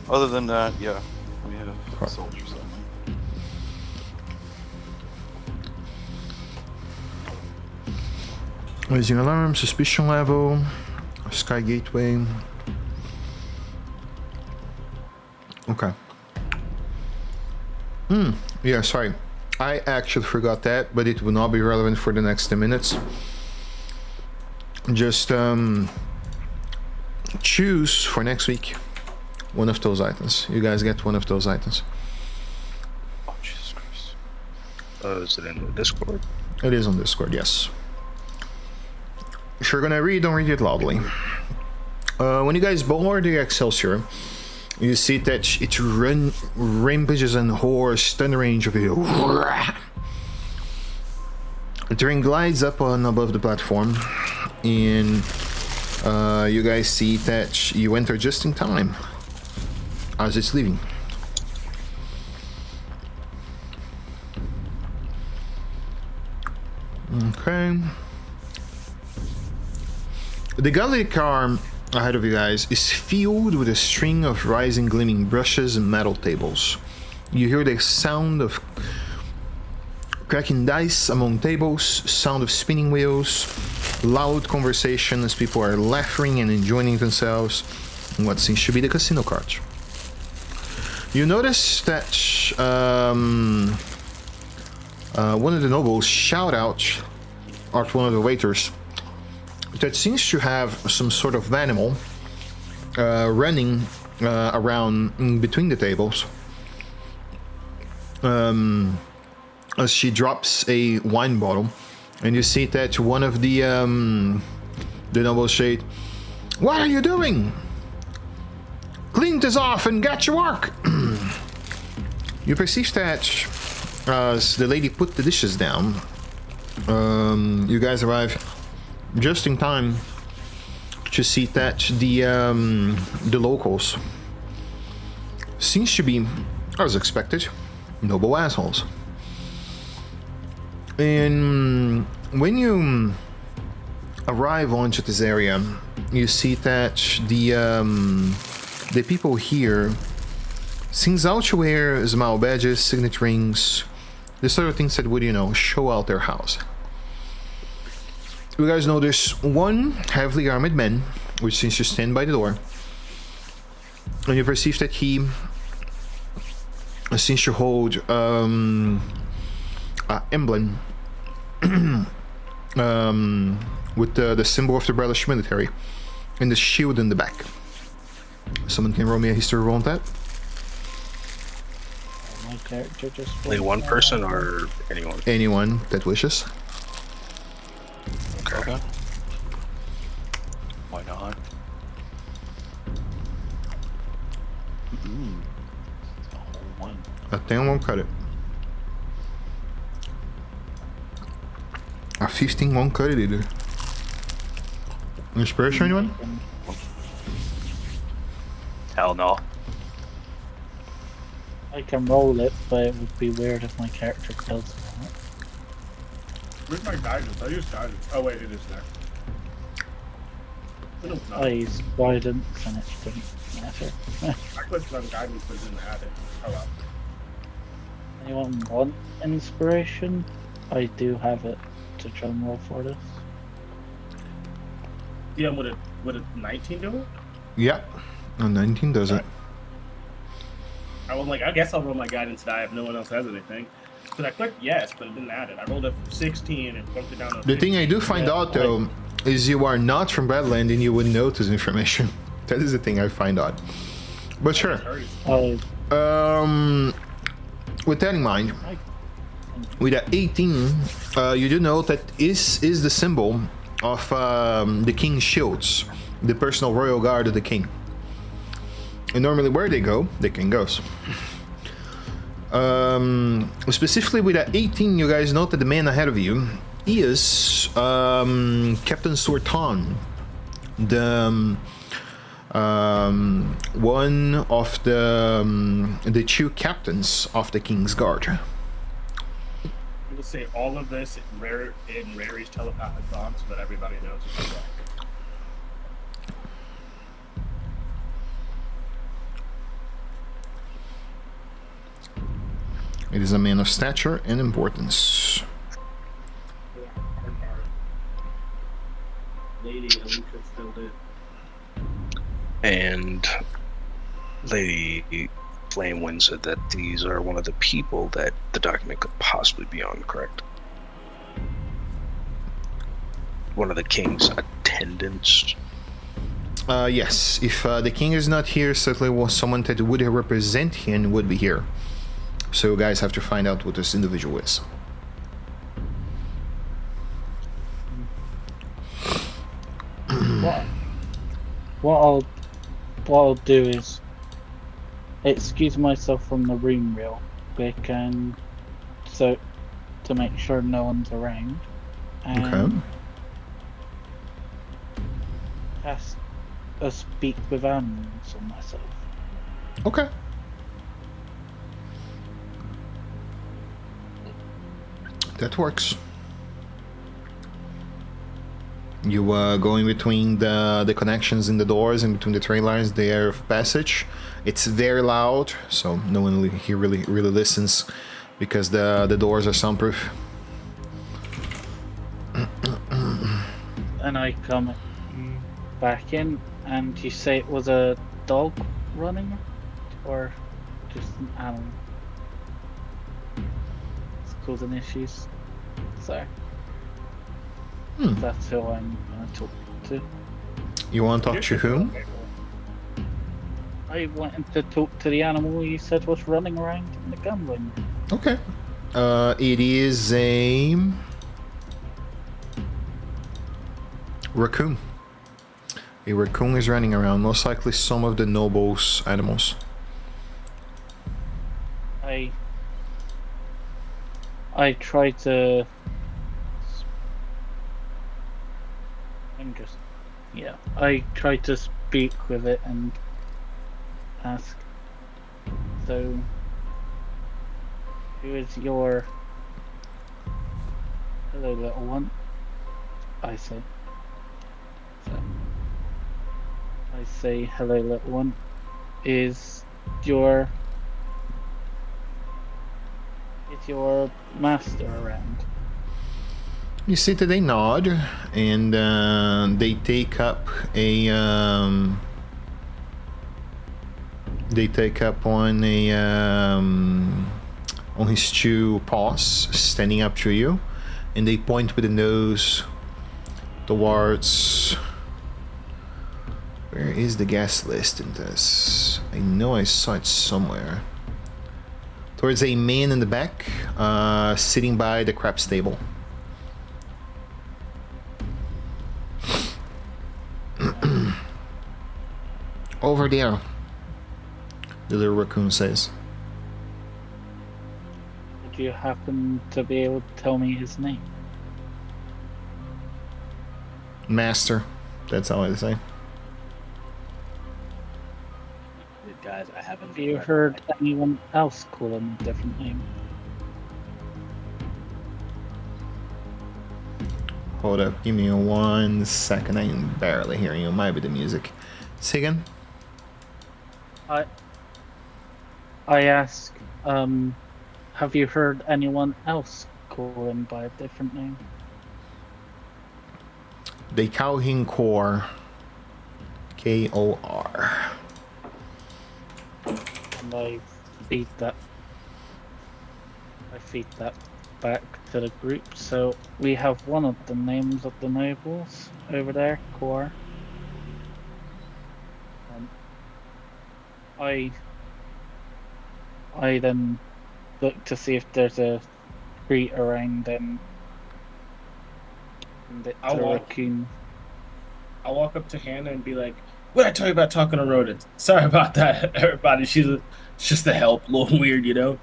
other than that, yeah, we have soldiers only. Raising alarm, suspicion level, sky gateway. Okay. Yeah, sorry. I actually forgot that, but it will not be relevant for the next 10 minutes. Just choose for next week one of those items. You guys get one of those items. Oh, Jesus Christ. Is it in the Discord? It is on Discord, yes. If you're gonna read, don't read it loudly. When you guys board the Excelsior, you see that it rampages and whores stun range of you. The train glides up on above the platform, and you guys see that you enter just in time as it's leaving. Okay. The galley car ahead of you guys is filled with a string of rising gleaming brushes and metal tables. You hear the sound of cracking dice among tables, sound of spinning wheels, loud conversation as people are laughing and enjoying themselves in what seems to be the casino cart. You notice that one of the nobles shout out at one of the waiters that seems to have some sort of animal running around in between the tables. As she drops a wine bottle, and you see that one of the nobles say, "What are you doing? Clean this off and get to work." You perceive that as the lady put the dishes down, you guys arrive just in time to see that the locals seems to be, as expected, noble assholes. And when you arrive onto this area, you see that the people here seems out to wear small badges, signet rings, the sort of things that would, you know, show out their house. You guys notice one heavily armored man, which seems to stand by the door, and you perceive that he seems to hold an emblem with the symbol of the British military and the shield in the back. Someone can roll me a history roll on that. My character just. Only one person or anyone? Anyone that wishes. Okay. Why not? A whole one. A 10 won't cut it. A 15 won't cut it either. Inspiration, anyone? Hell no. I can roll it, but it would be weird if my character kills it. Where's my guidance? I use guidance. Oh wait, it is there. No, it's not. I use guidance and it doesn't matter. I clicked on guidance but didn't add it. Oh well. Anyone want inspiration? I do have it to try and roll for this. Yeah, would a 19 do it? Yeah. A 19 does it. I was like, I guess I'll roll my guidance die if no one else has anything. So I clicked yes, but it didn't add it. I rolled a 16 and bumped it down to The thing I do find out though is you are not from Badland and you would notice information. That is the thing I find out. But sure. Oh, With that in mind, with that 18, you do know that is the symbol of the king's shields, the personal royal guard of the king. And normally where they go, the king goes. Specifically with that 18, you guys note that the man ahead of you is Captain Sortan, the one of the two captains of the King's Guard. We'll say all of this in Rary's telepathic thoughts, so that everybody knows it's correct. It is a man of stature and importance. Lady Alicia still did. And Lady Flamewind said that these are one of the people that the document could possibly be on, correct? One of the king's attendants. Yes, if the king is not here, certainly someone that would represent him would be here. So you guys have to find out what this individual is. what I'll do is excuse myself from the room real quick and so to make sure no one's around. And Okay. cast a speak with animals on myself. Okay. That works. You go in between the connections in the doors, in between the train lines, the air of passage. It's very loud, so no one here really listens because the doors are soundproof. And I come back in, and you say it was a dog running, or just an animal? It's causing issues. So that's who I'm gonna talk to. You want to talk to whom? I wanted to talk to the animal you said was running around in the gambling. Okay. It is a raccoon. A raccoon is running around, most likely some of the nobles' animals. I I try to. I try to speak with it and ask. So, who is your. Hello, little one? I say. So, I say, hello, little one. Is your master around? You see that they nod, and they take up a on his two paws, standing up to you, and they point with the nose towards. Where is the guest list in this? I know I saw it somewhere. Towards a man in the back, sitting by the crab stable. Over there, the little raccoon says. Would you happen to be able to tell me his name? Master, that's all I say. Guys, I haven't. Have you heard anyone else call him a different name? Hold up, give me 1 second. I'm barely hearing you. It might be the music. Say again. I ask, have you heard anyone else call him by a different name? They call him Kor. K-O-R. And I feed that back to the group. So we have one of the names of the nobles over there, Kor. I then look to see if there's a street around them. And it's a raccoon. I'll walk up to Hannah and be like, "What did I tell you about talking to rodents? Sorry about that, everybody. She's just a help, a little weird, you know."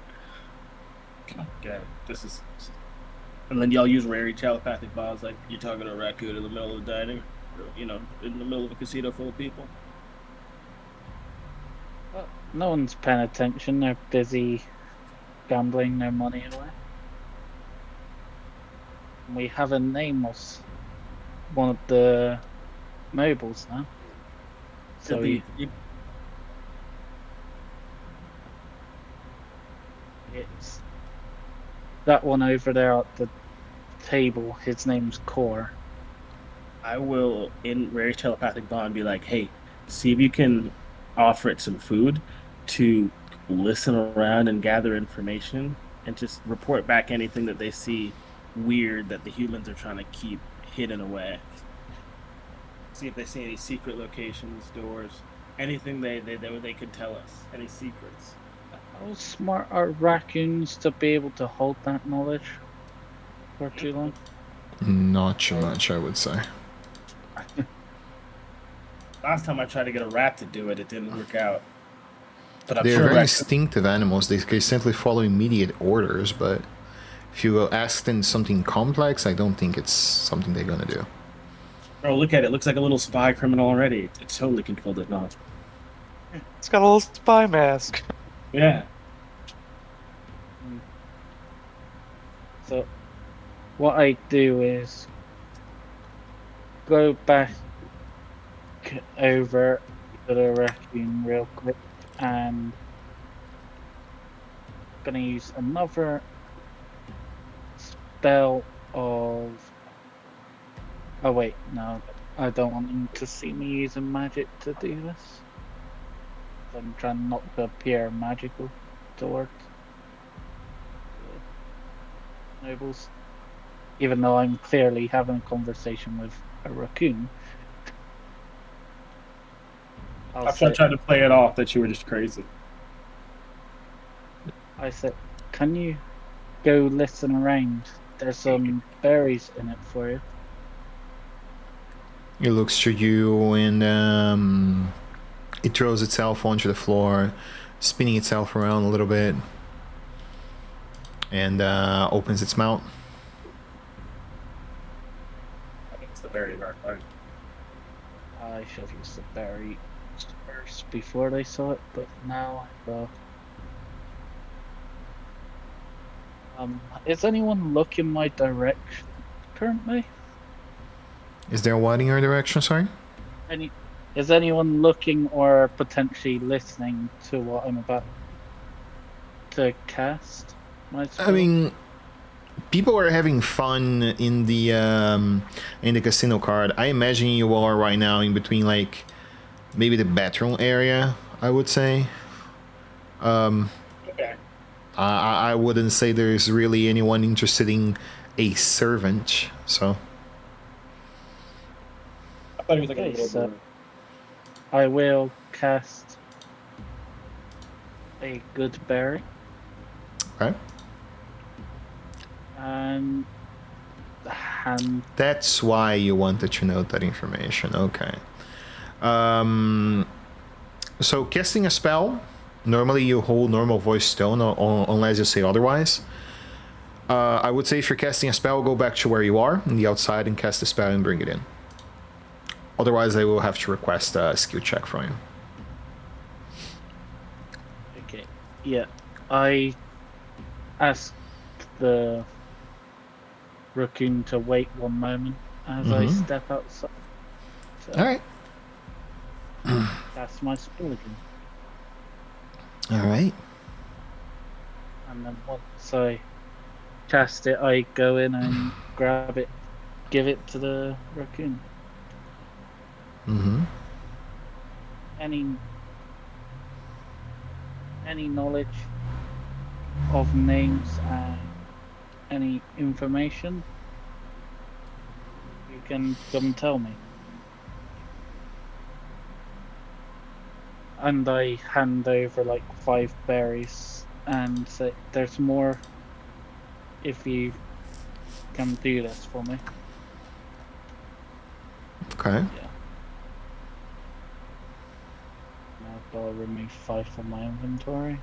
Okay, this is. And then y'all use rare telepathic bombs like you're talking to a raccoon in the middle of the dining, you know, in the middle of a casino full of people. No one's paying attention. They're busy gambling their money away. And we have a name of one of the nobles now. So it's that one over there at the table. His name's Kor. I will, in rare telepathic bond, be like, "Hey, see if you can offer it some food to listen around and gather information and just report back anything that they see weird that the humans are trying to keep hidden away. See if they see any secret locations, doors, anything they could tell us, any secrets." How smart are raccoons to be able to hold that knowledge for too long? Not too much, I would say. Last time I tried to get a rat to do it, it didn't work out. But I'm They're sure very instinctive animals. They simply follow immediate orders, but if you ask them something complex, I don't think it's something they're gonna do. Bro, look at it. Looks like a little spy criminal already. It's totally controlled it not. It's got a little spy mask. Yeah. So, what I do is go back over to the raccoon real quick and gonna use another spell of. Oh wait, no, I don't want them to see me using magic to do this. I'm trying not to appear magical towards the nobles, even though I'm clearly having a conversation with a raccoon. I tried to play it off that you were just crazy. I said, "Can you go listen around? There's some berries in it for you." It looks to you and it throws itself onto the floor, spinning itself around a little bit. and opens its mouth. I think it's the berry dark one. I should have used the berry first before they saw it, but now I thought. Is anyone looking my direction currently? Is there what in your direction? Sorry. Is anyone looking or potentially listening to what I'm about to cast? My spell? I mean, people are having fun in the casino card. I imagine you are right now in between, like, maybe the bedroom area, I would say. Okay. I wouldn't say there's really anyone interested in a servant, so. I thought he was like a Okay, little so boy. I will cast a good berry Okay. and hand. That's why you wanted to know that information. Okay. So casting a spell, normally you hold normal voice tone unless you say otherwise. I would say if you're casting a spell, go back to where you are on the outside and cast the spell and bring it in. Otherwise, I will have to request a skill check from you. Okay, yeah, I asked the raccoon to wait one moment as I step outside. So All right. that's my spell again. All right. And then once I cast it, I go in and grab it, give it to the raccoon. Mm-hmm. Any knowledge of names and any information you can come tell me. And I hand over like 5 berries and say, there's more if you can do this for me. Okay. Yeah. Now I'll remove 5 from my inventory.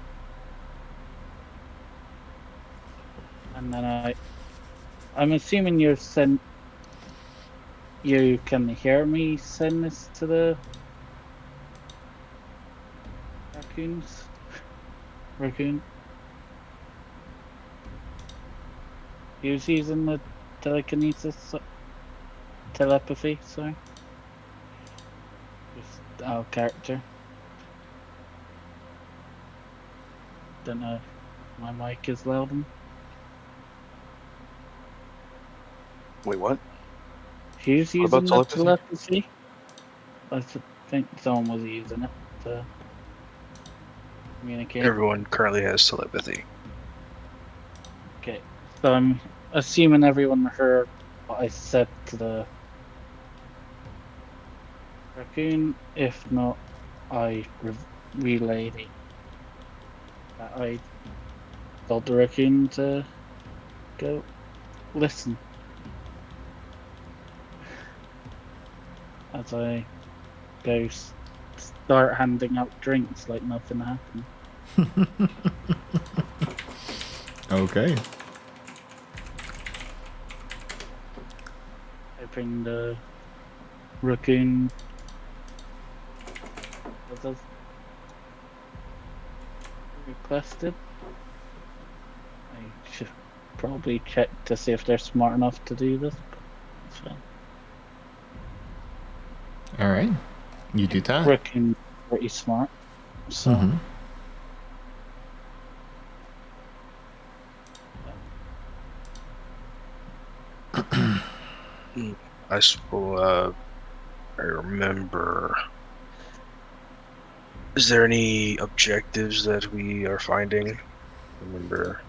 And then I'm assuming you can hear me send this to the raccoon. Who's using the telepathy, sorry. Just our character. Don't know if my mic is loud. Wait, what? Who's using about the telepathy? telepathy? I think someone was using it to communicate. Everyone currently has telepathy. Okay, so I'm assuming everyone heard what I said to the raccoon. If not, I relayed it. That I told the raccoon to go listen. As I go start handing out drinks like nothing happened. Okay. I bring the raccoon as I've requested. I should probably check to see if they're smart enough to do this. But it's fine. All right. You do that. Raccoon's pretty smart. So Mm-hmm. I suppose I remember. Is there any objectives that we are finding? Remember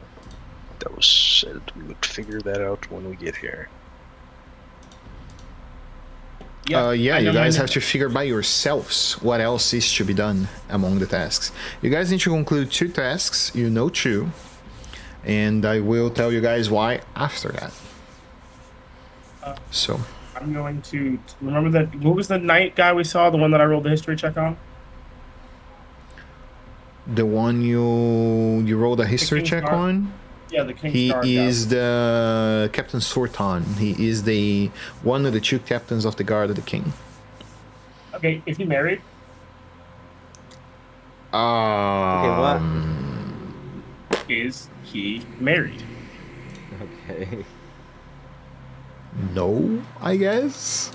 that was said we would figure that out when we get here. I You know guys mine- have to figure by yourselves what else is to be done among the tasks. You guys need to conclude 2 tasks. You know 2. And I will tell you guys why after that. So, I'm going to remember that. What was the knight guy we saw? The one that I rolled the history check on. the one you rolled a history King's check Guard. on? Yeah, the King He Star is the Captain Sorton. He is the one of the 2 captains of the Guard of the King. Okay, is he married? what? Is he married? Okay. No, I guess.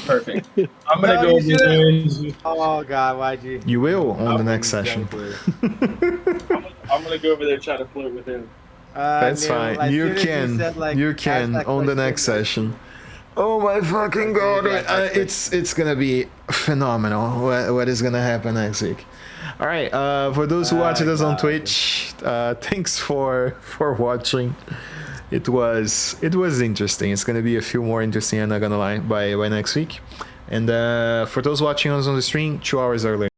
Perfect. I'm gonna No, go you over should've- there. Oh God, why'd you? You will on the next session. I'm gonna go over there and try to flirt with him. That's fine. You can. You can on the next session. Oh my fucking god! It's gonna be phenomenal. What is gonna happen next week? All right. For those who watched us on Twitch, thanks for watching. It was interesting. It's gonna be a few more interesting. I'm not gonna lie by next week. And for those watching us on the stream, 2 hours earlier.